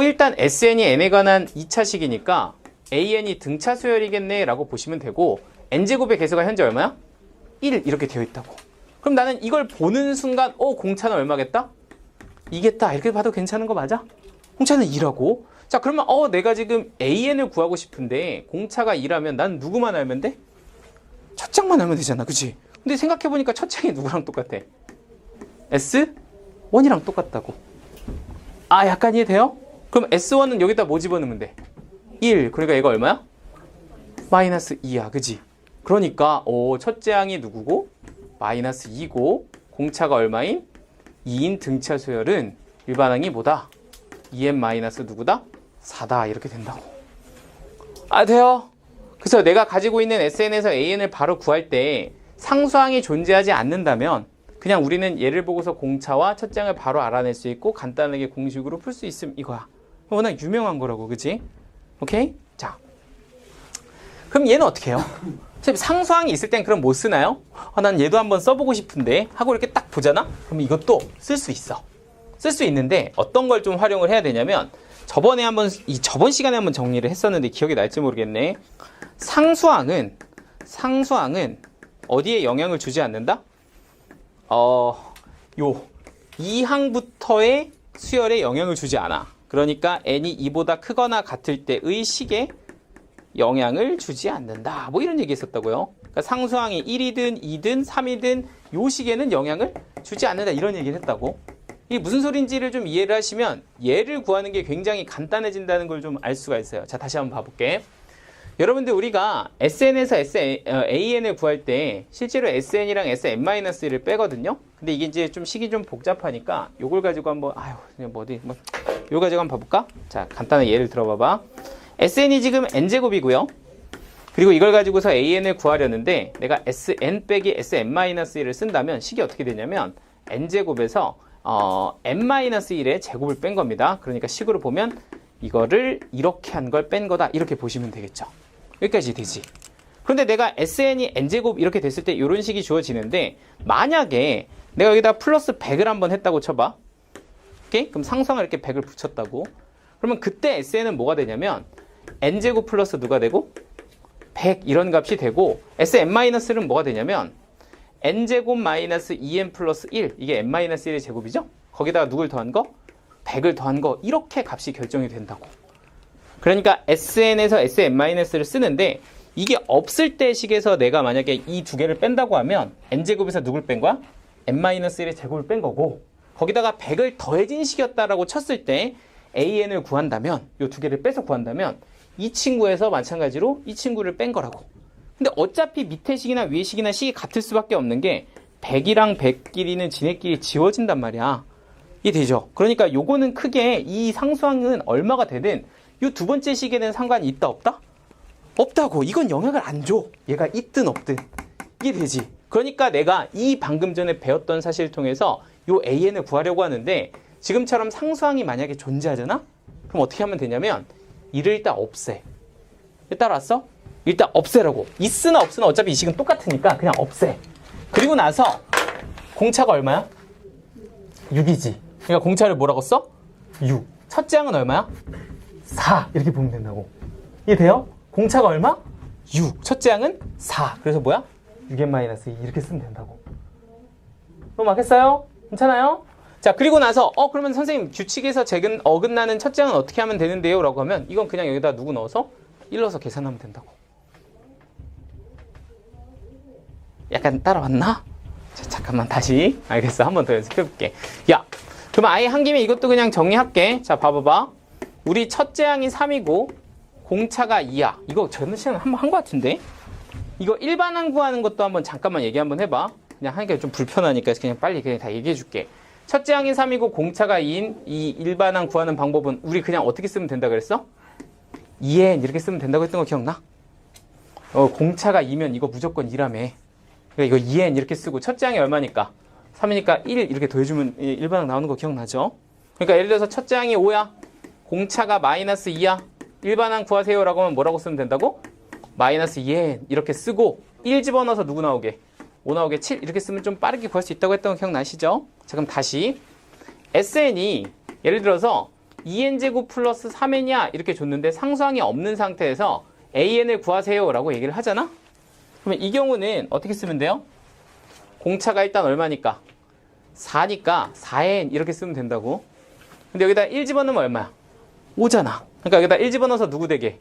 일단 SN이 N에 관한 2차식이니까 AN이 등차 수열이겠네 라고 보시면 되고, N제곱의 개수가 현재 얼마야? 1 이렇게 되어 있다고. 그럼 나는 이걸 보는 순간 공차는 얼마겠다? 2겠다 이렇게 봐도 괜찮은 거 맞아? 공차는 2라고. 자, 그러면 내가 지금 AN을 구하고 싶은데 공차가 2라면 난 누구만 알면 돼? 첫 장만 알면 되잖아, 그치? 근데 생각해보니까 첫 장이 누구랑 똑같아? S1이랑 똑같다고. 약간 이해돼요? 그럼 S1은 여기다 뭐 집어넣으면 돼? 1. 그러니까 얘가 얼마야? 마이너스 2야, 그치? 그러니까 첫째 항이 누구고? 마이너스 2고 공차가 얼마인? 2인 등차 수열은 일반항이 뭐다? 2n 마이너스 누구다? 4다 이렇게 된다고. 돼요? 그래서 내가 가지고 있는 SN에서 AN을 바로 구할 때 상수항이 존재하지 않는다면 그냥 우리는 얘를 보고서 공차와 첫째 항을 바로 알아낼 수 있고 간단하게 공식으로 풀 수 있음 이거야. 워낙 유명한 거라고, 그치? 오케이? 자, 그럼 얘는 어떻게 해요? 상수항이 있을 땐 그럼 뭐 쓰나요? 난 얘도 한번 써보고 싶은데 하고 이렇게 딱 보잖아? 그럼 이것도 쓸 수 있어. 쓸 수 있는데 어떤 걸 좀 활용을 해야 되냐면 저번 시간에 한번 정리를 했었는데 기억이 날지 모르겠네. 상수항은 어디에 영향을 주지 않는다? 이 항부터의 수열에 영향을 주지 않아. 그러니까 n이 2보다 크거나 같을 때의 식에 영향을 주지 않는다. 뭐 이런 얘기 했었다고요. 그러니까 상수항이 1이든 2든 3이든 요 식에는 영향을 주지 않는다. 이런 얘기를 했다고. 이게 무슨 소린지를 좀 이해를 하시면 얘를 구하는 게 굉장히 간단해진다는 걸 좀 알 수가 있어요. 자, 다시 한번 봐볼게. 여러분들 우리가 SN에서 AN을 구할 때 실제로 SN이랑 SN-1을 빼거든요. 근데 이게 이제 좀 식이 좀 복잡하니까 요걸 가지고 한번 요거 가지고 한번 봐볼까? 자, 간단한 예를 들어봐봐. SN이 지금 N제곱이고요. 그리고 이걸 가지고서 AN을 구하려는데 내가 SN 빼기 SN-1을 쓴다면 식이 어떻게 되냐면 N제곱에서 N-1의 제곱을 뺀 겁니다. 그러니까 식으로 보면 이거를 이렇게 한 걸 뺀 거다. 이렇게 보시면 되겠죠. 여기까지 되지. 그런데 내가 SN이 N제곱 이렇게 됐을 때 이런 식이 주어지는데 만약에 내가 여기다 플러스 100을 한번 했다고 쳐봐. 오케이? 그럼 상수항을 이렇게 100을 붙였다고. 그러면 그때 SN은 뭐가 되냐면 N제곱 플러스 누가 되고? 100 이런 값이 되고 SN-는 뭐가 되냐면 N제곱 마이너스 2N 플러스 1 이게 N-1의 제곱이죠? 거기다가 누굴 더한 거? 100을 더한 거 이렇게 값이 결정이 된다고. 그러니까 SN에서 SN-를 쓰는데 이게 없을 때 식에서 내가 만약에 이 두 개를 뺀다고 하면 N제곱에서 누굴 뺀 거야? N-1의 제곱을 뺀 거고 거기다가 100을 더해진 식이었다라고 쳤을 때 AN을 구한다면 이 두 개를 빼서 구한다면 이 친구에서 마찬가지로 이 친구를 뺀 거라고. 근데 어차피 밑에 식이나 위에 식이나 식이 같을 수밖에 없는 게 100이랑 100끼리는 지네끼리 지워진단 말이야. 이해되죠? 그러니까 요거는 크게 이 상수항은 얼마가 되든 이 두 번째 식에는 상관이 있다 없다? 없다고. 이건 영향을 안 줘. 얘가 있든 없든. 이해되지? 그러니까 내가 이 방금 전에 배웠던 사실을 통해서 요 AN을 구하려고 하는데 지금처럼 상수항이 만약에 존재하잖아? 그럼 어떻게 하면 되냐면 이를 일단 없애. 따라왔어? 일단 없애라고. 있으나 없으나 어차피 이 식은 똑같으니까 그냥 없애. 그리고 나서 공차가 얼마야? 6이지. 그러니까 공차를 뭐라고 써? 6. 첫째 항은 얼마야? 4. 이렇게 보면 된다고. 이해돼요? 공차가 얼마? 6. 첫째 항은 4. 그래서 뭐야? 6n-2 이렇게 쓰면 된다고. 그럼 맞겠어요? 괜찮아요? 자, 그리고 나서 그러면 선생님 규칙에서 어긋나는 첫째 항은 어떻게 하면 되는데요? 라고 하면 이건 그냥 여기다 누구 넣어서 1 넣어서 계산하면 된다고. 약간 따라왔나? 자, 잠깐만 다시. 알겠어. 한 번 더 연습해볼게. 야, 그럼 아예 한 김에 이것도 그냥 정리할게. 자, 봐봐봐. 우리 첫째 항이 3이고 공차가 2야. 이거 저번 시간에 한번 한 것 같은데? 이거 일반항 구하는 것도 한번 잠깐만 얘기 한번 해봐. 그냥 하니까 좀 불편하니까 그냥 빨리 그냥 다 얘기해줄게. 첫째 항이 3이고 공차가 2인 이 일반항 구하는 방법은 우리 그냥 어떻게 쓰면 된다 그랬어? 2n 이렇게 쓰면 된다고 했던 거 기억나? 공차가 2면 이거 무조건 2라며. 그러니까 이거 2n 이렇게 쓰고 첫째 항이 얼마니까? 3이니까 1 이렇게 더해주면 일반항 나오는 거 기억나죠? 그러니까 예를 들어서 첫째 항이 5야. 공차가 마이너스 2야. 일반항 구하세요라고 하면 뭐라고 쓰면 된다고? 마이너스 2n 이렇게 쓰고 1 집어넣어서 누구 나오게? 5 나오게 7 이렇게 쓰면 좀 빠르게 구할 수 있다고 했던 거 기억나시죠? 자 그럼 다시 SN이 예를 들어서 2n제곱 플러스 3n이야 이렇게 줬는데 상수항이 없는 상태에서 AN을 구하세요 라고 얘기를 하잖아? 그러면 이 경우는 어떻게 쓰면 돼요? 공차가 일단 얼마니까? 4니까 4n 이렇게 쓰면 된다고. 근데 여기다 1 집어넣으면 얼마야? 5잖아. 그러니까 여기다 1 집어넣어서 누구 되게?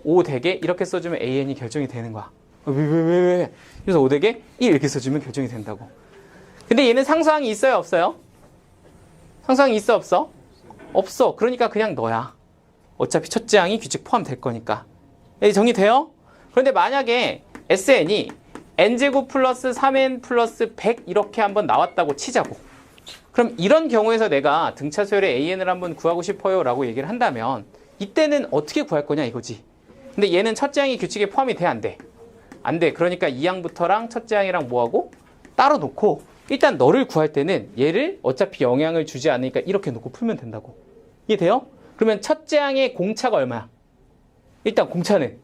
5 되게 이렇게 써주면 AN이 결정이 되는 거야. 왜? 그래서 5 되게 1 이렇게 써주면 결정이 된다고. 근데 얘는 상수항이 있어요 없어요? 상수항이 있어 없어? 없어. 그러니까 그냥 너야. 어차피 첫째 항이 규칙 포함될 거니까. 정리돼요? 그런데 만약에 SN이 n제곱 플러스 3n 플러스 100 이렇게 한번 나왔다고 치자고. 그럼 이런 경우에서 내가 등차수열의 AN을 한번 구하고 싶어요 라고 얘기를 한다면 이때는 어떻게 구할 거냐 이거지. 근데 얘는 첫째 항이 규칙에 포함이 돼 안 돼? 안 돼. 그러니까 이 항부터랑 첫째 항이랑 뭐하고? 따로 놓고 일단 너를 구할 때는 얘를 어차피 영향을 주지 않으니까 이렇게 놓고 풀면 된다고. 이해돼요? 그러면 첫째 항의 공차가 얼마야? 일단 공차는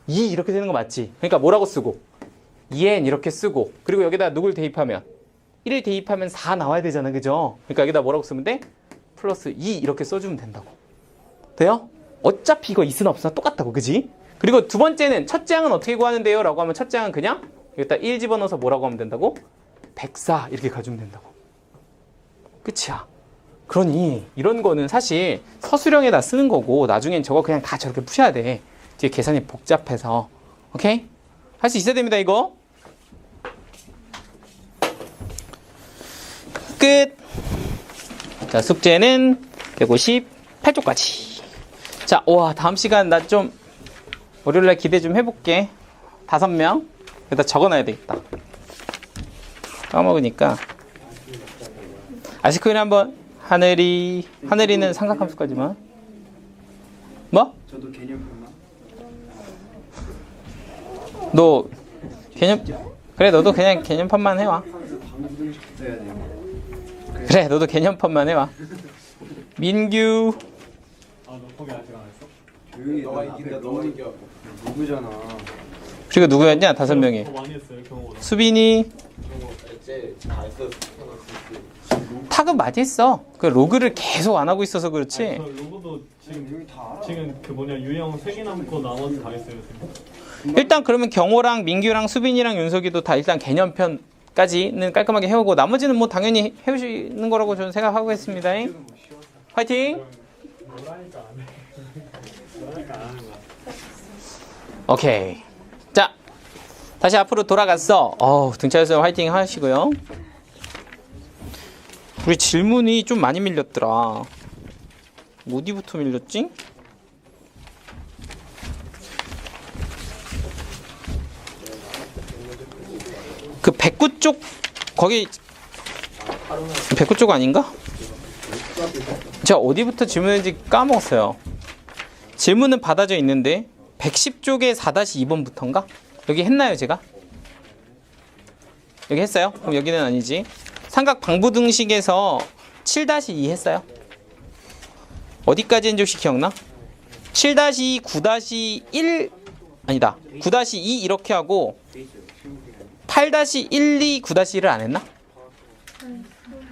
2 이렇게 되는 거 맞지? 그러니까 뭐라고 쓰고? 2n 이렇게 쓰고 그리고 여기다 누굴 대입하면? 1을 대입하면 4 나와야 되잖아. 그죠? 그러니까 여기다 뭐라고 쓰면 돼? 플러스 2 이렇게 써주면 된다고. 돼요? 어차피 이거 있으나 없으나 똑같다고. 그지? 그리고 두 번째는 첫째 항은 어떻게 구하는데요? 라고 하면 첫째 항은 그냥 여기다 1 집어넣어서 뭐라고 하면 된다고? 104 이렇게 가주면 된다고. 끝이야. 그러니 이런 거는 사실 서술형에다 쓰는 거고 나중엔 저거 그냥 다 저렇게 푸셔야 돼. 뒤에 계산이 복잡해서. 오케이? 할 수 있어야 됩니다 이거. 끝. 자 숙제는 158쪽까지. 자, 와 다음 시간 나 좀 월요일날 기대 좀 해볼게. 5명 여기다 적어놔야 되겠다. 까먹으니까. 아이스크림 한번. 하늘이는 삼각함수까지만. 뭐? 저도 개념표만. 너 개념 그래 너도 그냥 개념판만 해와. 방구등식 써야 돼요. 그래 너도 개념판만 해와. 민규 아너 포기 아직 안 했어? 조용히 너가 이기네. 너가 이겨. 누구잖아. 그리고 누구였냐? 5명이. 더 많이 했어요 경호보다. 수빈이 이제 다 했어. 타급 많이 했어. 그 로그를 계속 안 하고 있어서 그렇지. 저 로고도 지금 여기 다 알아. 지금 그 뭐냐 유형 3개 남고 나머지 다 했어요 지금. 일단 그러면 경호랑 민규랑 수빈이랑 윤석이도 다 일단 개념편까지는 깔끔하게 해오고 나머지는 뭐 당연히 해오시는 거라고 저는 생각하고 있습니다. 화이팅! 뭐라니까 안 해. 뭐라니까 안 하는 거야. 오케이. 자, 다시 앞으로 돌아갔어. 등차에서 화이팅 하시고요. 우리 질문이 좀 많이 밀렸더라. 어디부터 밀렸지? 그 109쪽 거기 109쪽 아닌가? 제가 어디부터 질문했는지 까먹었어요. 질문은 받아져 있는데 110쪽에 4-2번부터인가? 여기 했나요 제가? 여기 했어요? 그럼 여기는 아니지. 삼각 방부등식에서 7-2 했어요. 어디까지 했는지 혹시 기억나? 7-2, 9-1 아니다 9-2 이렇게 하고 8-12, 9-1을 안 했나?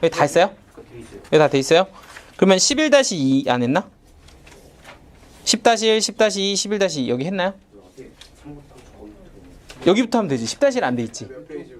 여기 다 했어요? 여기 다 돼 있어요? 그러면 11-2 안 했나? 10-1, 10-2, 11-2 여기 했나요? 여기부터 하면 되지. 10-1 안 돼 있지. 몇 페이지?